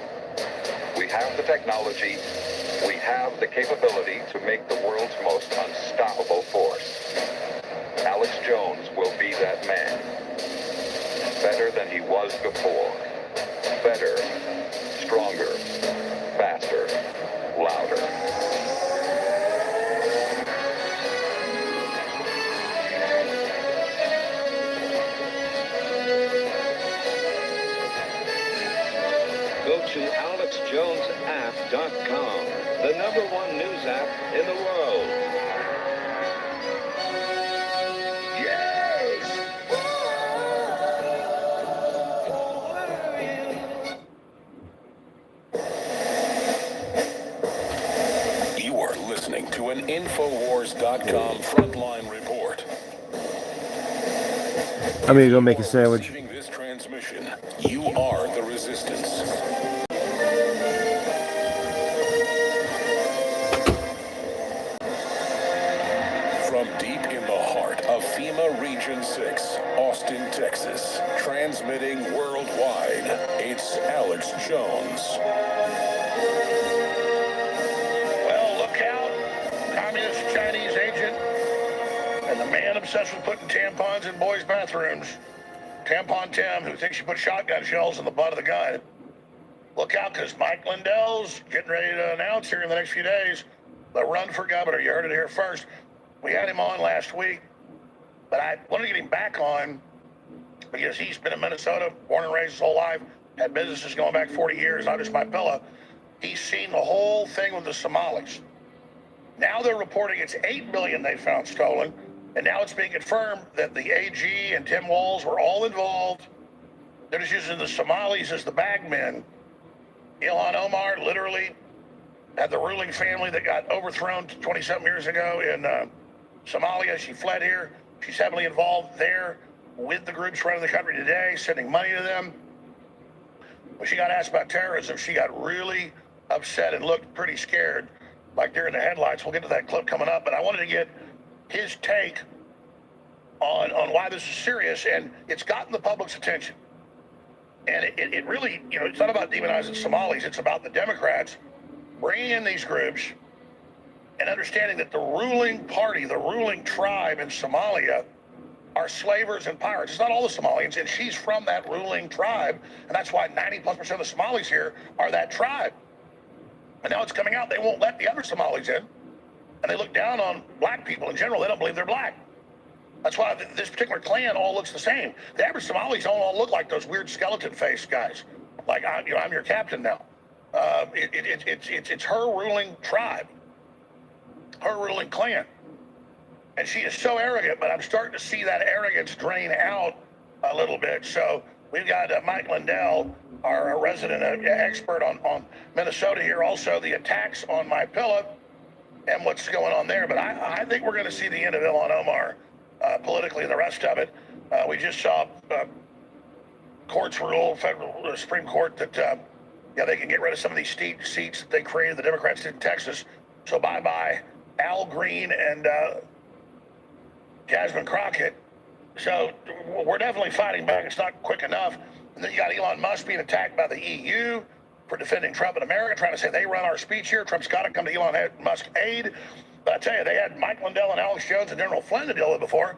S3: We have the technology, we have the capability to make the world's most unstoppable force. Alex Jones will be that man. Better than he was before. Better, stronger, faster, louder.
S4: Go to AlexJonesApp.com, the #1 news app in the world.
S9: You are listening to an Infowars.com frontline report.
S1: I'm gonna go make a sandwich.
S9: Receiving this transmission, you are the resistance. From deep in the heart of FEMA Region 6, Austin, Texas, transmitting worldwide, it's Alex Jones.
S2: Well, look out. Communist Chinese agent and the man obsessed with putting tampons in boys' bathrooms Tampon Tim, who thinks you put shotgun shells in the butt of the gun. Look out, because Mike Lindell's getting ready to announce here in the next few days the run for governor. You heard it here first. We had him on last week, but I wanted to get him back on because he's been in Minnesota, born and raised his whole life, had businesses going back 40 years, not just my pillow. He's seen the whole thing with the Somalis. Now they're reporting it's $8 billion they found stolen, and now it's being confirmed that the AG and Tim Walz were all involved. They're just using the Somalis as the bagmen. Ilhan Omar literally had the ruling family that got overthrown 20-something years ago in Somalia. She fled here. She's heavily involved there with the groups running the country today, sending money to them. When she got asked about terrorism, she got really upset and looked pretty scared, like during the headlights. We'll get to that clip coming up, but I wanted to get his take on why this is serious, and it's gotten the public's attention. And it really, it's not about demonizing Somalis. It's about the Democrats bringing in these groups and understanding that the ruling party, the ruling tribe in Somalia are slavers and pirates. It's not all the Somalians, and she's from that ruling tribe, and that's why 90+% of the Somalis here are that tribe. And now it's coming out they won't let the other Somalis in, and they look down on black people in general. They don't believe they're black. That's why this particular clan all looks the same. The average Somalis don't all look like those weird skeleton-faced guys. Like, I'm your captain now. It's her ruling tribe, her ruling clan. And she is so arrogant, but I'm starting to see that arrogance drain out a little bit. So we've got Mike Lindell, our resident expert on Minnesota here, also the attacks on my pillow and what's going on there. But I think we're going to see the end of Ilhan Omar politically and the rest of it. We just saw courts rule, federal Supreme Court, that they can get rid of some of these seats that they created, the Democrats did in Texas. So bye-bye Al Green and Jasmine Crockett. So we're definitely fighting back. It's not quick enough. And then you got Elon Musk being attacked by the EU for defending Trump in America, trying to say they run our speech here. Trump's got to come to Elon Musk's aid. But I tell you, they had Mike Lindell and Alex Jones and General Flynn to deal with before.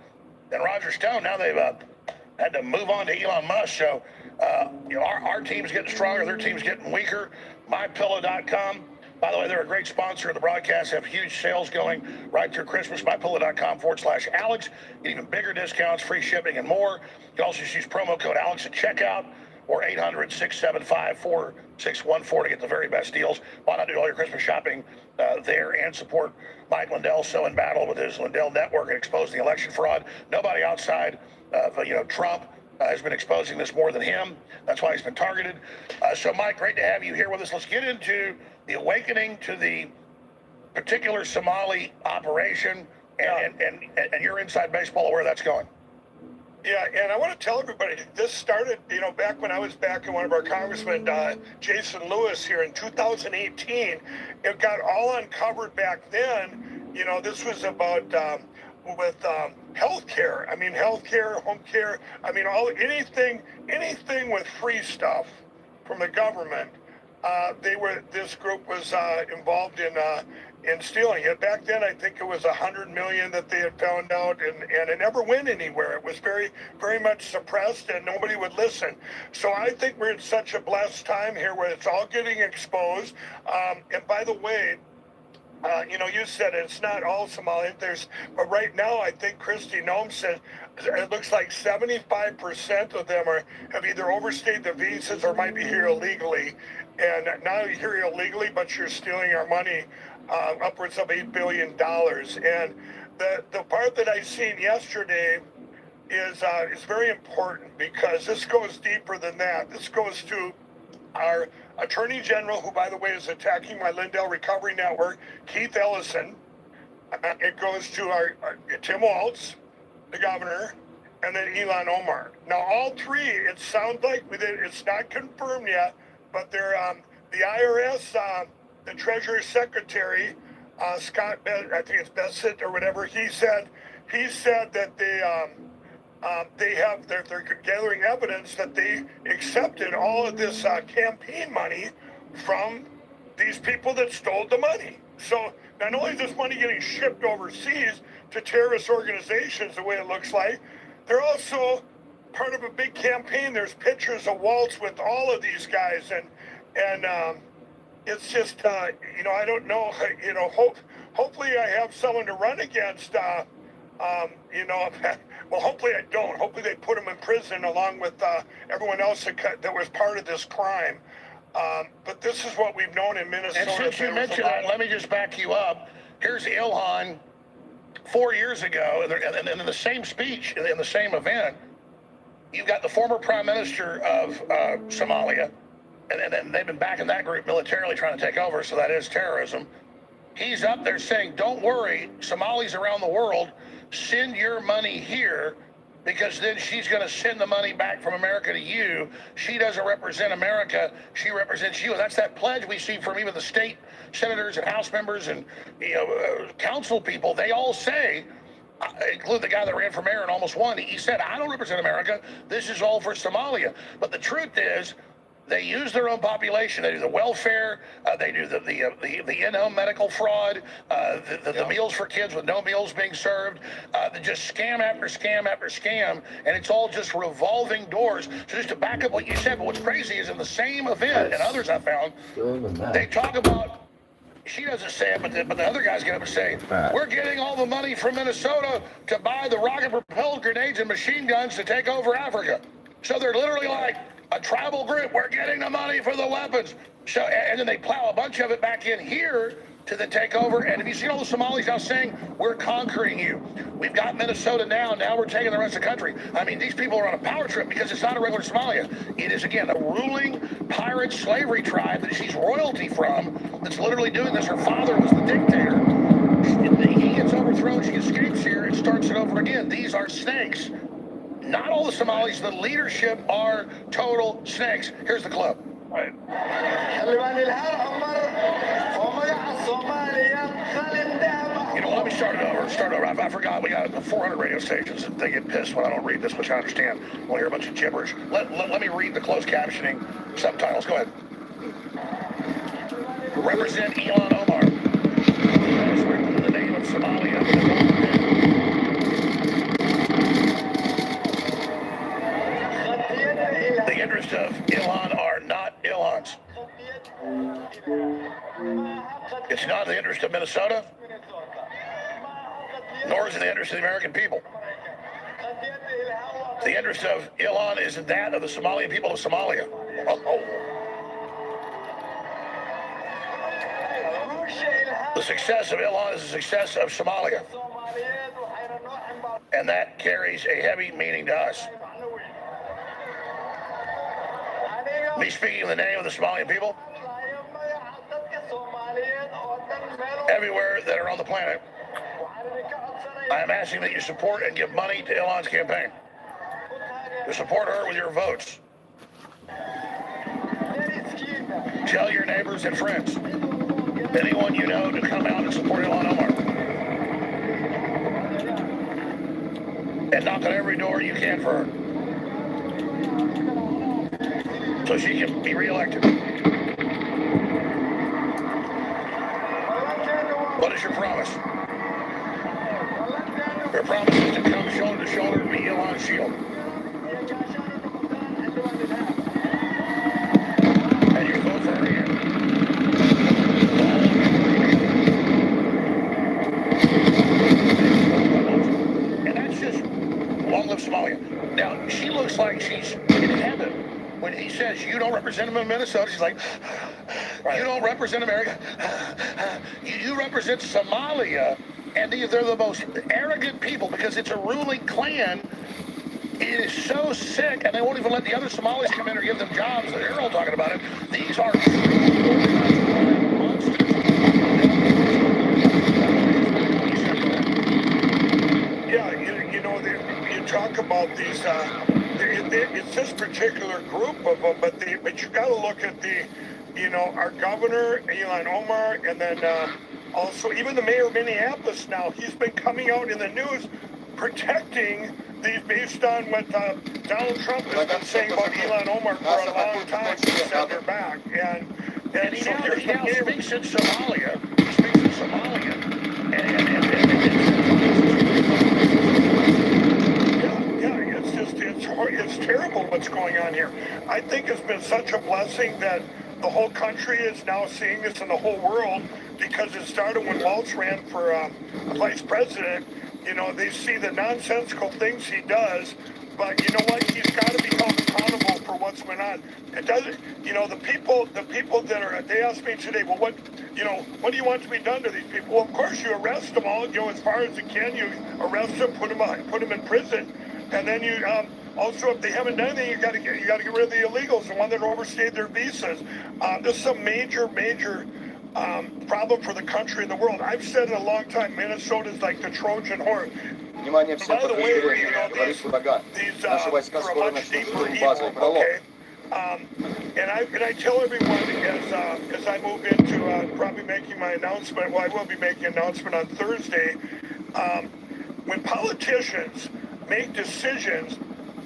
S2: Then Roger Stone. Now they've had to move on to Elon Musk. So our team's getting stronger. Their team's getting weaker. MyPillow.com. By the way, they're a great sponsor of the broadcast. They have huge sales going right through Christmas. MyPillow.com/Alex. Get even bigger discounts, free shipping, and more. You can also use promo code Alex at checkout or 800-675-4614 to get the very best deals. Why not do all your Christmas shopping there and support Mike Lindell, so in battle with his Lindell network and exposing the election fraud? Nobody outside of Trump has been exposing this more than him. That's why he's been targeted. So, Mike, great to have you here with us. Let's get into the awakening to the particular Somali operation and your inside baseball of where that's going.
S6: Yeah, and I want to tell everybody, this started, back when I was back in one of our congressmen, Jason Lewis, here in 2018. It got all uncovered back then. This was about with healthcare. I mean, healthcare, home care. I mean, anything with free stuff from the government. This group was involved in stealing it. Back then, I think it was $100 million that they had found out, and it never went anywhere. It was very, very much suppressed, and nobody would listen. So I think we're in such a blessed time here where it's all getting exposed. And by the way, you said it's not all Somalians. But right now, I think Kristi Noem said it looks like 75% of them have either overstayed the visas or might be here illegally. And now you're here illegally, but you're stealing our money, upwards of $8 billion. And the part that I seen yesterday is very important, because this goes deeper than that. This goes to our Attorney General, who, by the way, is attacking my Lindell Recovery Network, Keith Ellison. It goes to our Tim Walz, the governor, and then Ilhan Omar. Now, all three, it sounds like it's not confirmed yet, but they're the IRS, the Treasury Secretary, Scott, I think it's Bessett or whatever. He said that they're gathering evidence that they accepted all of this campaign money from these people that stole the money. So not only is this money getting shipped overseas to terrorist organizations, the way it looks like, they're also part of a big campaign. There's pictures of Waltz with all of these guys, and it's just you know, I don't know, you know, hopefully I have someone to run against. You know, well, hopefully I don't. Hopefully they put him in prison along with everyone else that was part of this crime. But this is what we've known in Minnesota.
S2: And since you mentioned that, let me just back you up. Here's Ilhan 4 years ago, and in the same speech, in the same event, you've got the former prime minister of Somalia, and they've been backing that group militarily trying to take over, so that is terrorism. He's up there saying, don't worry, Somalis around the world, send your money here, because then she's going to send the money back from America to you. She doesn't represent America. She represents you. And that's that pledge we see from even the state senators and House members and council people. They all say, include the guy that ran for mayor and almost won, he said, I don't represent America. This is all for Somalia. But the truth is, they use their own population. They do the welfare. They do the in-home medical fraud. The meals for kids with no meals being served. Just scam after scam after scam, and it's all just revolving doors. So just to back up what you said, but what's crazy is in the same event and others I found, they talk about. She doesn't say it, but the other guys get up and say, we're getting all the money from Minnesota to buy the rocket-propelled grenades and machine guns to take over Africa. So they're literally like a tribal group. We're getting the money for the weapons. So, and then they plow a bunch of it back in here to then take over. And have you seen all the Somalis now saying, we're conquering you? We've got Minnesota now we're taking the rest of the country. I mean, these people are on a power trip because it's not a regular Somalia. It is, again, a ruling pirate slavery tribe that she's royalty from that's literally doing this. Her father was the dictator. He gets overthrown, she escapes here and starts it over again. These are snakes. Not all the Somalis, the leadership are total snakes. Here's the clip. Right. You know, let me start over. I forgot we got 400 radio stations and they get pissed when I don't read this, which I understand. We'll hear a bunch of gibberish. Let me read the closed captioning subtitles. Go ahead. Represent Elon Omar. In the name of Somalia. The interests of Ilhan are not Ilhan's. It's not in the interest of Minnesota, nor is it in the interest of the American people. The interest of Ilhan isn't that of the Somalian people of Somalia. The success of Ilhan is the success of Somalia. And that carries a heavy meaning to us. Me speaking in the name of the Somalian people, everywhere that are on the planet, I am asking that you support and give money to Ilhan's campaign. To support her with your votes. Tell your neighbors and friends, anyone you know, to come out and support Ilhan Omar. And knock on every door you can for her. So she can be reelected. What is your promise? Your promise is to come shoulder to shoulder and be Elon's shield. And you vote for her again. And that's just long live Somalia. Now, she looks like she's in heaven. When he says, you don't represent him in Minnesota, she's like, you don't represent America. You represent Somalia, and they're the most arrogant people because it's a ruling clan. It is so sick, and they won't even let the other Somalis come in or give them jobs. They're all talking about it. These are monsters.
S6: Yeah, you know, you talk about these. It's this particular group of them, but you got to look at our governor, Ilhan Omar, and then also even the mayor of Minneapolis now, he's been coming out in the news protecting these based on what Donald Trump has been saying about Ilhan Omar for a long time to send her back. And
S2: he
S6: so
S2: now
S6: here's the mayor.
S2: speaks in Somalia. He speaks in Somalian.
S6: I think it's been such a blessing that the whole country is now seeing this in the whole world, because it started when Waltz ran for vice president. You know, they see the nonsensical things he does, but you know what? He's got to be held accountable for what's going on. It doesn't, you know, the people that are, they asked me today, well, what do you want to be done to these people? Well, of course you arrest them all, you know, as far as you can. You arrest them, put them in prison, and then you, also, if they haven't done anything, you got to get rid of the illegals, the ones that overstayed their visas. This is a major problem for the country and the world. I've said it a long time. Minnesota's like the Trojan horse.
S7: Внимание всем подразделениям. Товарищ врага. Наши войска скоро начнут штурм базы. Пролом.
S6: And I tell everyone as I move into probably making my announcement. Well, I will be making an announcement on Thursday. When politicians make decisions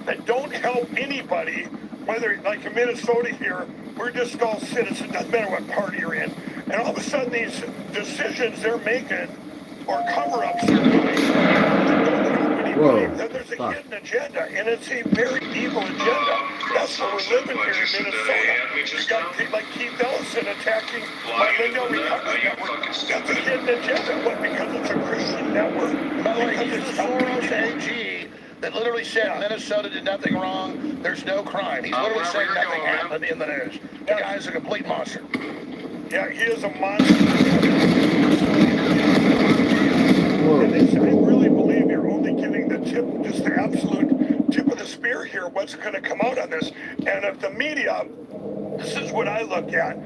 S6: that don't help anybody, whether like in Minnesota here, we're just all citizens, doesn't matter what party you're in, and all of a sudden these decisions they're making or cover-ups they're doing that don't help anybody, then there's a hidden agenda, and it's a very evil agenda. That's what we're living here in Minnesota. You got people like Keith Ellison attacking my Lindell Recovery Network. That's a hidden agenda. What? Because it's a Christian network?
S2: By the way, he's the Soros AG that literally said Minnesota did nothing wrong. There's no crime. He's literally saying nothing happened in the news. The guy's a complete monster.
S6: Yeah, he is a monster. And I really believe you're only getting the tip, just the absolute tip of the spear here, what's going to come out on this. And if the media, this is what I look at,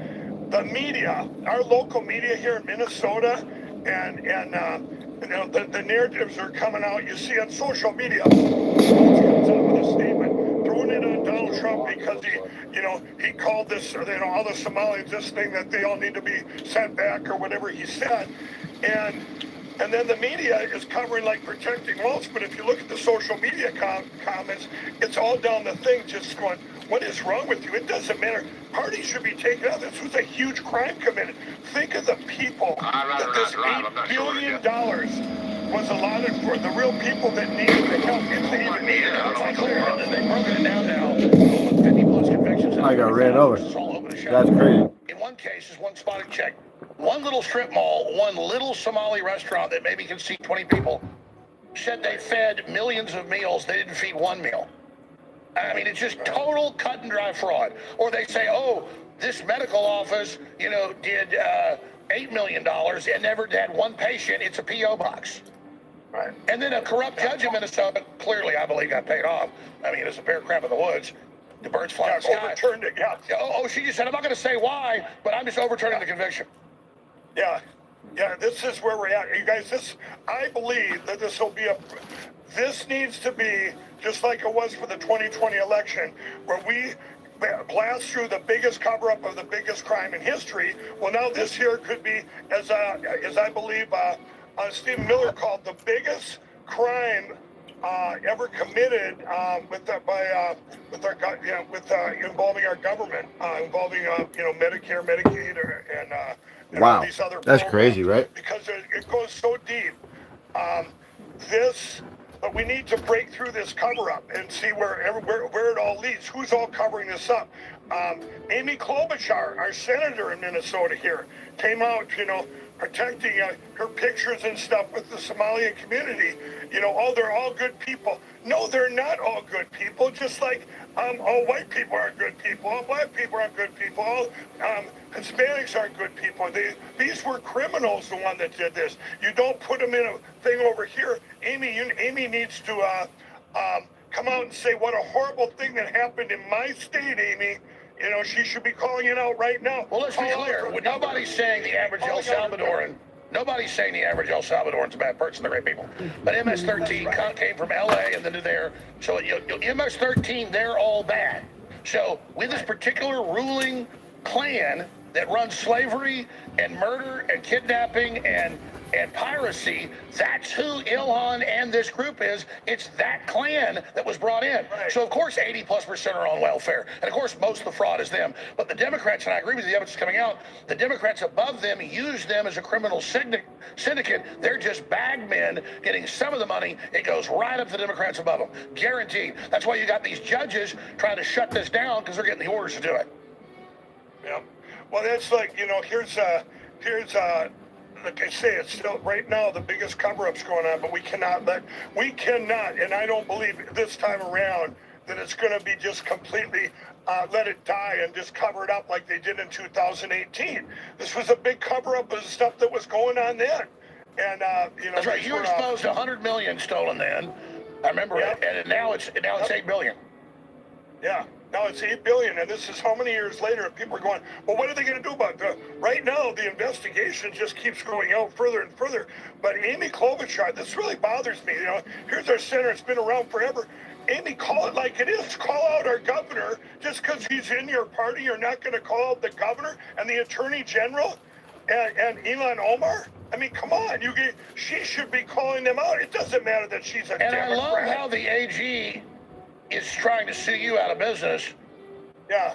S6: the media, our local media here in Minnesota, and you know, the narratives are coming out. You see on social media, comes out with a statement, throwing it on Donald Trump because he called this, all the Somalis this thing that they all need to be sent back or whatever he said, and then the media is covering like protecting Waltz. But if you look at the social media comments, it's all down the thing, just going, what is wrong with you? It doesn't matter. Parties should be taken out. This was a huge crime committed. Think of the people that this $8 billion was allotted for, the real people that needed the help, if they even needed it. It's clear. And they've broken it down now. 50 plus convictions.
S1: I got ran over. That's crazy.
S2: In one case, is one spotted check. One little strip mall, one little Somali restaurant that maybe can seat 20 people, said they fed millions of meals. They didn't feed one meal. I mean, it's just total cut and dry fraud. Or they say, oh, this medical office, did $8 million and never had one patient. It's a P.O. box. Right. And then a corrupt judge in Minnesota, clearly, I believe, got paid off. I mean, it's a bear crap in the woods. The birds fly in the sky.
S6: Overturned it, yeah.
S2: Oh, she just said, I'm not going to say why, but I'm just overturning the conviction.
S6: Yeah, this is where we're at. You guys, I believe that this needs to be just like it was for the 2020 election, where we blast through the biggest cover-up of the biggest crime in history. Well, now this here could be, as I believe Stephen Miller called, the biggest crime ever committed involving our government, involving Medicare, Medicaid, and
S1: wow,
S6: all these other
S1: that's
S6: programs,
S1: crazy, right?
S6: because it goes so deep. But we need to break through this cover-up and see where it all leads. Who's all covering this up? Amy Klobuchar, our senator in Minnesota here, came out, protecting her pictures and stuff with the Somalian community. They're all good people. No, they're not all good people. Just like all white people aren't good people, all black people aren't good people, all Hispanics aren't good people. These were criminals, the one that did this. You don't put them in a thing over here. Amy needs to come out and say what a horrible thing that happened in my state, Amy. She should be calling it out right now.
S2: Well, let's be clear. Nobody's saying the average El Salvadoran. Nobody's saying the average El Salvadoran's a bad person. They're great people. But MS-13 came from L.A. and then to there. So MS-13, they're all bad. So with this particular ruling clan, that runs slavery and murder and kidnapping and piracy. That's who Ilhan and this group is. It's that clan that was brought in. Right. So of course 80+% are on welfare. And of course most of the fraud is them. But the Democrats, and I agree with the evidence coming out, the Democrats above them use them as a criminal syndicate. They're just bag men getting some of the money. It goes right up to the Democrats above them. Guaranteed. That's why you got these judges trying to shut this down because they're getting the orders to do it.
S6: Yeah. Well, that's like, here's like I say, it's still right now the biggest cover-up's going on, but we cannot, and I don't believe this time around that it's going to be just completely let it die and just cover it up like they did in 2018. This was a big cover-up of the stuff that was going on then. And,
S2: that's right. You were exposed to 100 million stolen then. I remember it. And now it's 8 billion.
S6: Yeah. Now it's 8 billion, and this is how many years later, and people are going, well, what are they going to do about it? Right now, the investigation just keeps going out further and further. But Amy Klobuchar, this really bothers me. Here's our senator, it's been around forever. Amy, call it like it is. Call out our governor. Just because he's in your party, you're not going to call out the governor and the attorney general and Ilhan Omar? I mean, come on. She should be calling them out. It doesn't matter that she's a Democrat.
S2: And I love how the AG is trying to sue you out of business.
S6: Yeah.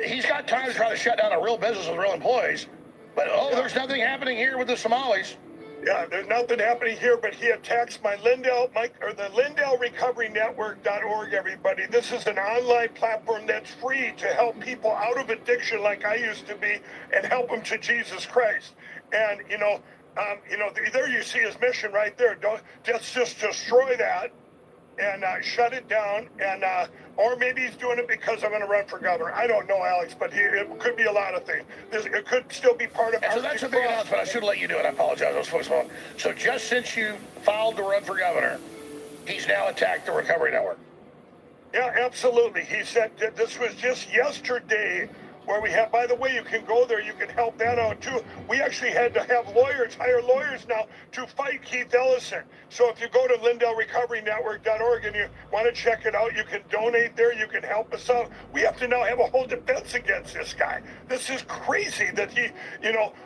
S2: He's got time to try to shut down a real business with real employees. But, there's nothing happening here with the Somalis.
S6: Yeah, there's nothing happening here, but he attacks the LindellRecoveryNetwork.org, everybody. This is an online platform that's free to help people out of addiction like I used to be and help them to Jesus Christ. And, there you see his mission right there. Just destroy that and shut it down, and or maybe he's doing it because I'm going to run for governor. I don't know, Alex, but it could be a lot of things. It could still be part of.
S2: So that's a big announcement. I should let you do it. I apologize. I was focused on. So just since you filed to run for governor, he's now attacked the Recovery Network.
S6: Yeah, absolutely. He said that this was just yesterday. Where we have, by the way, you can go there, you can help that out too. We actually had to have hire lawyers now to fight Keith Ellison. So if you go to LindellRecoveryNetwork.org and you want to check it out, you can donate there, you can help us out. We have to now have a whole defense against this guy. This is crazy that he,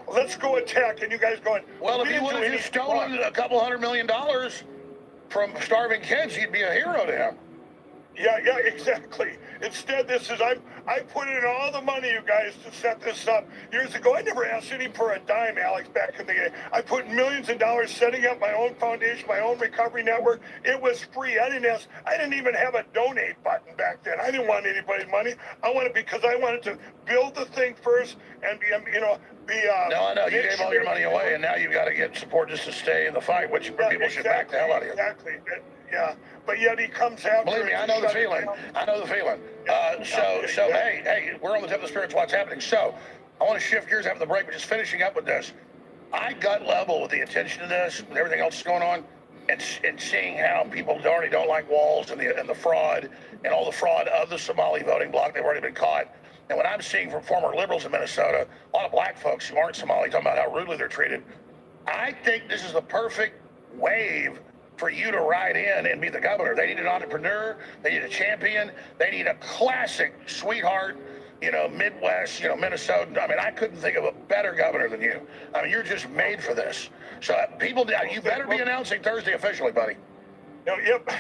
S6: let's go attack, and you guys going,
S2: well, if he would have just stolen a couple $100 million from starving kids, he'd be a hero to him.
S6: Yeah, exactly. Instead, I put in all the money, you guys, to set this up years ago. I never asked any for a dime, Alex, back in the day. I put millions of dollars setting up my own foundation, my own recovery network. It was free. I didn't even have a donate button back then. I didn't want anybody's money. I wanted because I wanted to build the thing first and be. No,
S2: I know. You gave all your money away, and now you've got to get support just to stay in the fight, which people should back the hell out of you.
S6: Exactly. Yeah, but yet he comes after.
S2: Believe me, I know the feeling. Hey, we're on the tip of the spirits. What's happening? So, I want to shift gears after the break, but just finishing up with this. I gut level with the attention to this and everything else that's going on, and seeing how people already don't like walls and the fraud and all the fraud of the Somali voting bloc. They've already been caught. And what I'm seeing from former liberals in Minnesota, a lot of black folks who aren't Somali talking about how rudely they're treated. I think this is the perfect wave for you to ride in and be the governor. They need an entrepreneur. They need a champion. They need a classic sweetheart, Midwest, Minnesota. I mean, I couldn't think of a better governor than you. I mean, you're just made for this. So you better be announcing Thursday officially, buddy.
S6: Yep,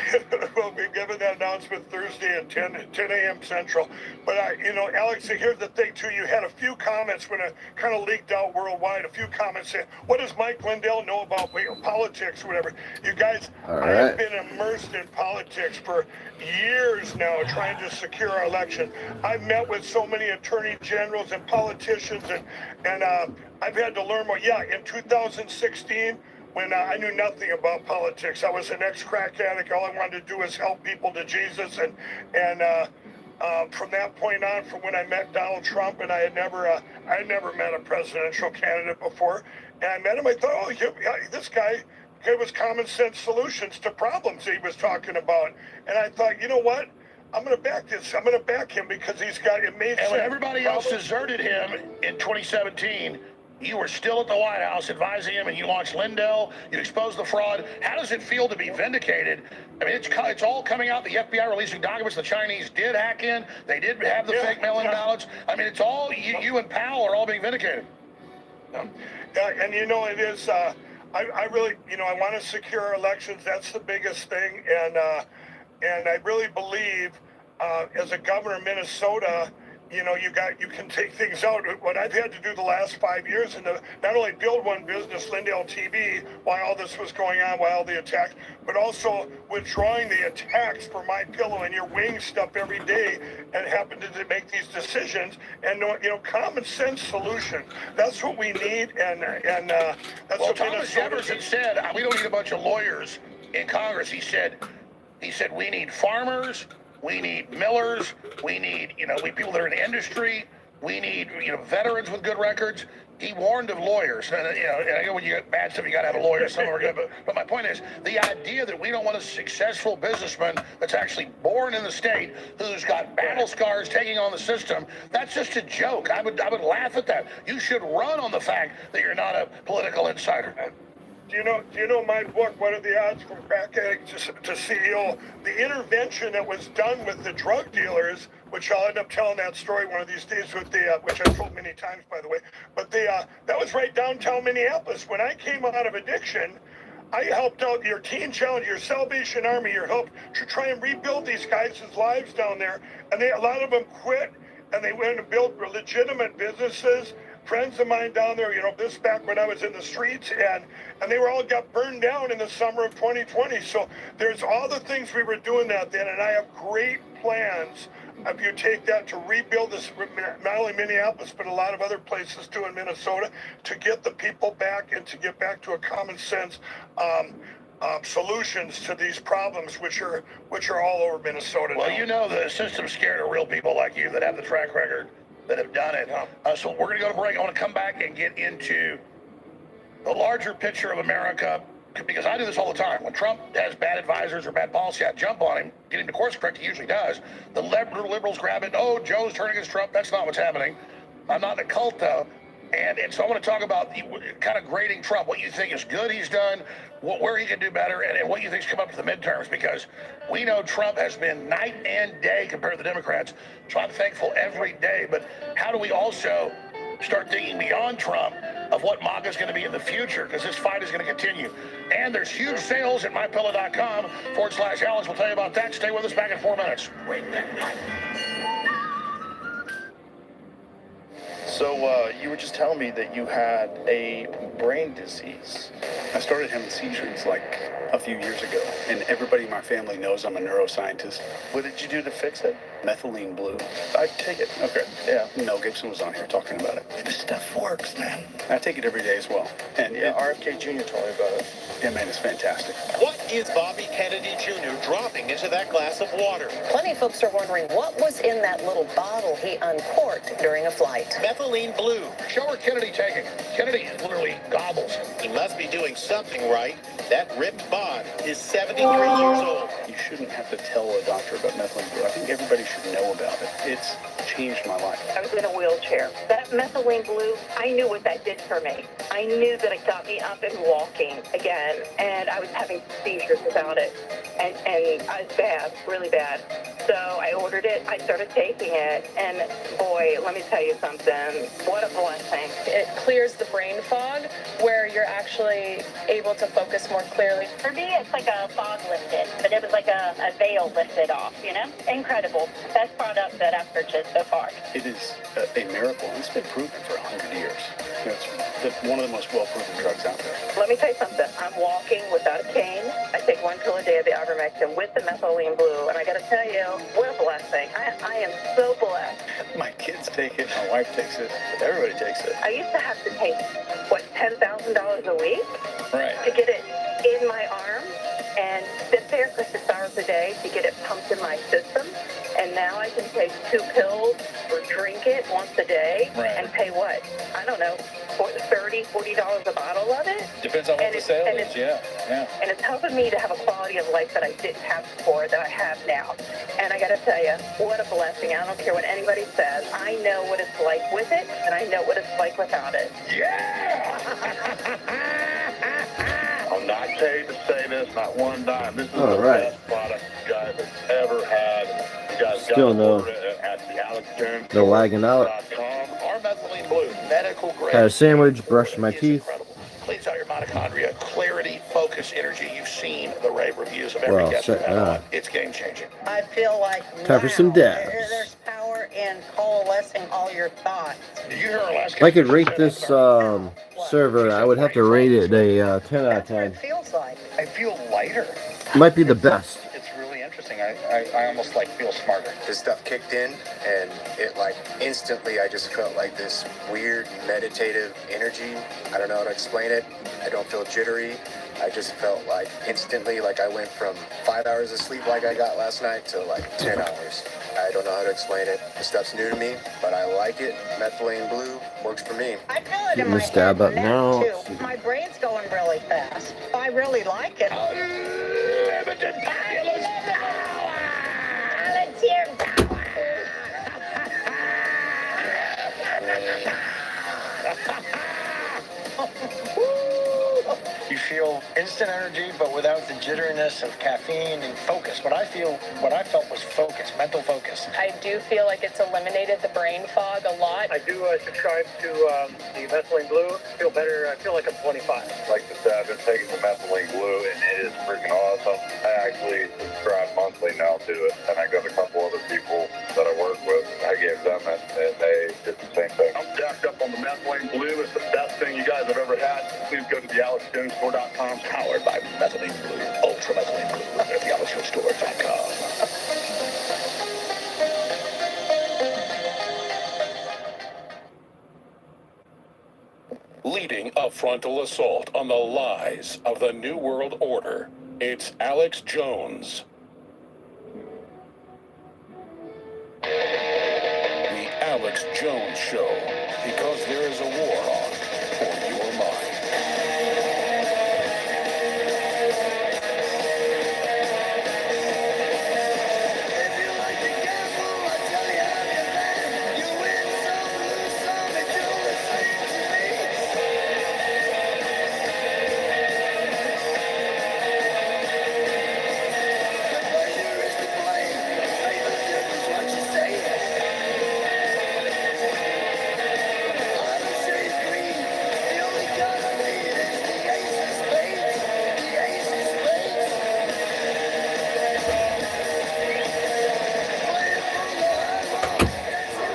S6: we'll be giving that announcement Thursday at 10 a.m. Central. But, Alex, here's the thing, too. You had a few comments when it kind of leaked out worldwide, a few comments saying, what does Mike Lindell know about politics or whatever? You guys, I have been immersed in politics for years now trying to secure our election. I've met with so many attorney generals and politicians, and I've had to learn more. Yeah, in 2016, when I knew nothing about politics. I was an ex-crack addict. All I wanted to do was help people to Jesus. And from that point on, from when I met Donald Trump, and I had never met a presidential candidate before, and I met him, I thought, this guy gave us common sense solutions to problems he was talking about. And I thought, you know what? I'm going to back this. I'm going to back him because it made sense.
S2: And when everybody else deserted him in 2017, You were still at the White House advising him, and you launched Lindell. You exposed the fraud. How does it feel to be vindicated? I mean, it's all coming out. The FBI releasing documents. The Chinese did hack in. They did have the fake mail-in ballots. I mean, it's all you and Powell are all being vindicated.
S6: And you know, it is. I really, you know, I want to secure elections. That's the biggest thing, and I really believe, as a governor of Minnesota, you know, you can take things out. What I've had to do the last 5 years, and not only build one business, Lindell TV, while all this was going on, while all the attacks, but also withdrawing the attacks for My Pillow and Your Wings stuff every day, and happen to make these decisions. And you know, common sense solution. That's what we need, and that's what
S2: Thomas Jefferson said. We don't need a bunch of lawyers in Congress. He said we need farmers. We need millers. We need, people that are in the industry. We need, veterans with good records. He warned of lawyers. And, and I know when you get bad stuff, you got to have a lawyer. Some are good. But my point is, the idea that we don't want a successful businessman that's actually born in the state, who's got battle scars, taking on the system, that's just a joke. I would laugh at that. You should run on the fact that you're not a political insider.
S6: Do you know my book, What Are the Odds from Crack Addict to CEO? The intervention that was done with the drug dealers, which I'll end up telling that story one of these days with which I've told many times, by the way. But that was right downtown Minneapolis. When I came out of addiction, I helped out your Teen Challenge, your Salvation Army, your help to try and rebuild these guys' lives down there. And a lot of them quit, and they went and built legitimate businesses. Friends of mine down there, this back when I was in the streets, and they all got burned down in the summer of 2020. So there's all the things we were doing that then, and I have great plans. If you take that to rebuild this, not only Minneapolis, but a lot of other places too in Minnesota, to get the people back and to get back to a common sense solutions to these problems, which are all over Minnesota.
S2: Well, the system's scared of real people like you that have the track record, that have done it. So we're going to go to break. I want to come back and get into the larger picture of America, because I do this all the time. When Trump has bad advisors or bad policy, I jump on him, get him to course correct. He usually does. The liberals grab it. Oh, Joe's turning against Trump. That's not what's happening. I'm not in a cult, though. And so I want to talk about kind of grading Trump, what you think is good he's done, where he can do better, and what you think's come up to the midterms, because we know Trump has been night and day compared to the Democrats. So I'm thankful every day. But how do we also start thinking beyond Trump of what MAGA is going to be in the future, because this fight is going to continue. And there's huge sales at mypillow.com/Alex. We'll tell you about that. Stay with us, back in 4 minutes.
S8: So you were just telling me that you had a brain disease.
S11: I started having seizures like a few years ago, and everybody in my family knows I'm a neuroscientist.
S8: What did you do to fix it?
S11: Methylene blue.
S8: I take it.
S11: Okay.
S8: Yeah.
S11: Mel Gibson was on here talking about it.
S8: This stuff works, man.
S11: I take it every day as well. And
S8: RFK Jr. told me about it.
S11: Yeah, man, it's fantastic.
S23: What is Bobby Kennedy Jr. dropping into that glass of water?
S24: Plenty of folks are wondering what was in that little bottle he uncorked during a flight.
S23: Methylene blue.
S2: Show her Kennedy taking. Kennedy literally gobbles.
S23: He must be doing something right. That ripped bod is 73 years old.
S11: You shouldn't have to tell a doctor about methylene blue. I think everybody should know about it. It's changed my life.
S25: I was in a wheelchair. That methylene blue, I knew what that did for me. I knew that it got me up and walking again, and I was having seizures without it. And I was bad, really bad. So I ordered it, I started taking it, and boy, let me tell you something, what a blessing.
S26: It clears the brain fog where you're actually able to focus more clearly.
S25: For me, it's like a fog lifted, but it was like a veil lifted off, Incredible. Best product that I've purchased so far.
S11: It is a miracle, and it's been proven for 100 years. It's one of the most well-proven drugs out there.
S25: Let me tell you something. I'm walking without a cane. I take 1 pill a day of the ivermectin with the methylene blue, and I got to tell you, what a blessing. I am so blessed.
S11: My kids take it. My wife takes it. Everybody takes it.
S25: I used to have to take, $10,000 a week?
S11: Right.
S25: To get it in my arm and sit there for 6 hours a day to get it pumped in my system. And now I can take 2 pills or drink it once a day and pay what? I don't know, $30, $40 a bottle of it?
S11: Depends on what sailors, yeah.
S25: And it's helping me to have a quality of life that I didn't have before that I have now. And I got to tell you, what a blessing. I don't care what anybody says. I know what it's like with it, and I know what it's like without it.
S2: Yeah!
S5: I'm not paid to say this, not one dime. This is
S1: All
S5: the
S1: right.
S5: best product you guys have ever had. You guys
S1: Still
S5: got
S1: no.
S5: order it at the AlexJones.
S1: No lagging out.
S2: Our methylene blue, medical grade.
S1: Had a sandwich, brushed my teeth.
S2: Cleans out your mitochondria, clarity, focus, energy. You've seen the rave reviews of every
S1: Well,
S2: guest
S1: set
S2: we've had
S1: now.
S2: on. It's game changing.
S20: I feel like
S1: Time for some dabs.
S20: there's power in coalescing all your thoughts.
S2: Did you hear our last
S1: If I could rate this server, I would have to rate it a 10 out of 10.
S20: Feels like.
S2: I feel lighter.
S1: Might be the best.
S11: It's really interesting. I almost like feel smarter.
S10: This stuff kicked in, and it like instantly I just felt like this weird meditative energy. I don't know how to explain it. I don't feel jittery. I just felt like instantly like I went from 5 hours of sleep like I got last night to like 10 hours. I don't know how to explain it. This stuff's new to me, but I like it. Methylene blue works for me.
S20: I feel it in
S1: Getting
S20: my
S1: this dab
S20: head
S1: up
S20: now,
S1: now.
S20: too. My brain's going really fast. I really like it.
S2: Unlimited fabulous power!
S20: Volunteer power!
S11: You feel instant energy, but without the jitteriness of caffeine and focus. What I felt was focus, mental focus.
S26: I do feel like it's eliminated the brain fog a lot.
S6: I do subscribe to the methylene blue. I feel better. I feel like I'm 25.
S5: Like I said, I've been taking the methylene blue, and it is freaking awesome. I actually subscribe monthly now to it, and I got a couple other people that I work with. I gave them it, and they did the same thing. I'm jacked up on the methylene blue. It's the best thing you guys have ever had. Please go to the AlexJonesStore.com.
S2: Powered by methylene blue, ultra methylene blue at the AlexJonesStore.com.
S9: Leading a frontal assault on the lies of the New World Order, it's Alex Jones. The Alex Jones Show, because there is a war on for your mind.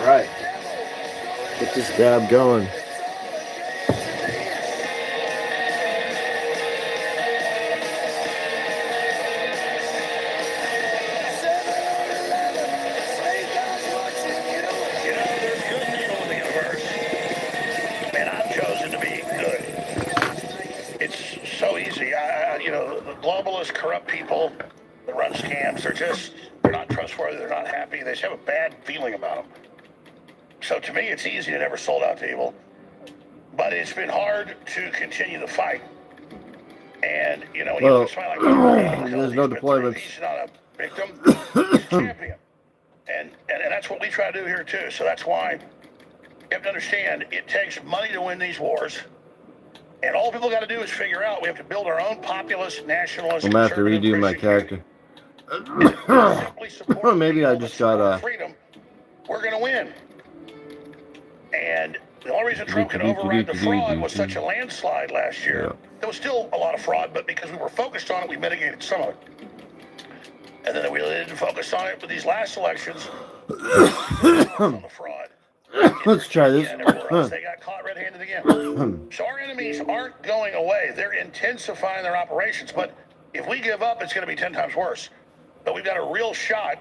S1: Right. Get this dab going.
S2: So easy. The globalists, corrupt people that run scams, they're not trustworthy, they're not happy, they just have a bad feeling about them. So to me, it's easy to never sold out to evil, but it's been hard to continue the fight. And,
S1: Well,
S2: somebody like
S1: there's no deployments.
S2: he's not a victim, he's a champion. And that's what we try to do here, too. So that's why you have to understand, it takes money to win these wars. And all people got to do is figure out we have to build our own populist, nationalist,
S1: I'm gonna have to redo my character. Maybe I just got
S2: freedom. We're gonna win. And the only reason Trump could override the fraud was such a landslide last year. There was still a lot of fraud, but because we were focused on it, we mitigated some of it. And then we really didn't focus on it with these last elections. On the fraud.
S1: Let's try this.
S2: They got caught red-handed again. So our enemies aren't going away. They're intensifying their operations. But if we give up, it's going to be 10 times worse. But we've got a real shot.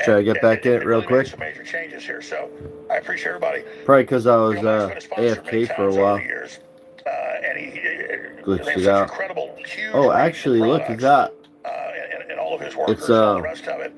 S1: Try to get back in it real quick.
S2: Some major changes here. So I appreciate everybody.
S1: Probably because I was AFK for a while.
S2: And he
S1: glitched it out. Oh, actually, look at that.
S2: And all of his workers,
S1: it's
S2: all the rest of it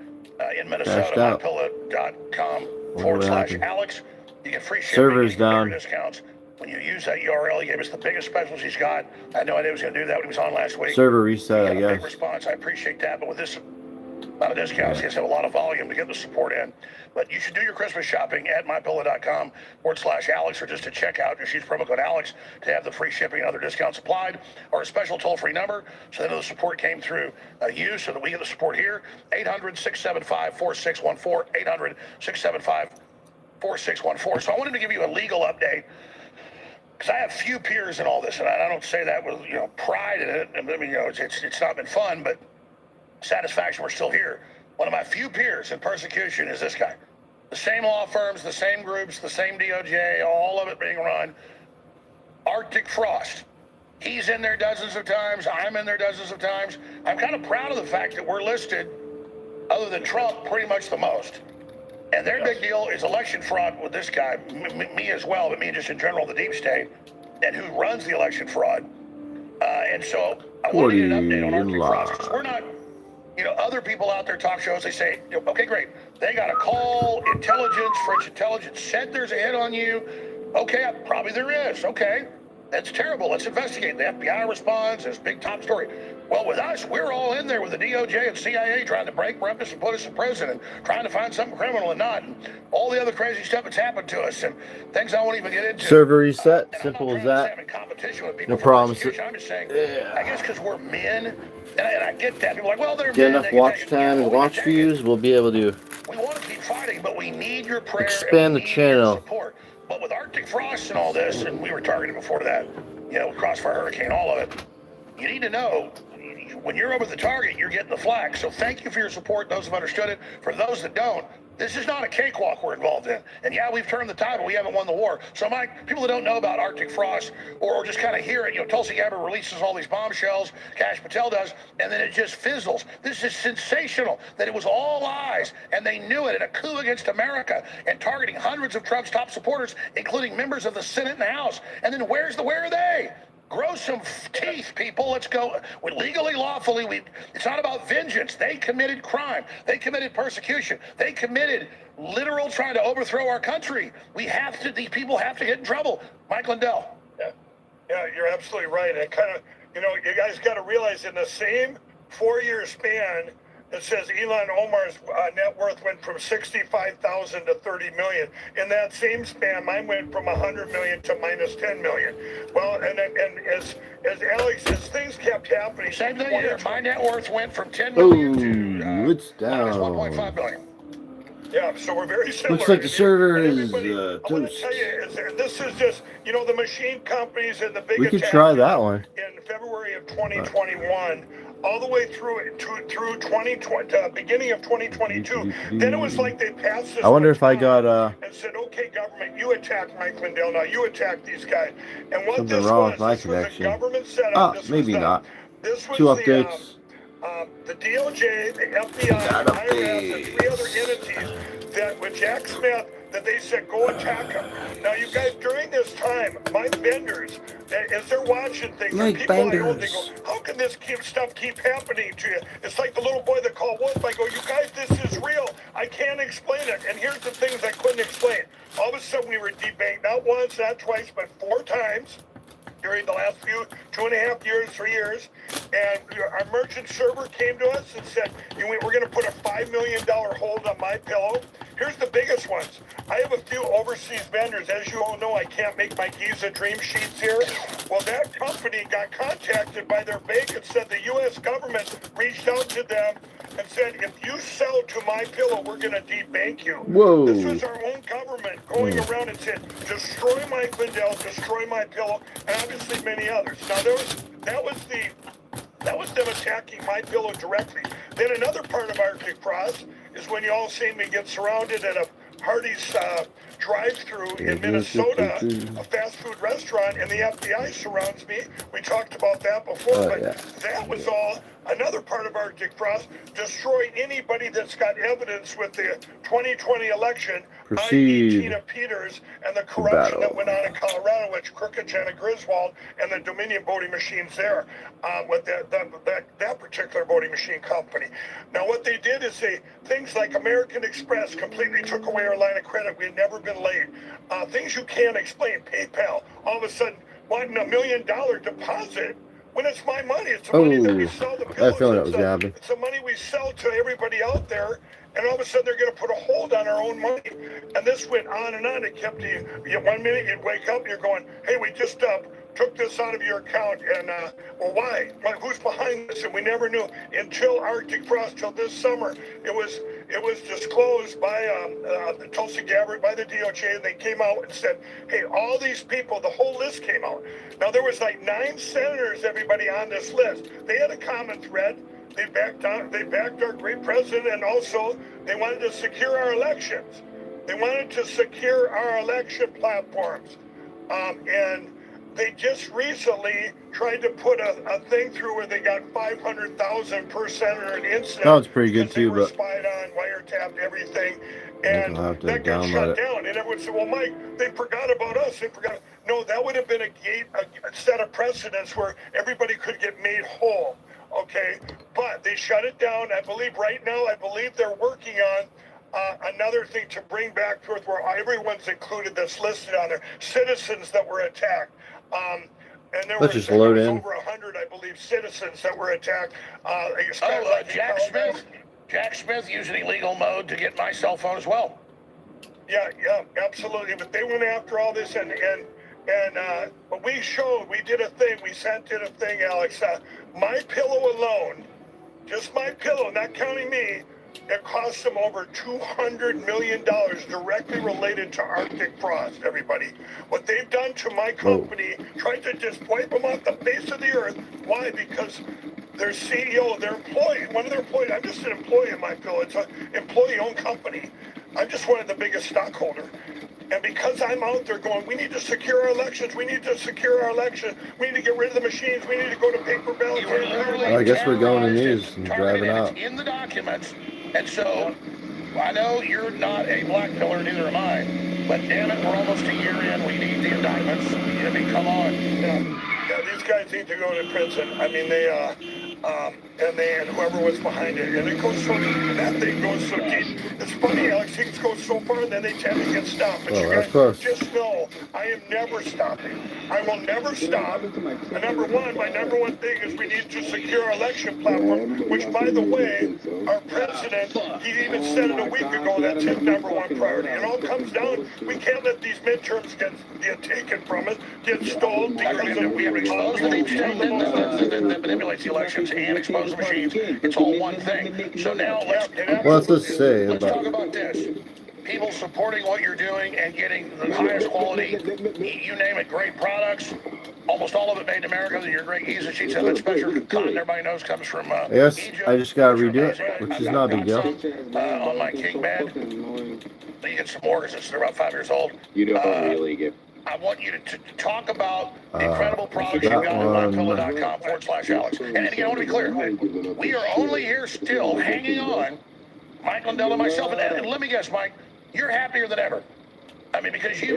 S2: in Minnesota. MyPillow.com/Alex. You get free shipping,
S1: servers down.
S2: discounts when you use that URL. He gave us the biggest specials he's got. I had no idea he was going to do that when he was on last week.
S1: Server reset, I
S2: Big
S1: guess.
S2: response. I appreciate that. But with this amount of discounts, he has to have a lot of volume to get the support in. But you should do your Christmas shopping at mypillow.com/Alex or just to check out. Just use promo code Alex to have the free shipping and other discounts applied, or a special toll-free number so they know the support came through you so that we get the support here. 800-675-4614. 800-675-4614. So I wanted to give you a legal update because I have few peers in all this, and I don't say that with pride in it. I mean, it's not been fun, but satisfaction we're still here. One of my few peers in persecution is this guy. The same law firms, the same groups, the same DOJ, all of it being run. Arctic Frost. He's in there dozens of times. I'm in there dozens of times. I'm kind of proud of the fact that we're listed, other than Trump, pretty much the most. And their big deal is election fraud with this guy, me as well, but me just in general, the deep state, and who runs the election fraud. And so I want to get an update on Arctic Frost, because we're not, other people out there, talk shows, they say, okay, great. They got a call, intelligence, French intelligence said there's a hit on you. Okay, probably there is. Okay, that's terrible. Let's investigate. The FBI responds. It's a big top story. Well, with us, we're all in there with the DOJ and CIA trying to break us and put us in prison and trying to find something criminal and not. And all the other crazy stuff that's happened to us and things I won't even get into.
S1: Server reset. Simple as that. No problems.
S2: I'm just saying, I guess because we're men, and I get that. People are like, well, they're
S1: Get
S2: men.
S1: enough watch time and watch views, we'll be able to
S2: We want to keep fighting, but we need your prayer.
S1: expand the channel.
S2: Support. But with Arctic Frost and all this, and we were targeted before that, Crossfire Hurricane, all of it, you need to know, when you're over the target, you're getting the flag. So thank you for your support, those who've understood it. For those that don't, this is not a cakewalk we're involved in. And yeah, we've turned the tide, but we haven't won the war. So people that don't know about Arctic Frost or just kind of hear it, Tulsi Gabbard releases all these bombshells, Kash Patel does, and then it just fizzles. This is sensational that it was all lies, and they knew it, and a coup against America, and targeting hundreds of Trump's top supporters, including members of the Senate and the House. And then where are they? Grow some teeth, people. Let's go. Legally, lawfully, it's not about vengeance. They committed crime. They committed persecution. They committed literal trying to overthrow our country. These people have to get in trouble. Mike Lindell.
S6: Yeah, you're absolutely right. And kind of, you guys got to realize in the same 4-year span, it says Elon Omar's net worth went from 65,000 to 30 million. In that same span, mine went from 100 million to minus 10 million. Well, and as Alex, as things kept happening,
S2: same thing here. My net worth went from 10 million to
S1: it's down.
S2: 1.5 billion.
S6: Yeah, so we're very similar.
S1: Looks like the server is
S6: I want to tell you, this is just, the machine companies and the big
S1: We could try that one.
S6: In February of 2021, all the way through 2020, beginning of 2022. Then it was like they passed this.
S1: I wonder if I got
S6: and said, okay, government, you attack Mike Lindell now. You attack these guys. And what
S1: something
S6: this
S1: wrong
S6: was,
S1: with my
S6: this
S1: connection.
S6: was a government setup.
S1: Maybe not.
S6: This was
S1: 2 updates.
S6: The DOJ, the FBI, the IRS, and 3 other entities that with Jack Smith, that they said, go attack him. Now, you guys, during this time, my vendors, as they're watching things, people I know, they go, how can this stuff keep happening to you? It's like the little boy that called Wolf. I go, you guys, this is real. I can't explain it. And here's the things I couldn't explain. All of a sudden, we were debanked, not once, not twice, but 4 times during the last 2.5 years, 3 years. And our merchant server came to us and said, we're going to put a $5 million hold on my pillow. Here's the biggest ones. I have a few overseas vendors. As you all know, I can't make my Giza Dream Sheets here. Well, that company got contacted by their bank and said the U.S. government reached out to them and said, if you sell to my pillow, we're going to debank you.
S1: Whoa.
S6: This was our own government going around and said, destroy Mike Lindell, destroy my pillow, and obviously many others. Now, that was them attacking my pillow directly. Then another part of Arctic Frost is when you all see me get surrounded at a Hardee's drive-through in Minnesota, a fast food restaurant, and the FBI surrounds me. We talked about that before, that was all another part of Arctic Frost, destroy anybody that's got evidence with the 2020 election
S1: Proceed
S6: Tina Peters and the
S1: to
S6: corruption that
S1: battle.
S6: went on in Colorado, which Crooked Jenna Griswold and the Dominion voting machines there, with that particular voting machine company. Now, what they did is things like American Express completely took away our line of credit. We had never been late. Things you can't explain. PayPal, all of a sudden, wanting $1 million deposit when it's my money. It's the money that we sell the
S1: I
S6: pillows.
S1: feel that was gonna
S6: It's the money we sell to everybody out there. And all of a sudden, they're going to put a hold on our own money. And this went on and on. It kept you 1 minute, you'd wake up, you're going, hey, we just took this out of your account. And, well, why? Who's behind this? And we never knew until Arctic Frost, till this summer. It was disclosed by Tulsi Gabbard, by the DOJ, and they came out and said, hey, all these people, the whole list came out. Now, there was like 9 senators, everybody on this list. They had a common thread. They backed our great president, and also they wanted to secure our elections. They wanted to secure our election platforms. And they just recently tried to put a thing through where they got $500,000 per senator an incident.
S1: That was pretty good too, but
S6: spied on, wiretapped everything,
S1: and I'll have to
S6: that got
S1: download
S6: shut
S1: it.
S6: down. And everyone said, well, Mike, they forgot about us. They forgot. No, that would have been a set of precedents where everybody could get made whole. Okay, but they shut it down. I believe right now, they're working on another thing to bring back to it where everyone's included that's listed on there. Citizens that were attacked. And there
S1: Let's
S6: was,
S1: just load
S6: there was
S1: in.
S6: over 100, I believe, citizens that were attacked.
S2: Jack Smith. Jack Smith used an illegal mode to get my cell phone as well.
S6: Yeah, absolutely. But they went after all this, and but we did a thing. We did a thing, Alex. My pillow alone, just my pillow, not counting me, it cost them over $200 million directly related to Arctic Frost, everybody. What they've done to my company, tried to just wipe them off the face of the earth. Why? Because their CEO, their employee, one of their employees, I'm just an employee in my pillow. It's an employee-owned company. I'm just one of the biggest stockholders. And because I'm out there going, we need to secure our elections. We need to secure our election. We need to get rid of the machines. We need to go to paper ballots.
S1: Well, I guess we're going in these and driving out.
S2: In the documents. And so, I know you're not a black pillar, neither am I. But damn it, we're almost a year in. We need the indictments. I mean, come on.
S6: Yeah, these guys need to go to prison. I mean, and whoever was behind it. And it goes that thing goes so deep. It's funny, Alex, things go so far, and then they tend to get stopped. But you guys just know, I am never stopping. I will never stop. And my number one thing is we need to secure our election platform, which, by the way, our president, he even said it a week ago, that's his number one priority. It all comes down, we can't let these midterms get taken from us, get stolen, because
S2: we have exposed the deep state that manipulates the elections and expose the machines. It's all one thing. So now
S1: let's say
S2: let's talk about this. People supporting what you're doing and getting the highest quality, you name it, great products. Almost all of it made in America. Your great giza sheets have that special cotton everybody knows comes from
S1: yes,
S2: Egypt.
S1: I just gotta redo it, which is not a big deal.
S2: On my king bed. You get some more because they're about 5 years old.
S5: You don't really get.
S2: I want you to talk about the incredible products you've got at mypillow.com/Alex. And again, I want to be clear. We are only here still hanging on, Mike Lindell and myself. And let me guess, Mike, you're happier than ever. I mean, because you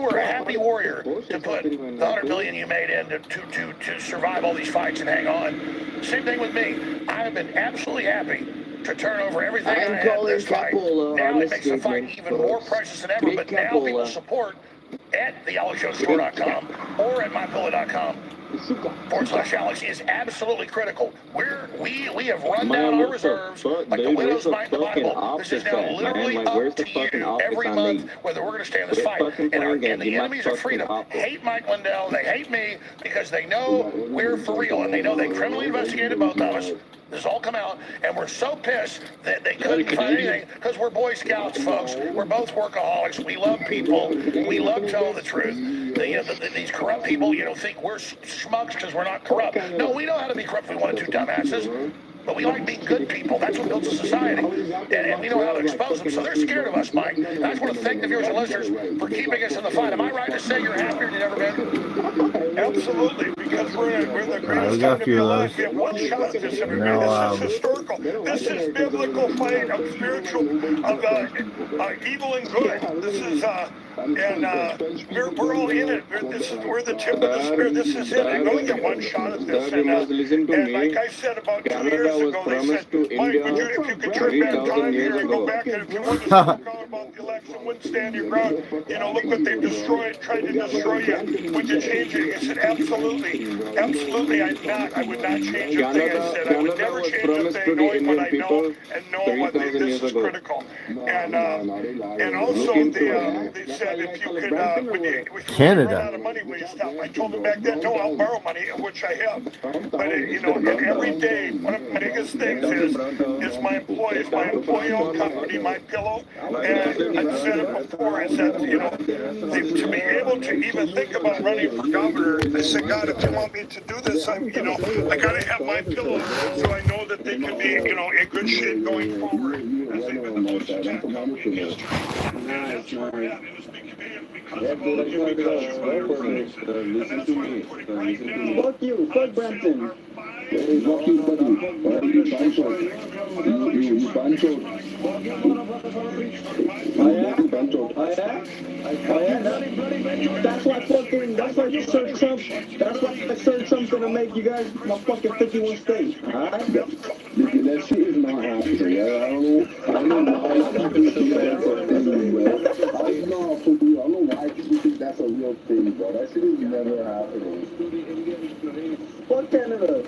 S2: were a happy warrior to put the $100 million you made in to survive all these fights and hang on. Same thing with me. I have been absolutely happy to turn over everything I had in this fight. Now it makes the fight even more precious than ever. But now people support at thealexshowstore.com or at mypillow.com /Alex is absolutely critical. We have run down our reserves like the widow's mite in the Bible. This is now literally up to you every month whether we're going to stay in this fight. And the enemies of freedom hate Mike Lindell. They hate me because they know we're for real and they know they criminally investigated both of us. This all come out, and we're so pissed that they couldn't find anything because we're Boy Scouts, folks. We're both workaholics. We love people. We love telling the truth. These corrupt people, think we're schmucks because we're not corrupt. No, we know how to be corrupt if we want to, dumbasses. But we like being good people. That's what builds a society. And we know how to expose them. So they're scared of us, Mike. And I just want to thank the viewers and listeners for keeping us in the fight. Am I right to say you're happier than you've ever been?
S6: Absolutely, because we're the
S1: Alright, we
S6: greatest
S1: got a
S6: time of
S1: few
S6: your
S1: of
S6: life.
S1: those.
S6: We have one shot at this,
S1: And
S6: everybody. This
S1: now,
S6: is historical. This is biblical fight of spiritual, of evil and good. This is, we're all in it. We're the tip of the spear. This is it. We only get one shot at this. And like I said about 2 years ago, they said, Mike, would you, if you could turn back time here and go back, and if you wanted to speak out about the election, wouldn't stand your ground. You know, look what they've destroyed, tried to destroy you. Would you change it? You said, absolutely. Absolutely, I would not change a thing. I said, I would never change a thing, knowing what I know and knowing what this is critical. And also, they said, if you could, when you run out of money, will you stop? I told them back then, no, I'll borrow money, which I have. But, you know, and every day, one of the biggest things is my employees, my employee-owned company, My Pillow, and I've said it before, is that, you know, to be able to even think about running for governor, I said, God, if you want me to do this, I'm, you know, I gotta have My Pillow, so I know that they can be, you know, in good shape going forward, as they've been the most attacked company in history. And that's where we're at, and it's because of all of you, because you're my friends, and that's why I'm putting right now.
S12: Fuck you, fuck Brampton. Hey, fuck you, fuck you. You bancho. You bancho. Oh yeah? Bancho. Oh yeah? Oh yeah? That's why you Sir Trump, that's why Sir Trump's gonna make you guys a fucking 51 states. Alright? That shit is not happening. I don't know why people think that's a thing, bro. I don't know why people think that's a real thing, bro. That shit is never happening. Fuck Canada.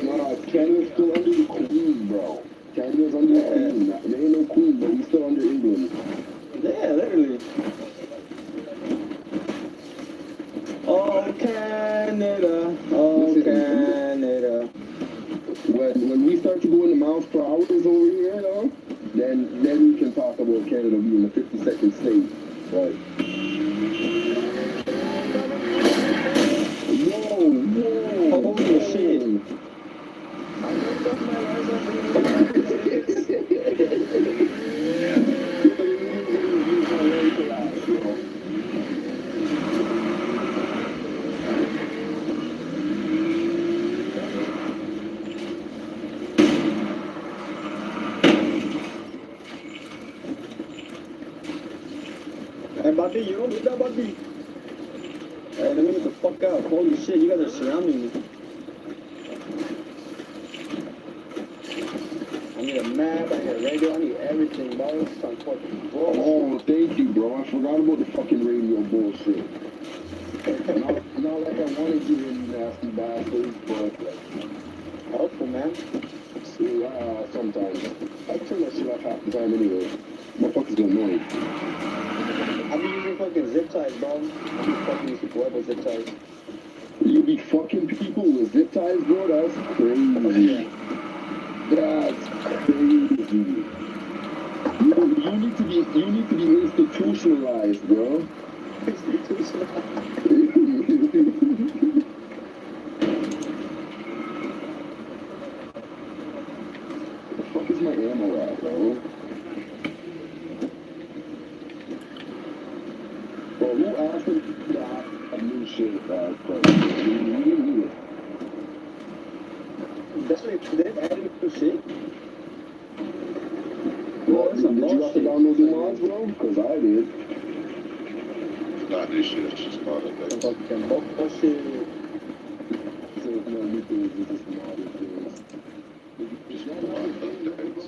S12: Nah, Canada's still under the Queen, bro. Canada's under the Queen. There ain't no Queen, but we still under England. Yeah, literally. Oh, Canada. Oh, Canada. When we start to go into miles per hour over here, though, then we can talk about Canada being the 52nd state. But whoa, holy shit. Hey, Bobby, you don't do that, Bobby. Hey, let me get the fuck out. Holy shit, you guys are surrounding me. I need a map, I need a radio, I need everything, bro. Some fucking bullshit. Oh, thank you, bro. I forgot about the fucking radio bullshit. Not like I wanted you in, you nasty bastards, but helpful, man. See, sometimes. I turn that shit off half the time anyway. Motherfuckers get annoyed. I be using fucking zip ties, bro. I be fucking using people zip ties. You be fucking people with zip ties, bro? That's crazy. That's crazy. You need to be institutionalized, bro. Institutionalized. The fuck is my ammo at, bro? Bro, who asked him to have a new shit, bro? We didn't need it. That's what they added new shit? Well, did you have to download the mods, bro? Because I did.
S5: Not this shit, it's just part of that.
S12: Fucking bullshit. So, no, you do it, it's just modded things.
S5: Just mod updates.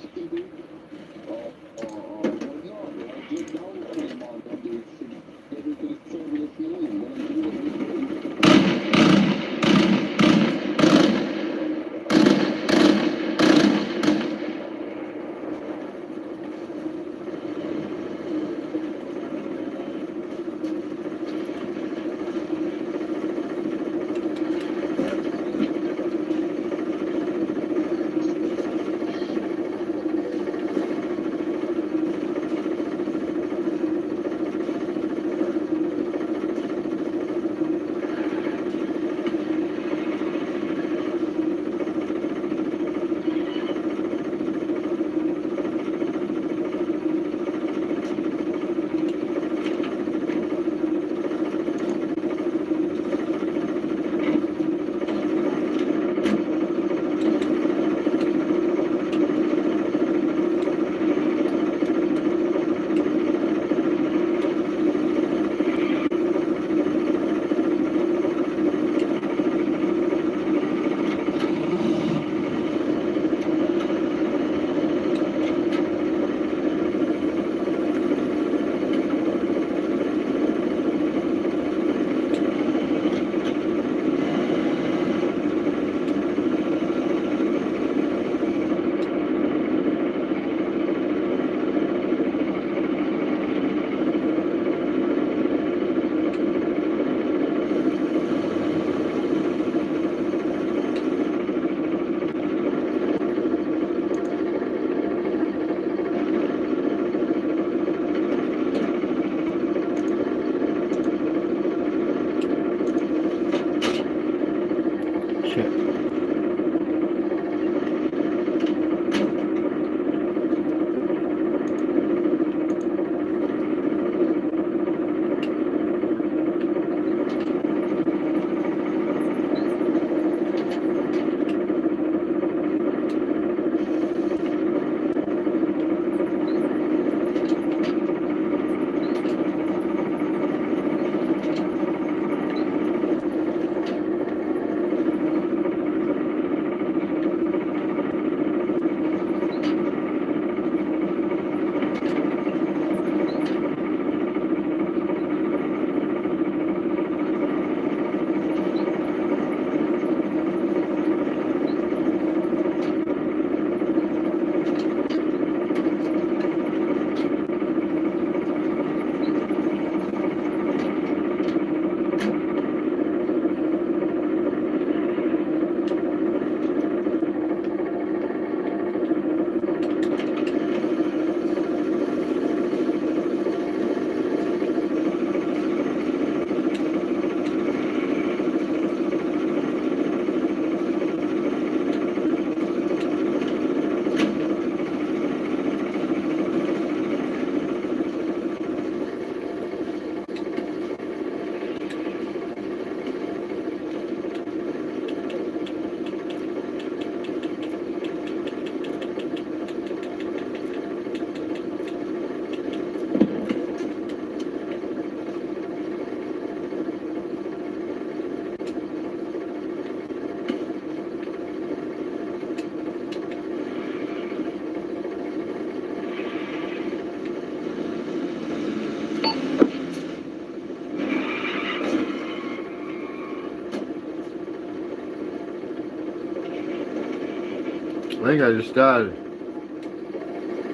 S1: I think I just died.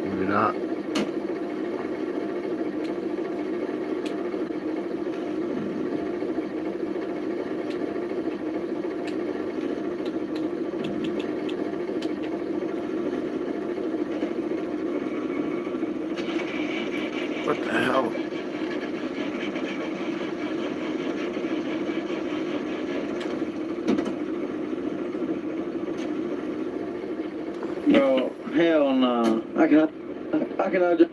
S1: Maybe not. What the hell?
S12: No, hell no. I cannot just.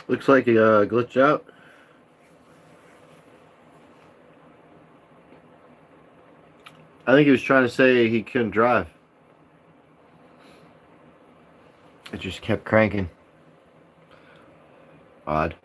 S1: Looks like he glitched out. I think he was trying to say he couldn't drive. It just kept cranking. Odd.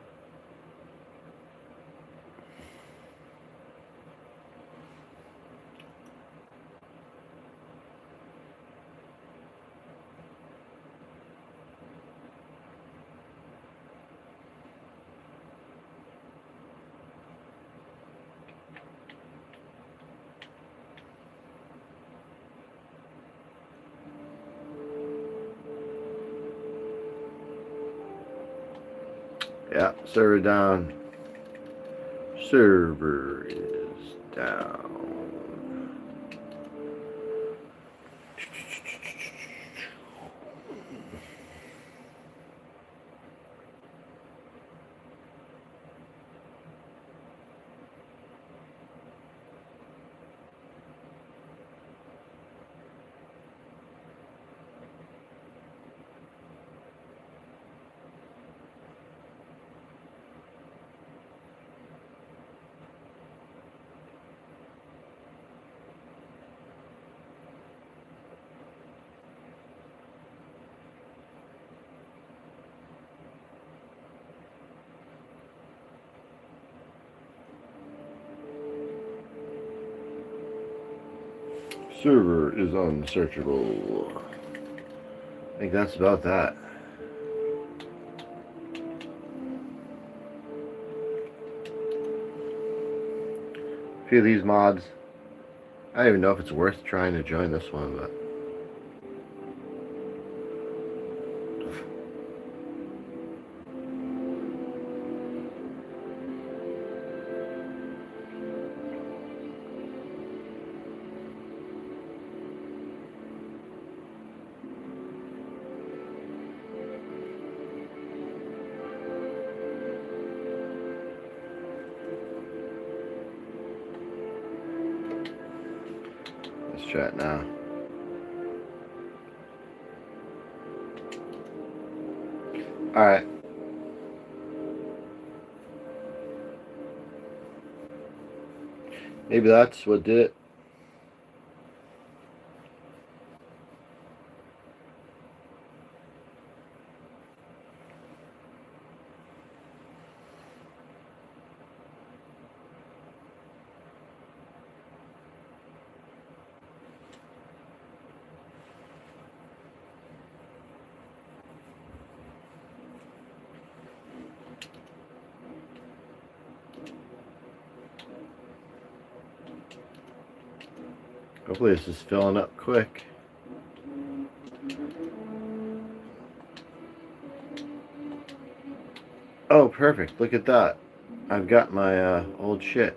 S1: Yeah, server down. Server is down. Server is unsearchable. I think that's about that. A few of these mods, I don't even know if it's worth trying to join this one, but let's chat now. Alright. Maybe that's what did it. Hopefully this is filling up quick. Oh, perfect. Look at that. I've got my old shit.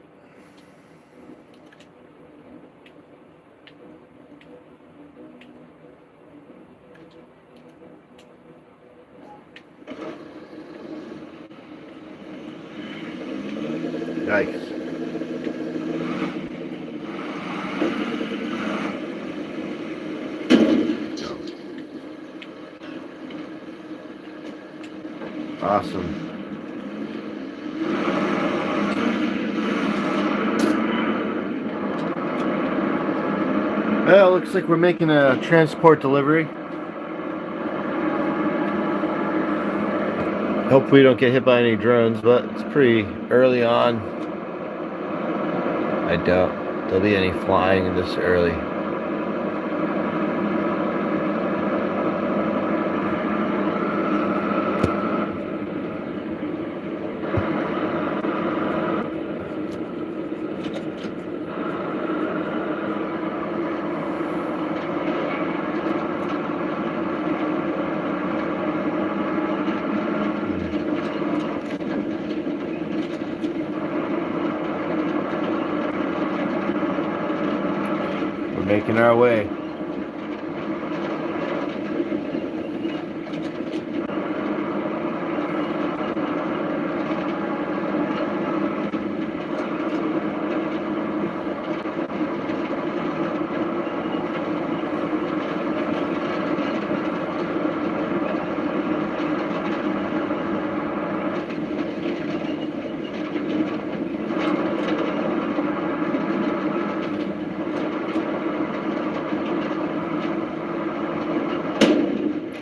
S1: Yikes. Awesome. Well, looks like we're making a transport delivery. Hopefully we don't get hit by any drones, but it's pretty early on. I doubt there'll be any flying this early. We're making our way.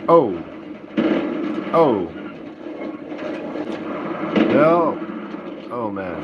S1: Oh. Oh. No. Oh, man.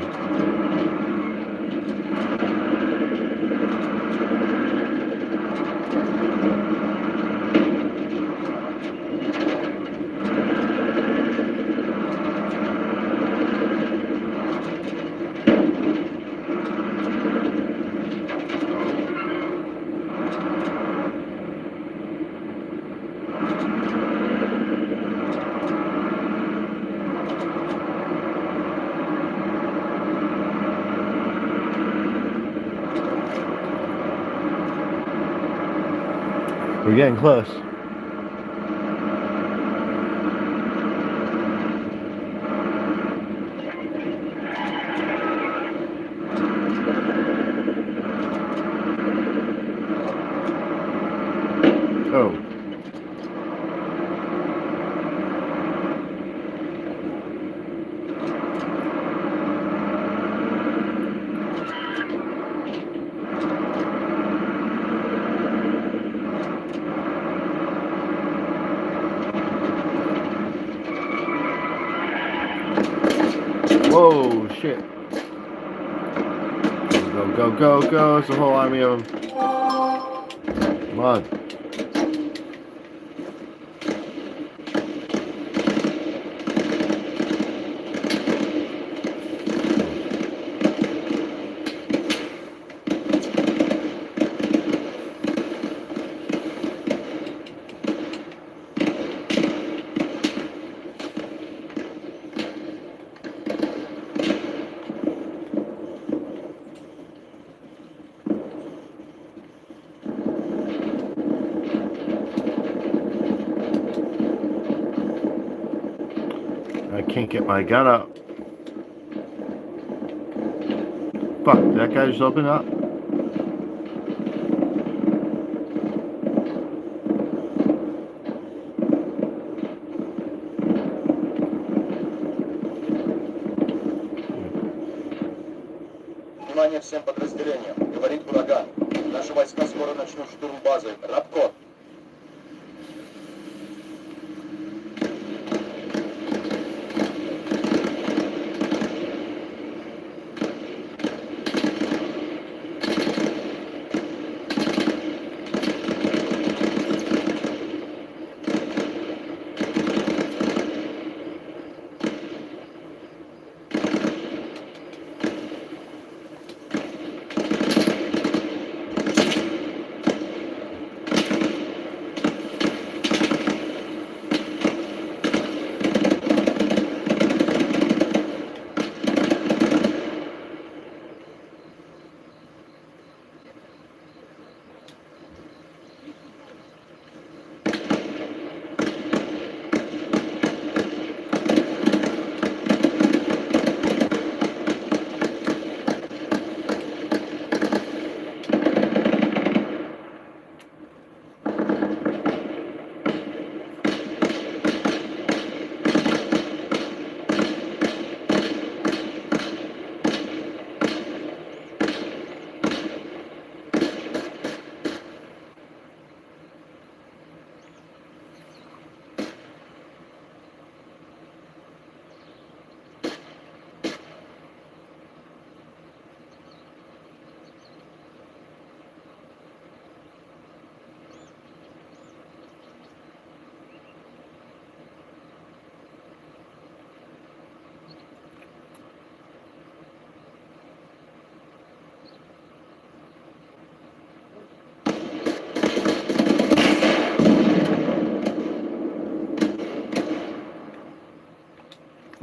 S1: We're getting close. Oh. Whoa, shit. Go, go, go, go. It's a whole army of them. Come on. I can't get my gun up. Fuck, did that guy just open up?
S7: Внимание всем подразделениям. Говорит ураган. Наши войска скоро начнут штурм базы. Рабкот.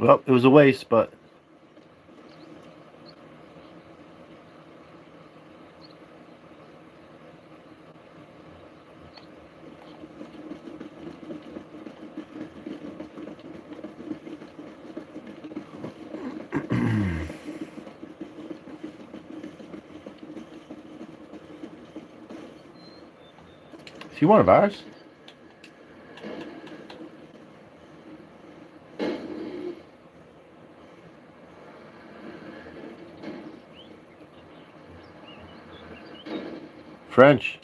S1: Well, it was a waste, but is he one of ours? French.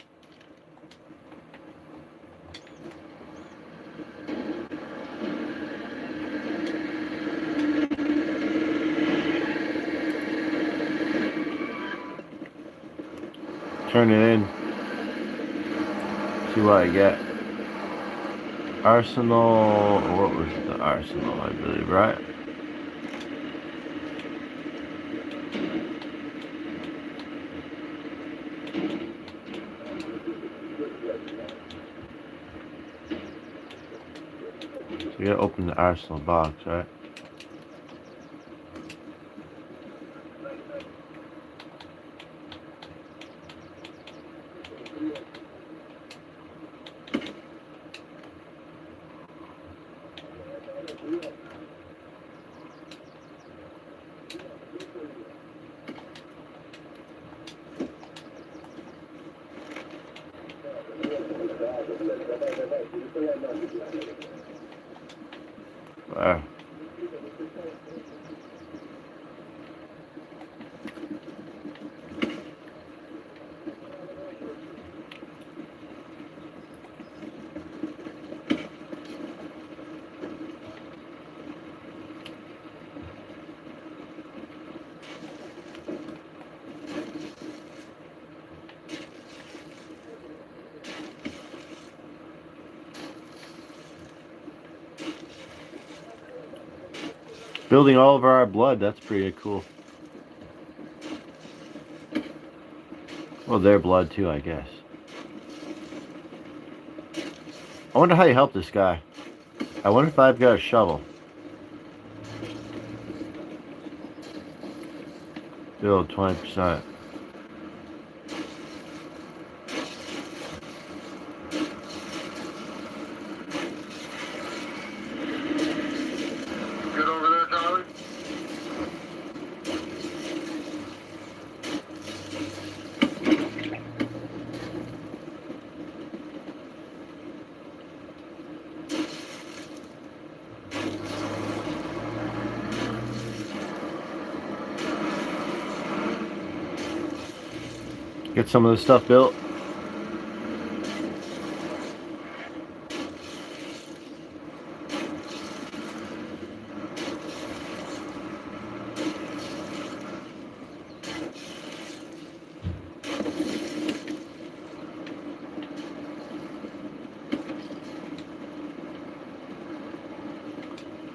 S1: Turn it in. See what I get. Arsenal. What was the Arsenal? I believe, right? So you gotta open the Arsenal box, right? Wow. Building all of our blood, that's pretty cool. Well, their blood too, I guess. I wonder how you help this guy. I wonder if I've got a shovel. Build 20%.
S5: Get over there, Charlie.
S1: Get some of this stuff built.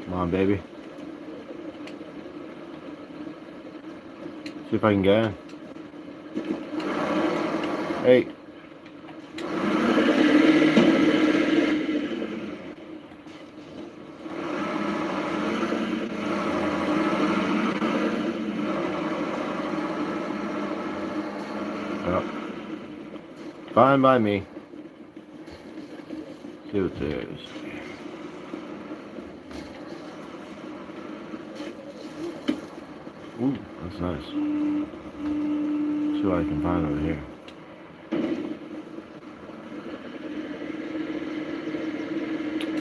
S1: Come on, baby. See if I can get in. Hey. Oh. Fine by me. See what there is. Ooh, that's nice. See what I can find over here.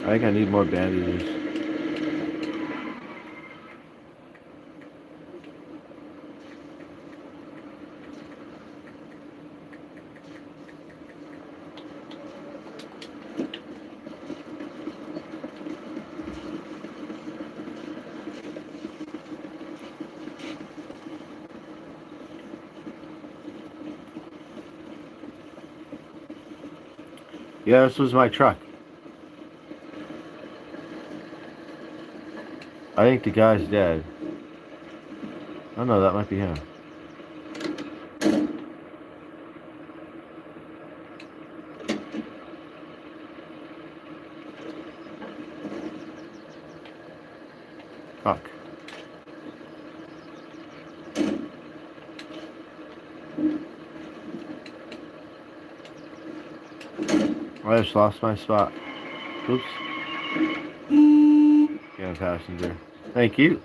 S1: I think I need more bandages. Yeah, this was my truck. I think the guy's dead. Oh no, that might be him. Fuck. I just lost my spot. Oops. Yeah, passenger. Thank you.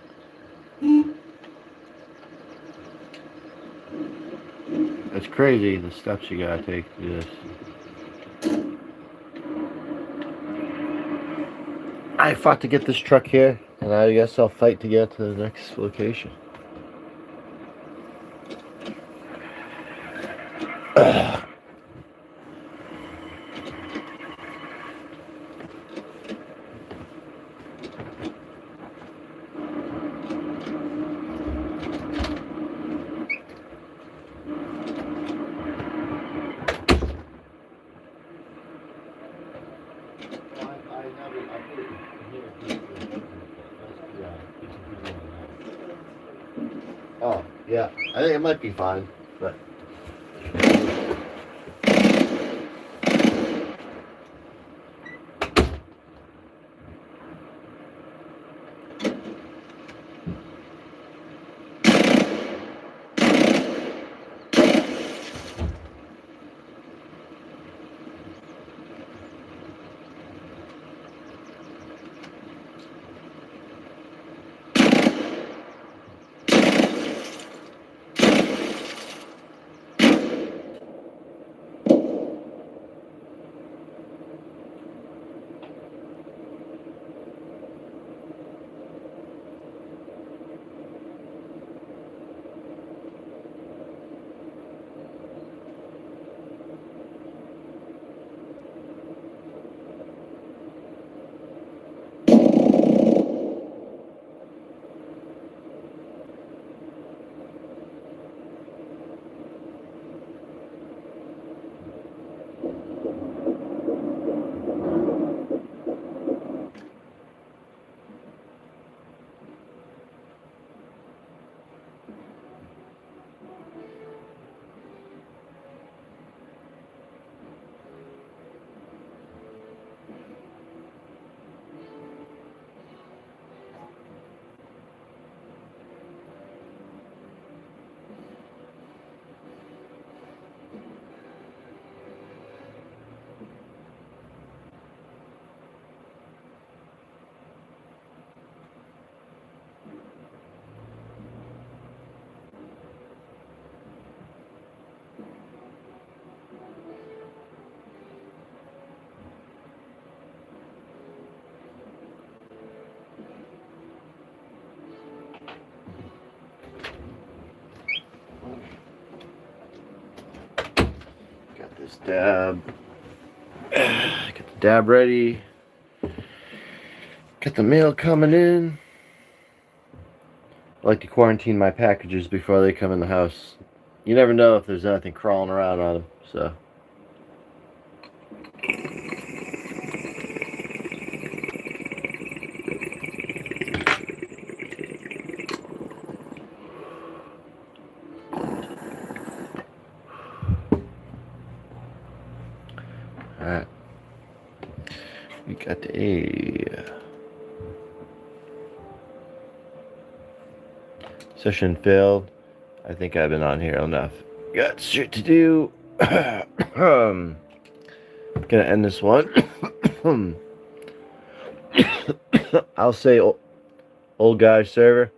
S1: It's crazy the steps you gotta take to do this. I fought to get this truck here, and I guess I'll fight to get to the next location. Oh, yeah. I think it might be fine, but... Got this dab. Get the dab ready. Got the mail coming in. I like to quarantine my packages before they come in the house. You never know if there's anything crawling around on them, so... Alright. We got a... Session failed. I think I've been on here enough. Got shit to do. Gonna end this one. I'll say old guy's server.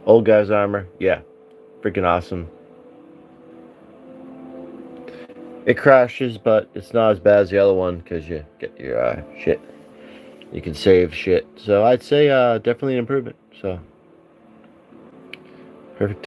S1: Old guy's armor. Yeah. Freaking awesome. It crashes, but it's not as bad as the other one because you get your shit. You can save shit. So I'd say definitely an improvement. So perfect.